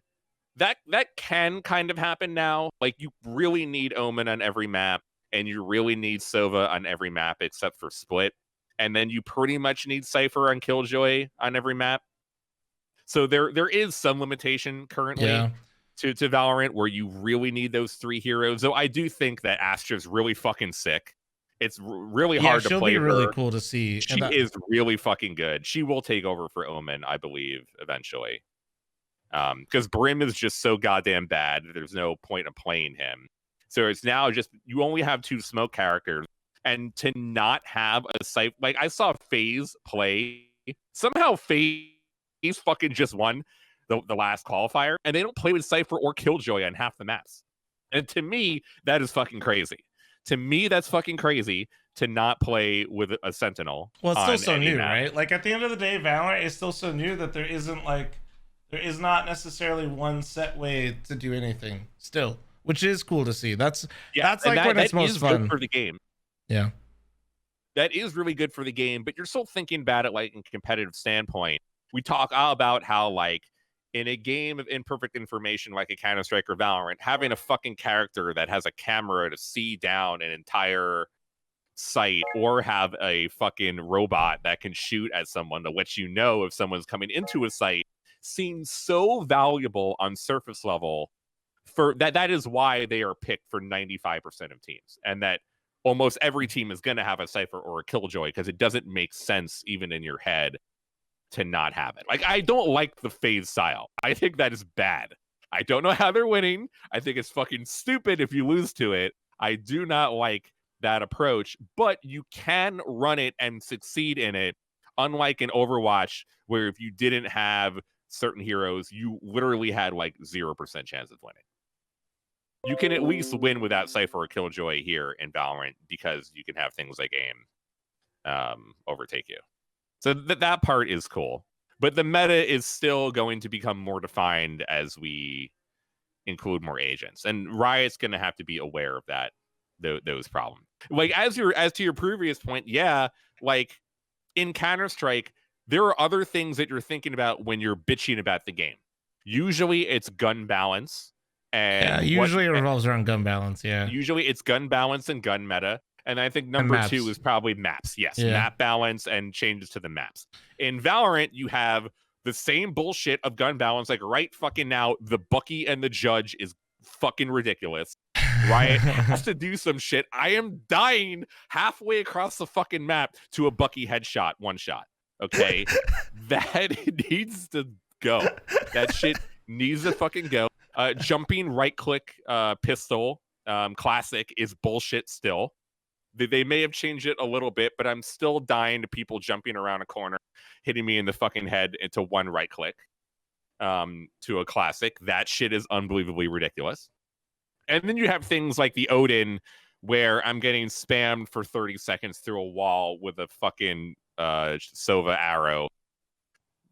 S2: that can kind of happen now. Like, you really need Omen on every map, and you really need Sova on every map except for Split. And then you pretty much need Cypher on Killjoy on every map. So there is some limitation currently to Valorant, where you really need those three heroes. Though I do think that Astra's really fucking sick. It's really hard to play.
S1: She'll be really
S2: her.
S1: cool to see.
S2: She is really fucking good. She will take over for Omen, I believe, eventually. Because Brim is just so goddamn bad. There's no point of playing him. So it's now just, you only have two smoke characters. And to not have a Cypher, like I saw FaZe play. Somehow FaZe fucking just won the last qualifier, and they don't play with Cypher or Killjoy on half the maps. And to me, that is fucking crazy. To me, that's fucking crazy to not play with a Sentinel.
S1: Well, it's still so new, right? Like, at the end of the day, Valorant is still so new that there is not necessarily one set way to do anything still, which is cool to see. That's like when it's most fun
S2: for the game.
S1: Yeah,
S2: that is really good for the game, but you're still thinking about it like in a competitive standpoint. We talk all about how, like, in a game of imperfect information like a Counter-Strike or Valorant, having a fucking character that has a camera to see down an entire site, or have a fucking robot that can shoot at someone to let you know if someone's coming into a site, seems so valuable on surface level. For that is why they are picked for 95% of teams, and that almost every team is going to have a Cypher or a Killjoy, because it doesn't make sense even in your head to not have it. Like, I don't like the FaZe style. I think that is bad. I don't know how they're winning. I think it's fucking stupid if you lose to it. I do not like that approach, but you can run it and succeed in it, unlike in Overwatch, where if you didn't have certain heroes, you literally had like 0% chance of winning. You can at least win without Cypher or Killjoy here in Valorant, because you can have things like aim overtake you. So that part is cool. But the meta is still going to become more defined as we include more agents. And Riot's going to have to be aware of that, those problems. Like, as to your previous point, yeah, like in Counter-Strike, there are other things that you're thinking about when you're bitching about the game. Usually it's gun balance. And
S1: usually it revolves around gun balance.
S2: Usually it's gun balance and gun meta. And I think number two is probably maps. Yes, map balance and changes to the maps. In Valorant, you have the same bullshit of gun balance. Like right fucking now, the Bucky and the Judge is fucking ridiculous. Riot has to do some shit. I am dying halfway across the fucking map to a Bucky headshot, one shot. Okay? That needs to go. That shit needs to fucking go. Jumping right click pistol classic is bullshit still. They may have changed it a little bit, but I'm still dying to people jumping around a corner, hitting me in the fucking head into one right click to a classic. That shit is unbelievably ridiculous. And then you have things like the Odin, where I'm getting spammed for 30 seconds through a wall with a fucking Sova arrow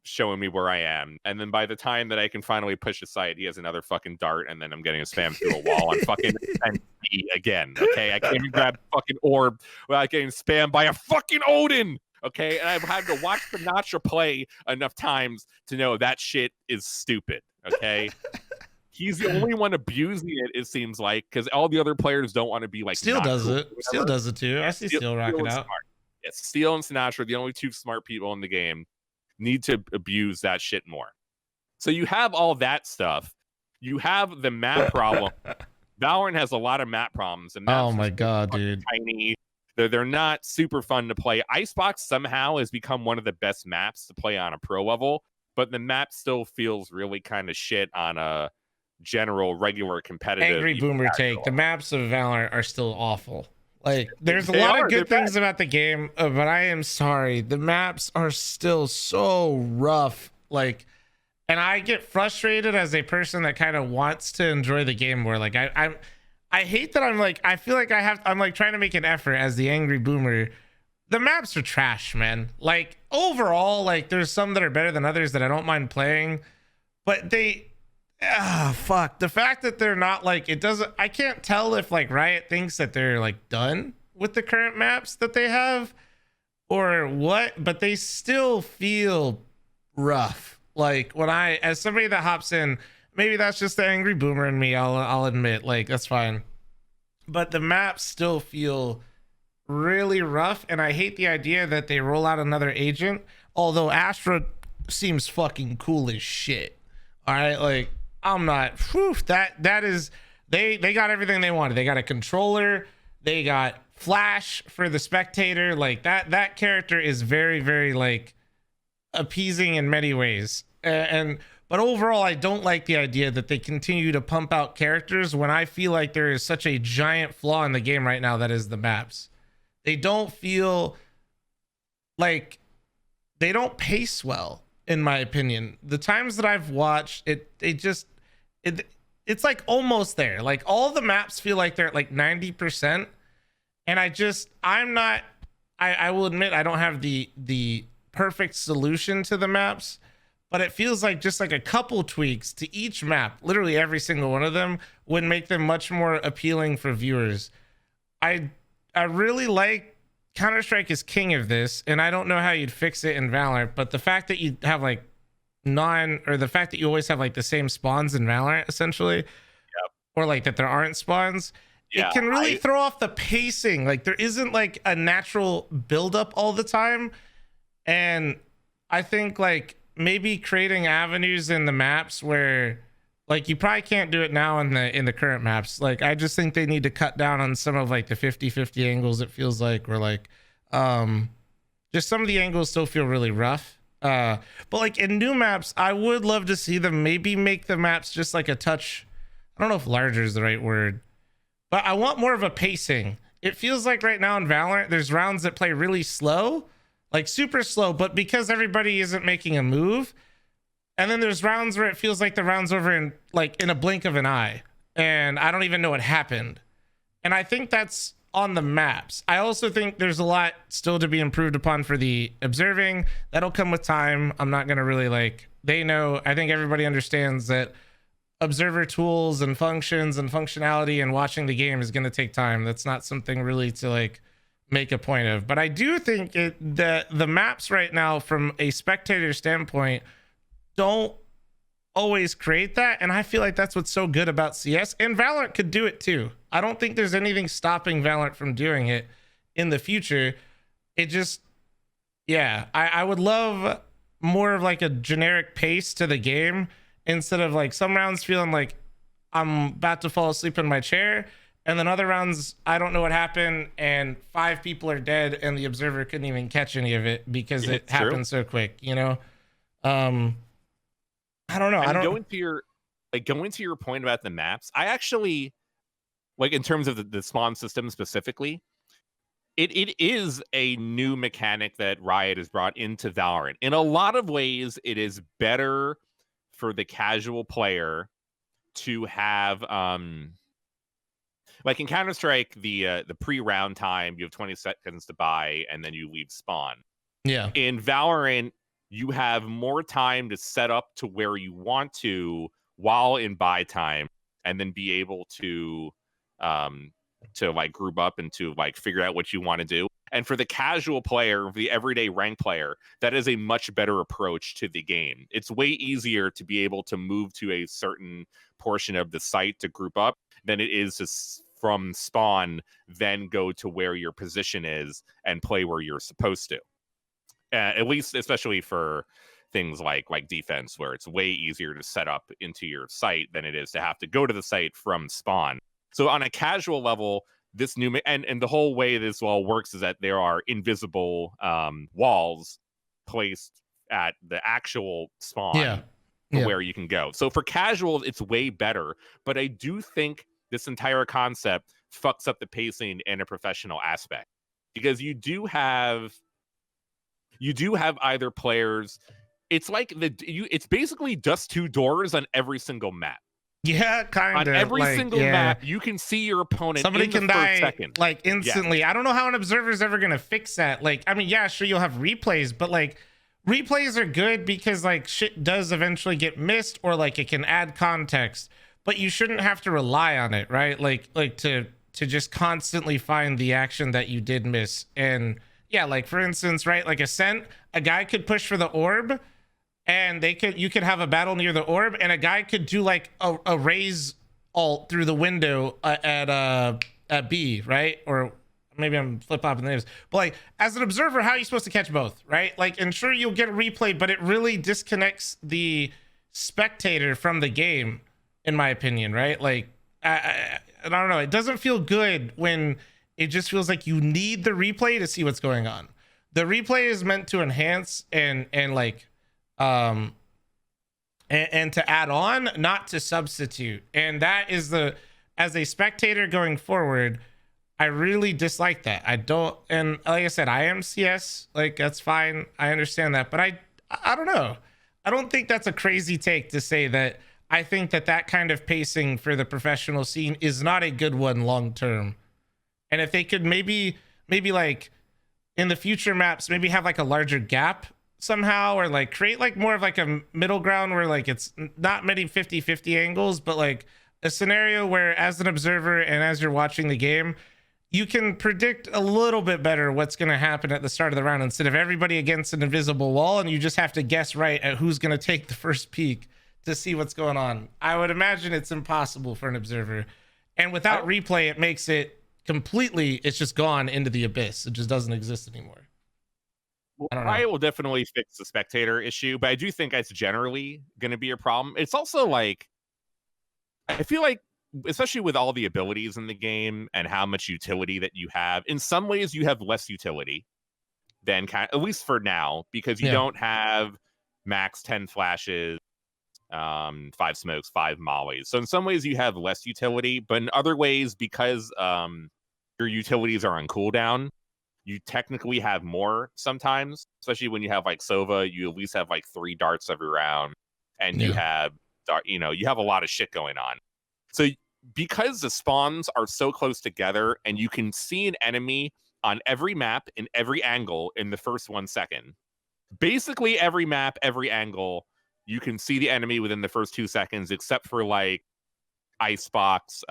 S2: showing me where I am. And then by the time that I can finally push aside, he has another fucking dart, and then I'm getting spammed through a wall on fucking MP again. Okay, I can't even grab the fucking orb without getting spammed by a fucking Odin. Okay, and I've had to watch the Nacha play enough times to know that shit is stupid. Okay. He's the only one abusing it seems like, because all the other players don't want to be like
S1: Steel does it. Steel does it too. I see Steel rocking out.
S2: Yes, Steel and Sinatra are the only two smart people in the game. Need to abuse that shit more. So you have all that stuff. You have the map problem. Valorant has a lot of map problems. And
S1: oh my god, dude!
S2: Tiny. They're not super fun to play. Icebox somehow has become one of the best maps to play on a pro level, but the map still feels really kind of shit on a general, regular, competitive.
S1: Angry boomer take. The maps of Valorant are still awful. Like, there's a lot of good things about the game, but I am sorry. The maps are still so rough. Like, and I get frustrated as a person that kind of wants to enjoy the game more. Like, I hate that I'm like, I feel like I'm like trying to make an effort as the angry boomer. The maps are trash, man. Like, overall, like, there's some that are better than others that I don't mind playing, but fuck, the fact that they're not like, it doesn't, I can't tell if like Riot thinks that they're like done with the current maps that they have or what, but they still feel rough. Like, when as somebody that hops in, maybe that's just the angry boomer in me, I'll admit, like, that's fine, but the maps still feel really rough. And I hate the idea that they roll out another agent, although Astra seems fucking cool as shit. All right, like, I'm not, that is, they got everything they wanted. They got a controller, they got flash for the spectator. Like, that character is very, very like appeasing in many ways. But overall, I don't like the idea that they continue to pump out characters when I feel like there is such a giant flaw in the game right now, that is the maps. They don't feel like, they don't pace well, in my opinion. The times that I've watched it, it's like almost there. Like, all the maps feel like they're at like 90%. And I will admit, I don't have the perfect solution to the maps, but it feels like just like a couple tweaks to each map, literally every single one of them, would make them much more appealing for viewers. I really like Counter-Strike is king of this, and I don't know how you'd fix it in Valorant, but the fact that you have like the fact that you always have like the same spawns in Valorant, essentially, yep, or like that there aren't spawns, it can really throw off the pacing. Like, there isn't like a natural buildup all the time. And I think like maybe creating avenues in the maps where, like, you probably can't do it now in the current maps. Like, I just think they need to cut down on some of like the 50-50 angles, it feels like, or like just some of the angles still feel really rough. But like in new maps, I would love to see them maybe make the maps just like a touch, I don't know if larger is the right word, but I want more of a pacing. It feels like right now in Valorant, there's rounds that play really slow, like super slow, but because everybody isn't making a move. And then there's rounds where it feels like the round's over in like in a blink of an eye, and I don't even know what happened. And I think that's on the maps. I also think there's a lot still to be improved upon for the observing. That'll come with time. I'm not gonna really like, I think everybody understands that observer tools and functions and functionality and watching the game is gonna take time. That's not something really to like make a point of. But I do think that the maps right now, from a spectator standpoint, don't always create that. And I feel like that's what's so good about CS, and Valorant could do it too. I don't think there's anything stopping Valorant from doing it in the future. It just, I would love more of like a generic pace to the game, instead of like some rounds feeling like I'm about to fall asleep in my chair, and then other rounds I don't know what happened and 5 people are dead and the observer couldn't even catch any of it because it happened so quick, you know? I don't know.
S2: Going to your point about the maps, I actually, like, in terms of the spawn system specifically, it is a new mechanic that Riot has brought into Valorant. In a lot of ways, it is better for the casual player to have like in Counter-Strike, the pre-round time, you have 20 seconds to buy and then you leave spawn.
S1: Yeah.
S2: In Valorant, you have more time to set up to where you want to while in buy time, and then be able to like group up and to like figure out what you want to do. And for the casual player, the everyday rank player, that is a much better approach to the game. It's way easier to be able to move to a certain portion of the site to group up than it is to from spawn then go to where your position is and play where you're supposed to. At least, especially for things like defense, where it's way easier to set up into your site than it is to have to go to the site from spawn. So on a casual level, this new and the whole way this all works is that there are invisible walls placed at the actual spawn where you can go. So for casuals, it's way better. But I do think this entire concept fucks up the pacing in a professional aspect, because you do have either players. It's like it's basically just two doors on every single map.
S1: Yeah, kind of.
S2: On every single map, you can see your opponent.
S1: Somebody
S2: in
S1: can
S2: the
S1: die
S2: second.
S1: like instantly. I don't know how an observer is ever gonna fix that. Like, I mean, yeah, sure, you'll have replays, but like replays are good because like shit does eventually get missed, or like it can add context. But you shouldn't have to rely on it, right? Like to just constantly find the action that you did miss. And yeah, like for instance, right, like Ascent, a guy could push for the orb, and you could have a battle near the orb, and a guy could do like a raise ult through the window at B, right? Or maybe I'm flip-flopping the names, but like as an observer, how are you supposed to catch both, right? Like, and sure, you'll get a replay, but it really disconnects the spectator from the game, in my opinion, right? Like I don't know, it doesn't feel good when it just feels like you need the replay to see what's going on. The replay is meant to enhance and like and to add on, not to substitute. And that is as a spectator going forward, I really dislike that. I don't, and like I said, I am CS, like that's fine, I understand that, but I don't know, I don't think that's a crazy take to say that I think that kind of pacing for the professional scene is not a good one long term. And if they could maybe like in the future maps, maybe have like a larger gap somehow, or like create like more of like a middle ground where like it's not many 50-50 angles, but like a scenario where as an observer and as you're watching the game, you can predict a little bit better what's going to happen at the start of the round, instead of everybody against an invisible wall and you just have to guess right at who's going to take the first peek to see what's going on. I would imagine it's impossible for an observer, and without replay, it makes it completely, it's just gone into the abyss. It just doesn't exist anymore.
S2: I will definitely fix the spectator issue, but I do think that's generally going to be a problem. It's also like, I feel like, especially with all the abilities in the game and how much utility that you have, in some ways you have less utility than at least for now, because you don't have max 10 flashes, 5 smokes, 5 mollies. So in some ways you have less utility, but in other ways, because your utilities are on cooldown, you technically have more sometimes, especially when you have like Sova, you at least have like 3 darts every round, and you have, you have a lot of shit going on. So because the spawns are so close together and you can see an enemy on every map in every angle in the first 1 second, basically every map, every angle, you can see the enemy within the first 2 seconds, except for like Icebox.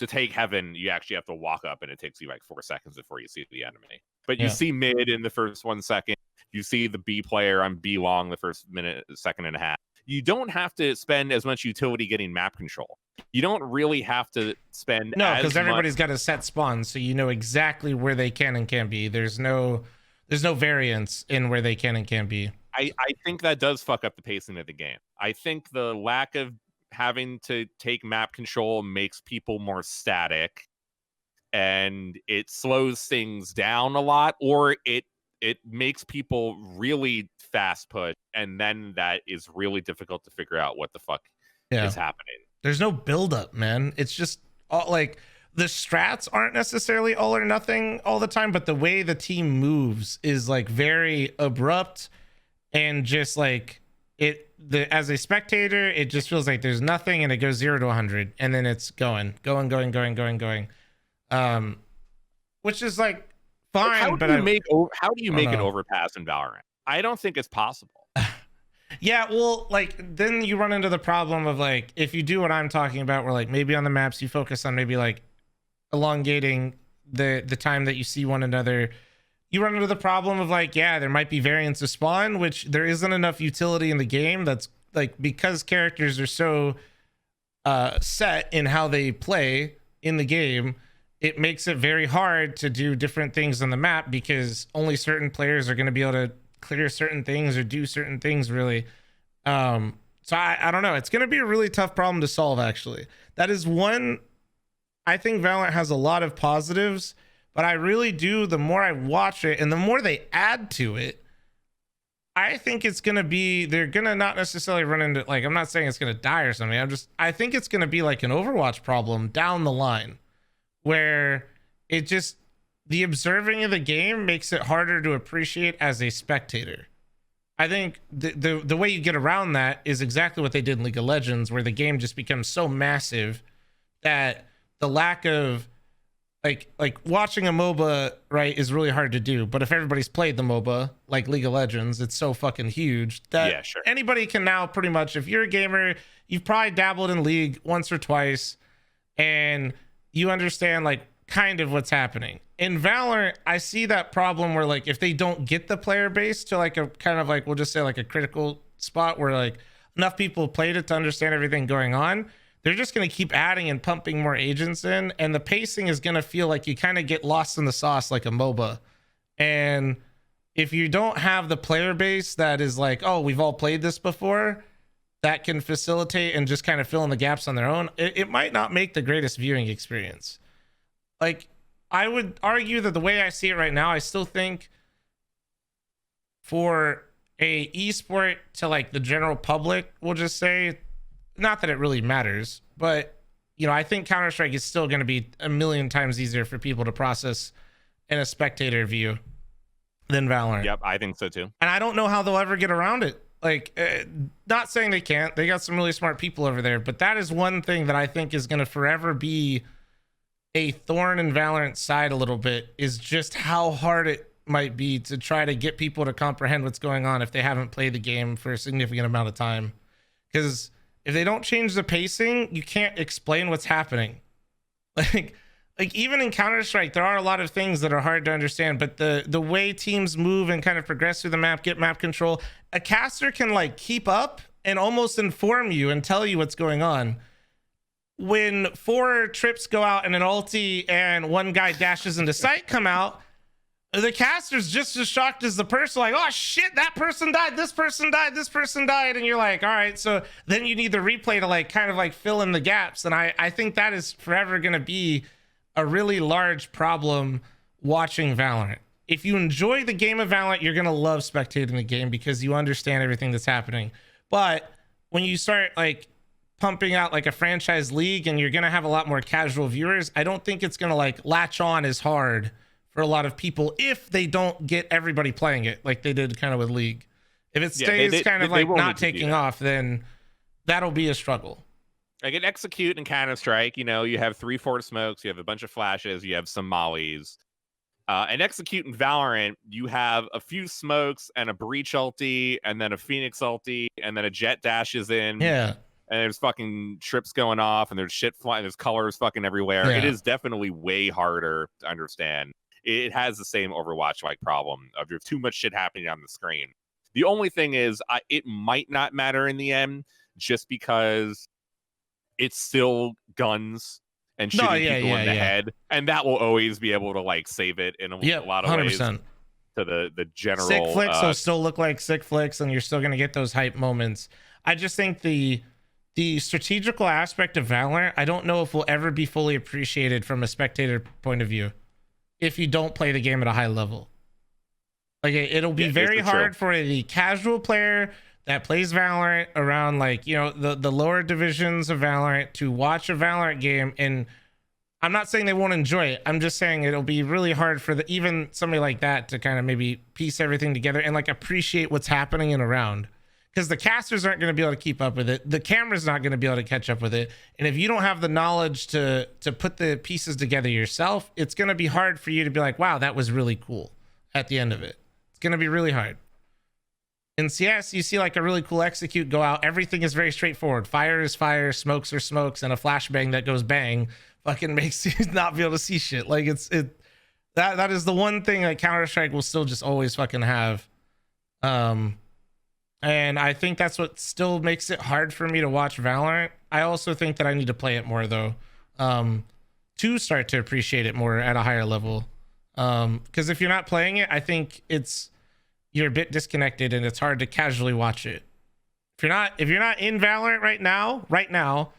S2: To take Heaven, you actually have to walk up, and it takes you like 4 seconds before you see the enemy. But you see mid in the first 1 second. You see the B player on B long the first minute, second and a half. You don't have to spend as much utility getting map control. You don't really have to spend
S1: because everybody's got a set spawn, so you know exactly where they can and can't be. There's no variance in where they can and can't be.
S2: I think that does fuck up the pacing of the game. I think the lack of having to take map control makes people more static, and it slows things down a lot, or it makes people really fast push, and then that is really difficult to figure out what the fuck is happening.
S1: There's no build up, man. It's just all, like the strats aren't necessarily all or nothing all the time, but the way the team moves is like very abrupt and just like as a spectator, it just feels like there's nothing and it goes 0 to 100 and then it's going, which is like fine.
S2: How do you make an overpass in Valorant? I don't think it's possible.
S1: Yeah, well, like then you run into the problem of like if you do what I'm talking about, where like maybe on the maps you focus on maybe like elongating the time that you see one another, you run into the problem of like, yeah, there might be variance of spawn, which there isn't enough utility in the game. That's like because characters are so set in how they play in the game, it makes it very hard to do different things on the map because only certain players are going to be able to clear certain things or do certain things really. So I don't know. It's going to be a really tough problem to solve, actually. That is one. I think Valorant has a lot of positives, but I really do, the more I watch it and the more they add to it, I think it's going to be, they're going to not necessarily run into, like, I'm not saying it's going to die or something. I think it's going to be like an Overwatch problem down the line where it just, the observing of the game makes it harder to appreciate as a spectator. I think the way you get around that is exactly what they did in League of Legends, where the game just becomes so massive that the lack of like watching a MOBA, right, is really hard to do. But if everybody's played the MOBA, like League of Legends, it's so fucking huge that anybody can now pretty much, if you're a gamer, you've probably dabbled in League once or twice and you understand like kind of what's happening. In Valorant, I see that problem where like if they don't get the player base to like a kind of like, we'll just say like a critical spot where like enough people played it to understand everything going on, they're just going to keep adding and pumping more agents in, and the pacing is going to feel like you kind of get lost in the sauce like a MOBA. And if you don't have the player base that is like, oh, we've all played this before, that can facilitate and just kind of fill in the gaps on their own, it might not make the greatest viewing experience. Like, I would argue that the way I see it right now, I still think for a esport to like the general public, we'll just say, not that it really matters, but you know, I think Counter-Strike is still going to be a million times easier for people to process in a spectator view than Valorant.
S2: Yep, I think so too.
S1: And I don't know how they'll ever get around it. Like, not saying they can't. They got some really smart people over there, but that is one thing that I think is going to forever be a thorn in Valorant's side a little bit, is just how hard it might be to try to get people to comprehend what's going on if they haven't played the game for a significant amount of time. Because if they don't change the pacing, you can't explain what's happening. Like even in Counter-Strike, there are a lot of things that are hard to understand, but the way teams move and kind of progress through the map, get map control, a caster can like keep up and almost inform you and tell you what's going on. When 4 trips go out and an ulti and one guy dashes into sight come out, the caster's just as shocked as the person, like, oh shit, that person died, this person died, this person died. And you're like, all right, so then you need the replay to like kind of like fill in the gaps. And I think that is forever going to be a really large problem watching Valorant. If you enjoy the game of Valorant, you're going to love spectating the game because you understand everything that's happening. But when you start like pumping out like a franchise league and you're going to have a lot more casual viewers, I don't think it's going to like latch on as hard for a lot of people if they don't get everybody playing it like they did kind of with League. If it stays kind of like not taking off, then that'll be a struggle.
S2: Like an Execute and Counter-Strike, you know, you have 3-4 smokes, you have a bunch of flashes, you have some mollies. And Execute and Valorant, you have a few smokes and a breach ulti, and then a Phoenix ulti, and then a jet dashes in.
S1: Yeah.
S2: And there's fucking trips going off, and there's shit flying, there's colors fucking everywhere. Yeah. It is definitely way harder to understand. It has the same Overwatch-like problem of there's too much shit happening on the screen. The only thing is, it might not matter in the end, just because it's still guns and shooting people in the head, and that will always be able to like save it in a lot of 100%. Ways to the general.
S1: Sick flicks will still look like sick flicks, and you're still gonna get those hype moments. I just think the strategical aspect of Valorant, I don't know if will ever be fully appreciated from a spectator point of view if you don't play the game at a high level. Like it'll be very hard for the casual player that plays Valorant around like, you know, the lower divisions of Valorant to watch a Valorant game and I'm not saying they won't enjoy it. I'm just saying it'll be really hard for even somebody like that to kind of maybe piece everything together and like appreciate what's happening in a round. Because the casters aren't going to be able to keep up with it. The camera's not going to be able to catch up with it. And if you don't have the knowledge to put the pieces together yourself, it's going to be hard for you to be like, wow, that was really cool at the end of it. It's going to be really hard. In CS, you see like a really cool execute go out. Everything is very straightforward. Fire is fire, smokes are smokes, and a flashbang that goes bang fucking makes you not be able to see shit. Like that is the one thing that Counter-Strike will still just always fucking have. And I think that's what still makes it hard for me to watch Valorant. I also think that I need to play it more though, to start to appreciate it more at a higher level. Because if you're not playing it, I think you're a bit disconnected and it's hard to casually watch it. If you're not in Valorant right now,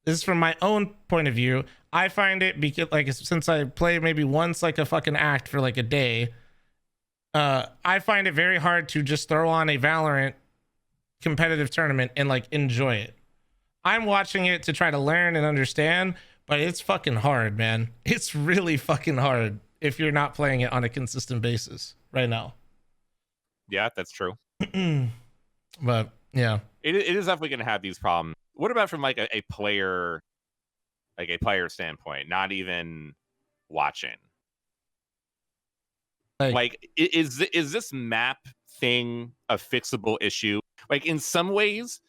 S1: this is from my own point of view. I find it because like since I play maybe once like a fucking act for like a day. I find it very hard to just throw on a Valorant competitive tournament and like enjoy it. I'm watching it to try to learn and understand, but it's fucking hard, man. It's really fucking hard if you're not playing it on a consistent basis right now.
S2: Yeah, that's true.
S1: But yeah,
S2: it is definitely going to have these problems. What about from like a player standpoint, not even watching? Like is this map thing a fixable issue? Like in some ways,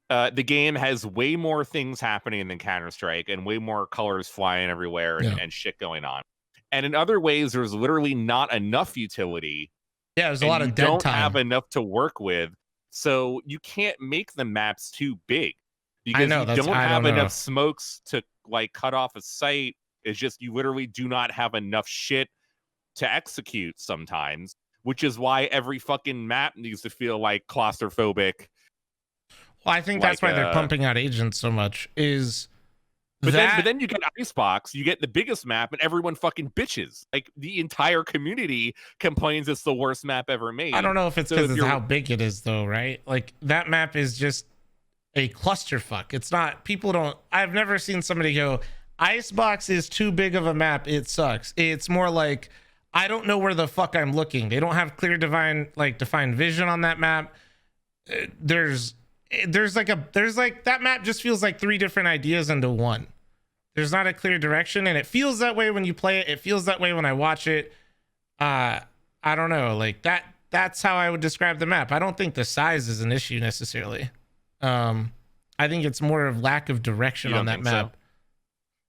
S2: the game has way more things happening than Counter-Strike and way more colors flying everywhere and shit going on. And in other ways, there's literally not enough utility.
S1: Yeah, there's a lot of dead time. You
S2: don't have enough to work with, so you can't make the maps too big because you don't have enough smokes to like cut off a site. It's just you literally do not have enough shit to execute sometimes, which is why every fucking map needs to feel like claustrophobic.
S1: Well, I think that's why they're pumping out agents so much but
S2: then you get Icebox, you get the biggest map, and everyone fucking bitches. Like the entire community complains it's the worst map ever made.
S1: I don't know if it's because it's how big it is though, right? Like that map is just a clusterfuck. It's not, I've never seen somebody go, Icebox is too big of a map, it sucks. It's more like, I don't know where the fuck I'm looking. They don't have clear defined vision on that map. There's like that map just feels like three different ideas into one. There's not a clear direction, and it feels that way when you play it. It feels that way when I watch it. I don't know, like that's how I would describe the map. I don't think the size is an issue necessarily. I think it's more of lack of direction on that map. So?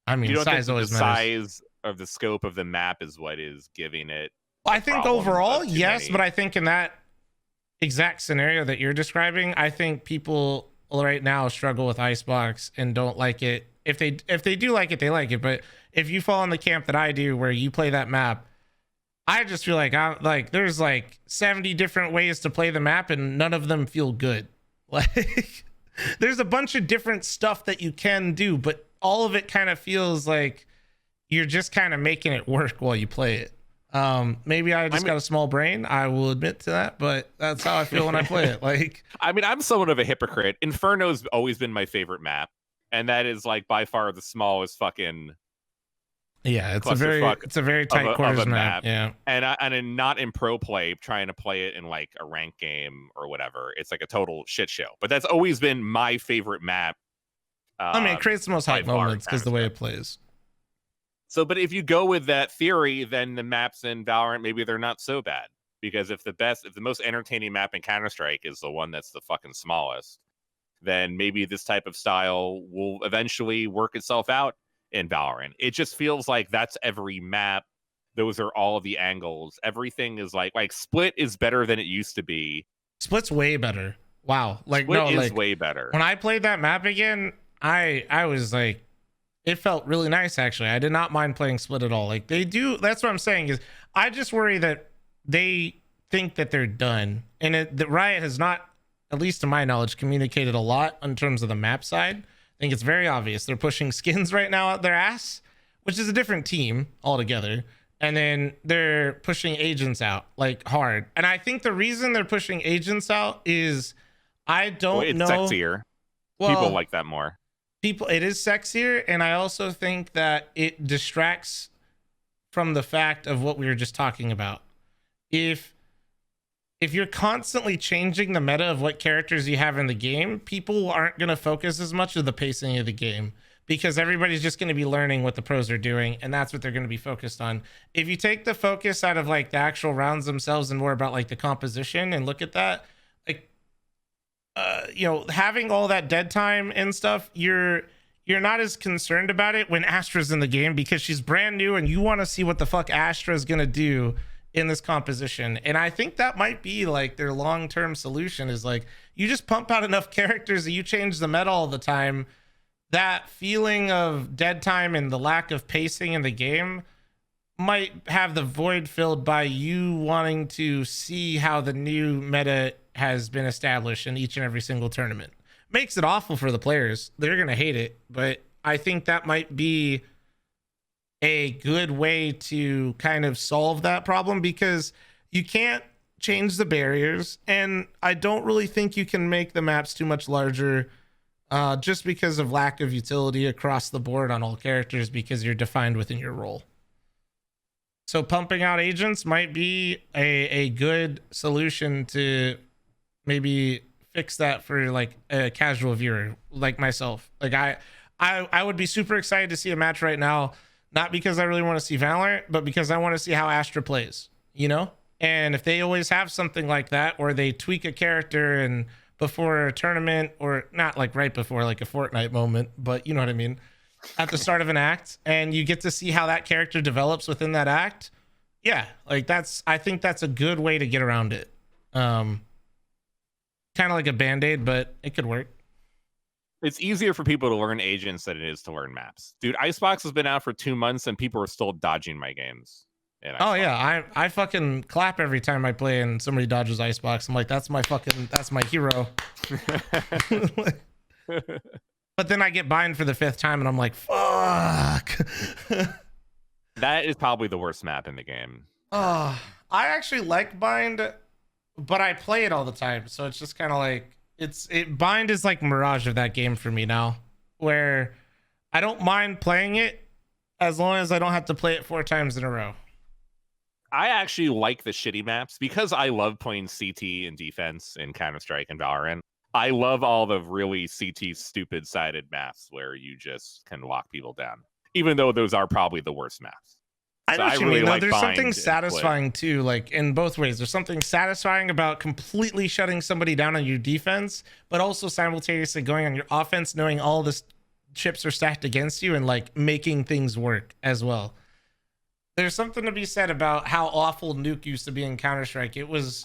S1: I mean, size always matters.
S2: Size of the scope of the map is what is giving it.
S1: I think overall, yes, but I think in that exact scenario that you're describing, I think people right now struggle with Icebox and don't like it. If they do like it, they like it. But if you fall in the camp that I do, where you play that map, I just feel like there's like 70 different ways to play the map, and none of them feel good. Like there's a bunch of different stuff that you can do, but all of it kind of feels like you're just kind of making it work while you play it. Maybe I got a small brain, I will admit to that, but that's how I feel when I play it. Like,
S2: I mean, I'm somewhat of a hypocrite. Inferno's always been my favorite map, and that is like by far the smallest fucking.
S1: Yeah, it's a very tight quarters map. Yeah,
S2: and not in pro play, trying to play it in like a ranked game or whatever. It's like a total shit show. But that's always been my favorite map.
S1: I mean, it creates the most hype moments because the way it plays.
S2: So, but if you go with that theory, then the maps in Valorant, maybe they're not so bad. Because if the most entertaining map in Counter-Strike is the one that's the fucking smallest, then maybe this type of style will eventually work itself out in Valorant. It just feels like that's every map. Those are all of the angles. Everything is like Split is better than it used to be.
S1: Split's way better. Wow.
S2: Split is way better.
S1: When I played that map again, I was like, it felt really nice, actually. I did not mind playing Split at all. Like they do. That's what I'm saying is I just worry that they think that they're done. And the Riot has not, at least to my knowledge, communicated a lot in terms of the map side. I think it's very obvious. They're pushing skins right now out their ass, which is a different team altogether. And then they're pushing agents out like hard. And I think the reason they're pushing agents out is I don't know.
S2: It's sexier. People like that more.
S1: it is sexier, and I also think that it distracts from the fact of what we were just talking about. If you're constantly changing the meta of what characters you have in the game, people aren't going to focus as much of the pacing of the game, because everybody's just going to be learning what the pros are doing, and that's what they're going to be focused on. If you take the focus out of like the actual rounds themselves and more about like the composition and look at that, like you know, having all that dead time and stuff, you're not as concerned about it when Astra's in the game, because she's brand new and you want to see what the fuck Astra's going to do in this composition. And I think that might be like their long-term solution, is like, you just pump out enough characters that you change the meta all the time. That feeling of dead time and the lack of pacing in the game might have the void filled by you wanting to see how the new meta has been established in each and every single tournament. Makes it awful for the players. They're going to hate it, but I think that might be a good way to kind of solve that problem, because you can't change the barriers, and I don't really think you can make the maps too much larger just because of lack of utility across the board on all characters, because you're defined within your role. So pumping out agents might be a good solution to maybe fix that for like a casual viewer like myself. Like I would be super excited to see a match right now, not because I really want to see Valorant, but because I want to see how Astra plays, you know? And if they always have something like that, or they tweak a character and before a tournament, or not like right before like a Fortnite moment, but you know what I mean, at the start of an act, and you get to see how that character develops within that act. Yeah, like I think that's a good way to get around it. Kind of like a band-aid, but it could work.
S2: It's easier for people to learn agents than it is to learn maps. Dude, Icebox has been out for 2 months and people are still dodging my games.
S1: Oh yeah, I fucking clap every time I play and somebody dodges Icebox. I'm like, that's my hero. But then I get bind for the 5th time and I'm like, fuck.
S2: That is probably the worst map in the game.
S1: I actually like bind, but I play it all the time, so it's just kind of like bind is like Mirage of that game for me now, where I don't mind playing it as long as I don't have to play it 4 times in a row.
S2: I actually like the shitty maps because I love playing CT and defense in Counter-Strike and Valorant. I love all the really CT stupid sided maps where you just can lock people down, even though those are probably the worst maps.
S1: I know what you mean. Like, there's something satisfying too, like in both ways. There's something satisfying about completely shutting somebody down on your defense, but also simultaneously going on your offense, knowing all the chips are stacked against you and like making things work as well. There's something to be said about how awful Nuke used to be in Counter-Strike. It was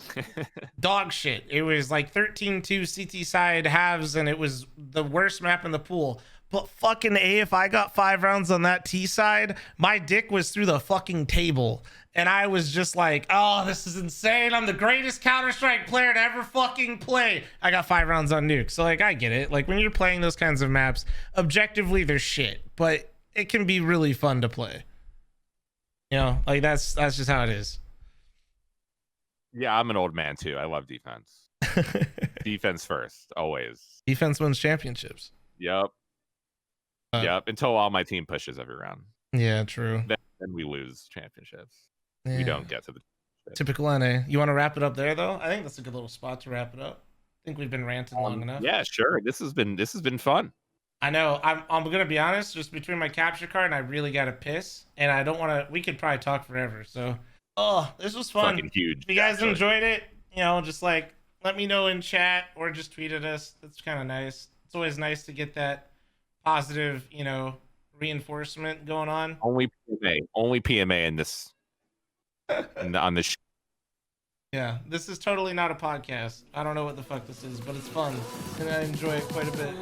S1: dog shit. It was like 13-2 CT side halves, and it was the worst map in the pool. But fucking A, if I got 5 rounds on that T side, my dick was through the fucking table. And I was just like, oh, this is insane. I'm the greatest Counter-Strike player to ever fucking play. I got 5 rounds on Nuke. So, like, I get it. Like, when you're playing those kinds of maps, objectively, they're shit. But it can be really fun to play. You know, like, that's just how it is.
S2: Yeah, I'm an old man, too. I love defense. Defense first, always.
S1: Defense wins championships.
S2: Yep. Yep, until all my team pushes every round.
S1: Yeah, true.
S2: Then we lose championships. Yeah. We don't get to the
S1: typical NA. You want to wrap it up there, though? I think that's a good little spot to wrap it up. I think we've been ranting long enough.
S2: Yeah, sure. This has been fun.
S1: I know. I'm gonna be honest. Just between my capture card and I really gotta piss, and I don't want to. We could probably talk forever. So, this was fun.
S2: Fucking huge.
S1: If you guys enjoyed it, you know, just like let me know in chat or just tweet at us. That's kind of nice. It's always nice to get that positive, you know, reinforcement going on.
S2: Only PMA in this on this
S1: Yeah, this is totally not a podcast. I don't know what the fuck this is, but it's fun and I enjoy it quite a bit.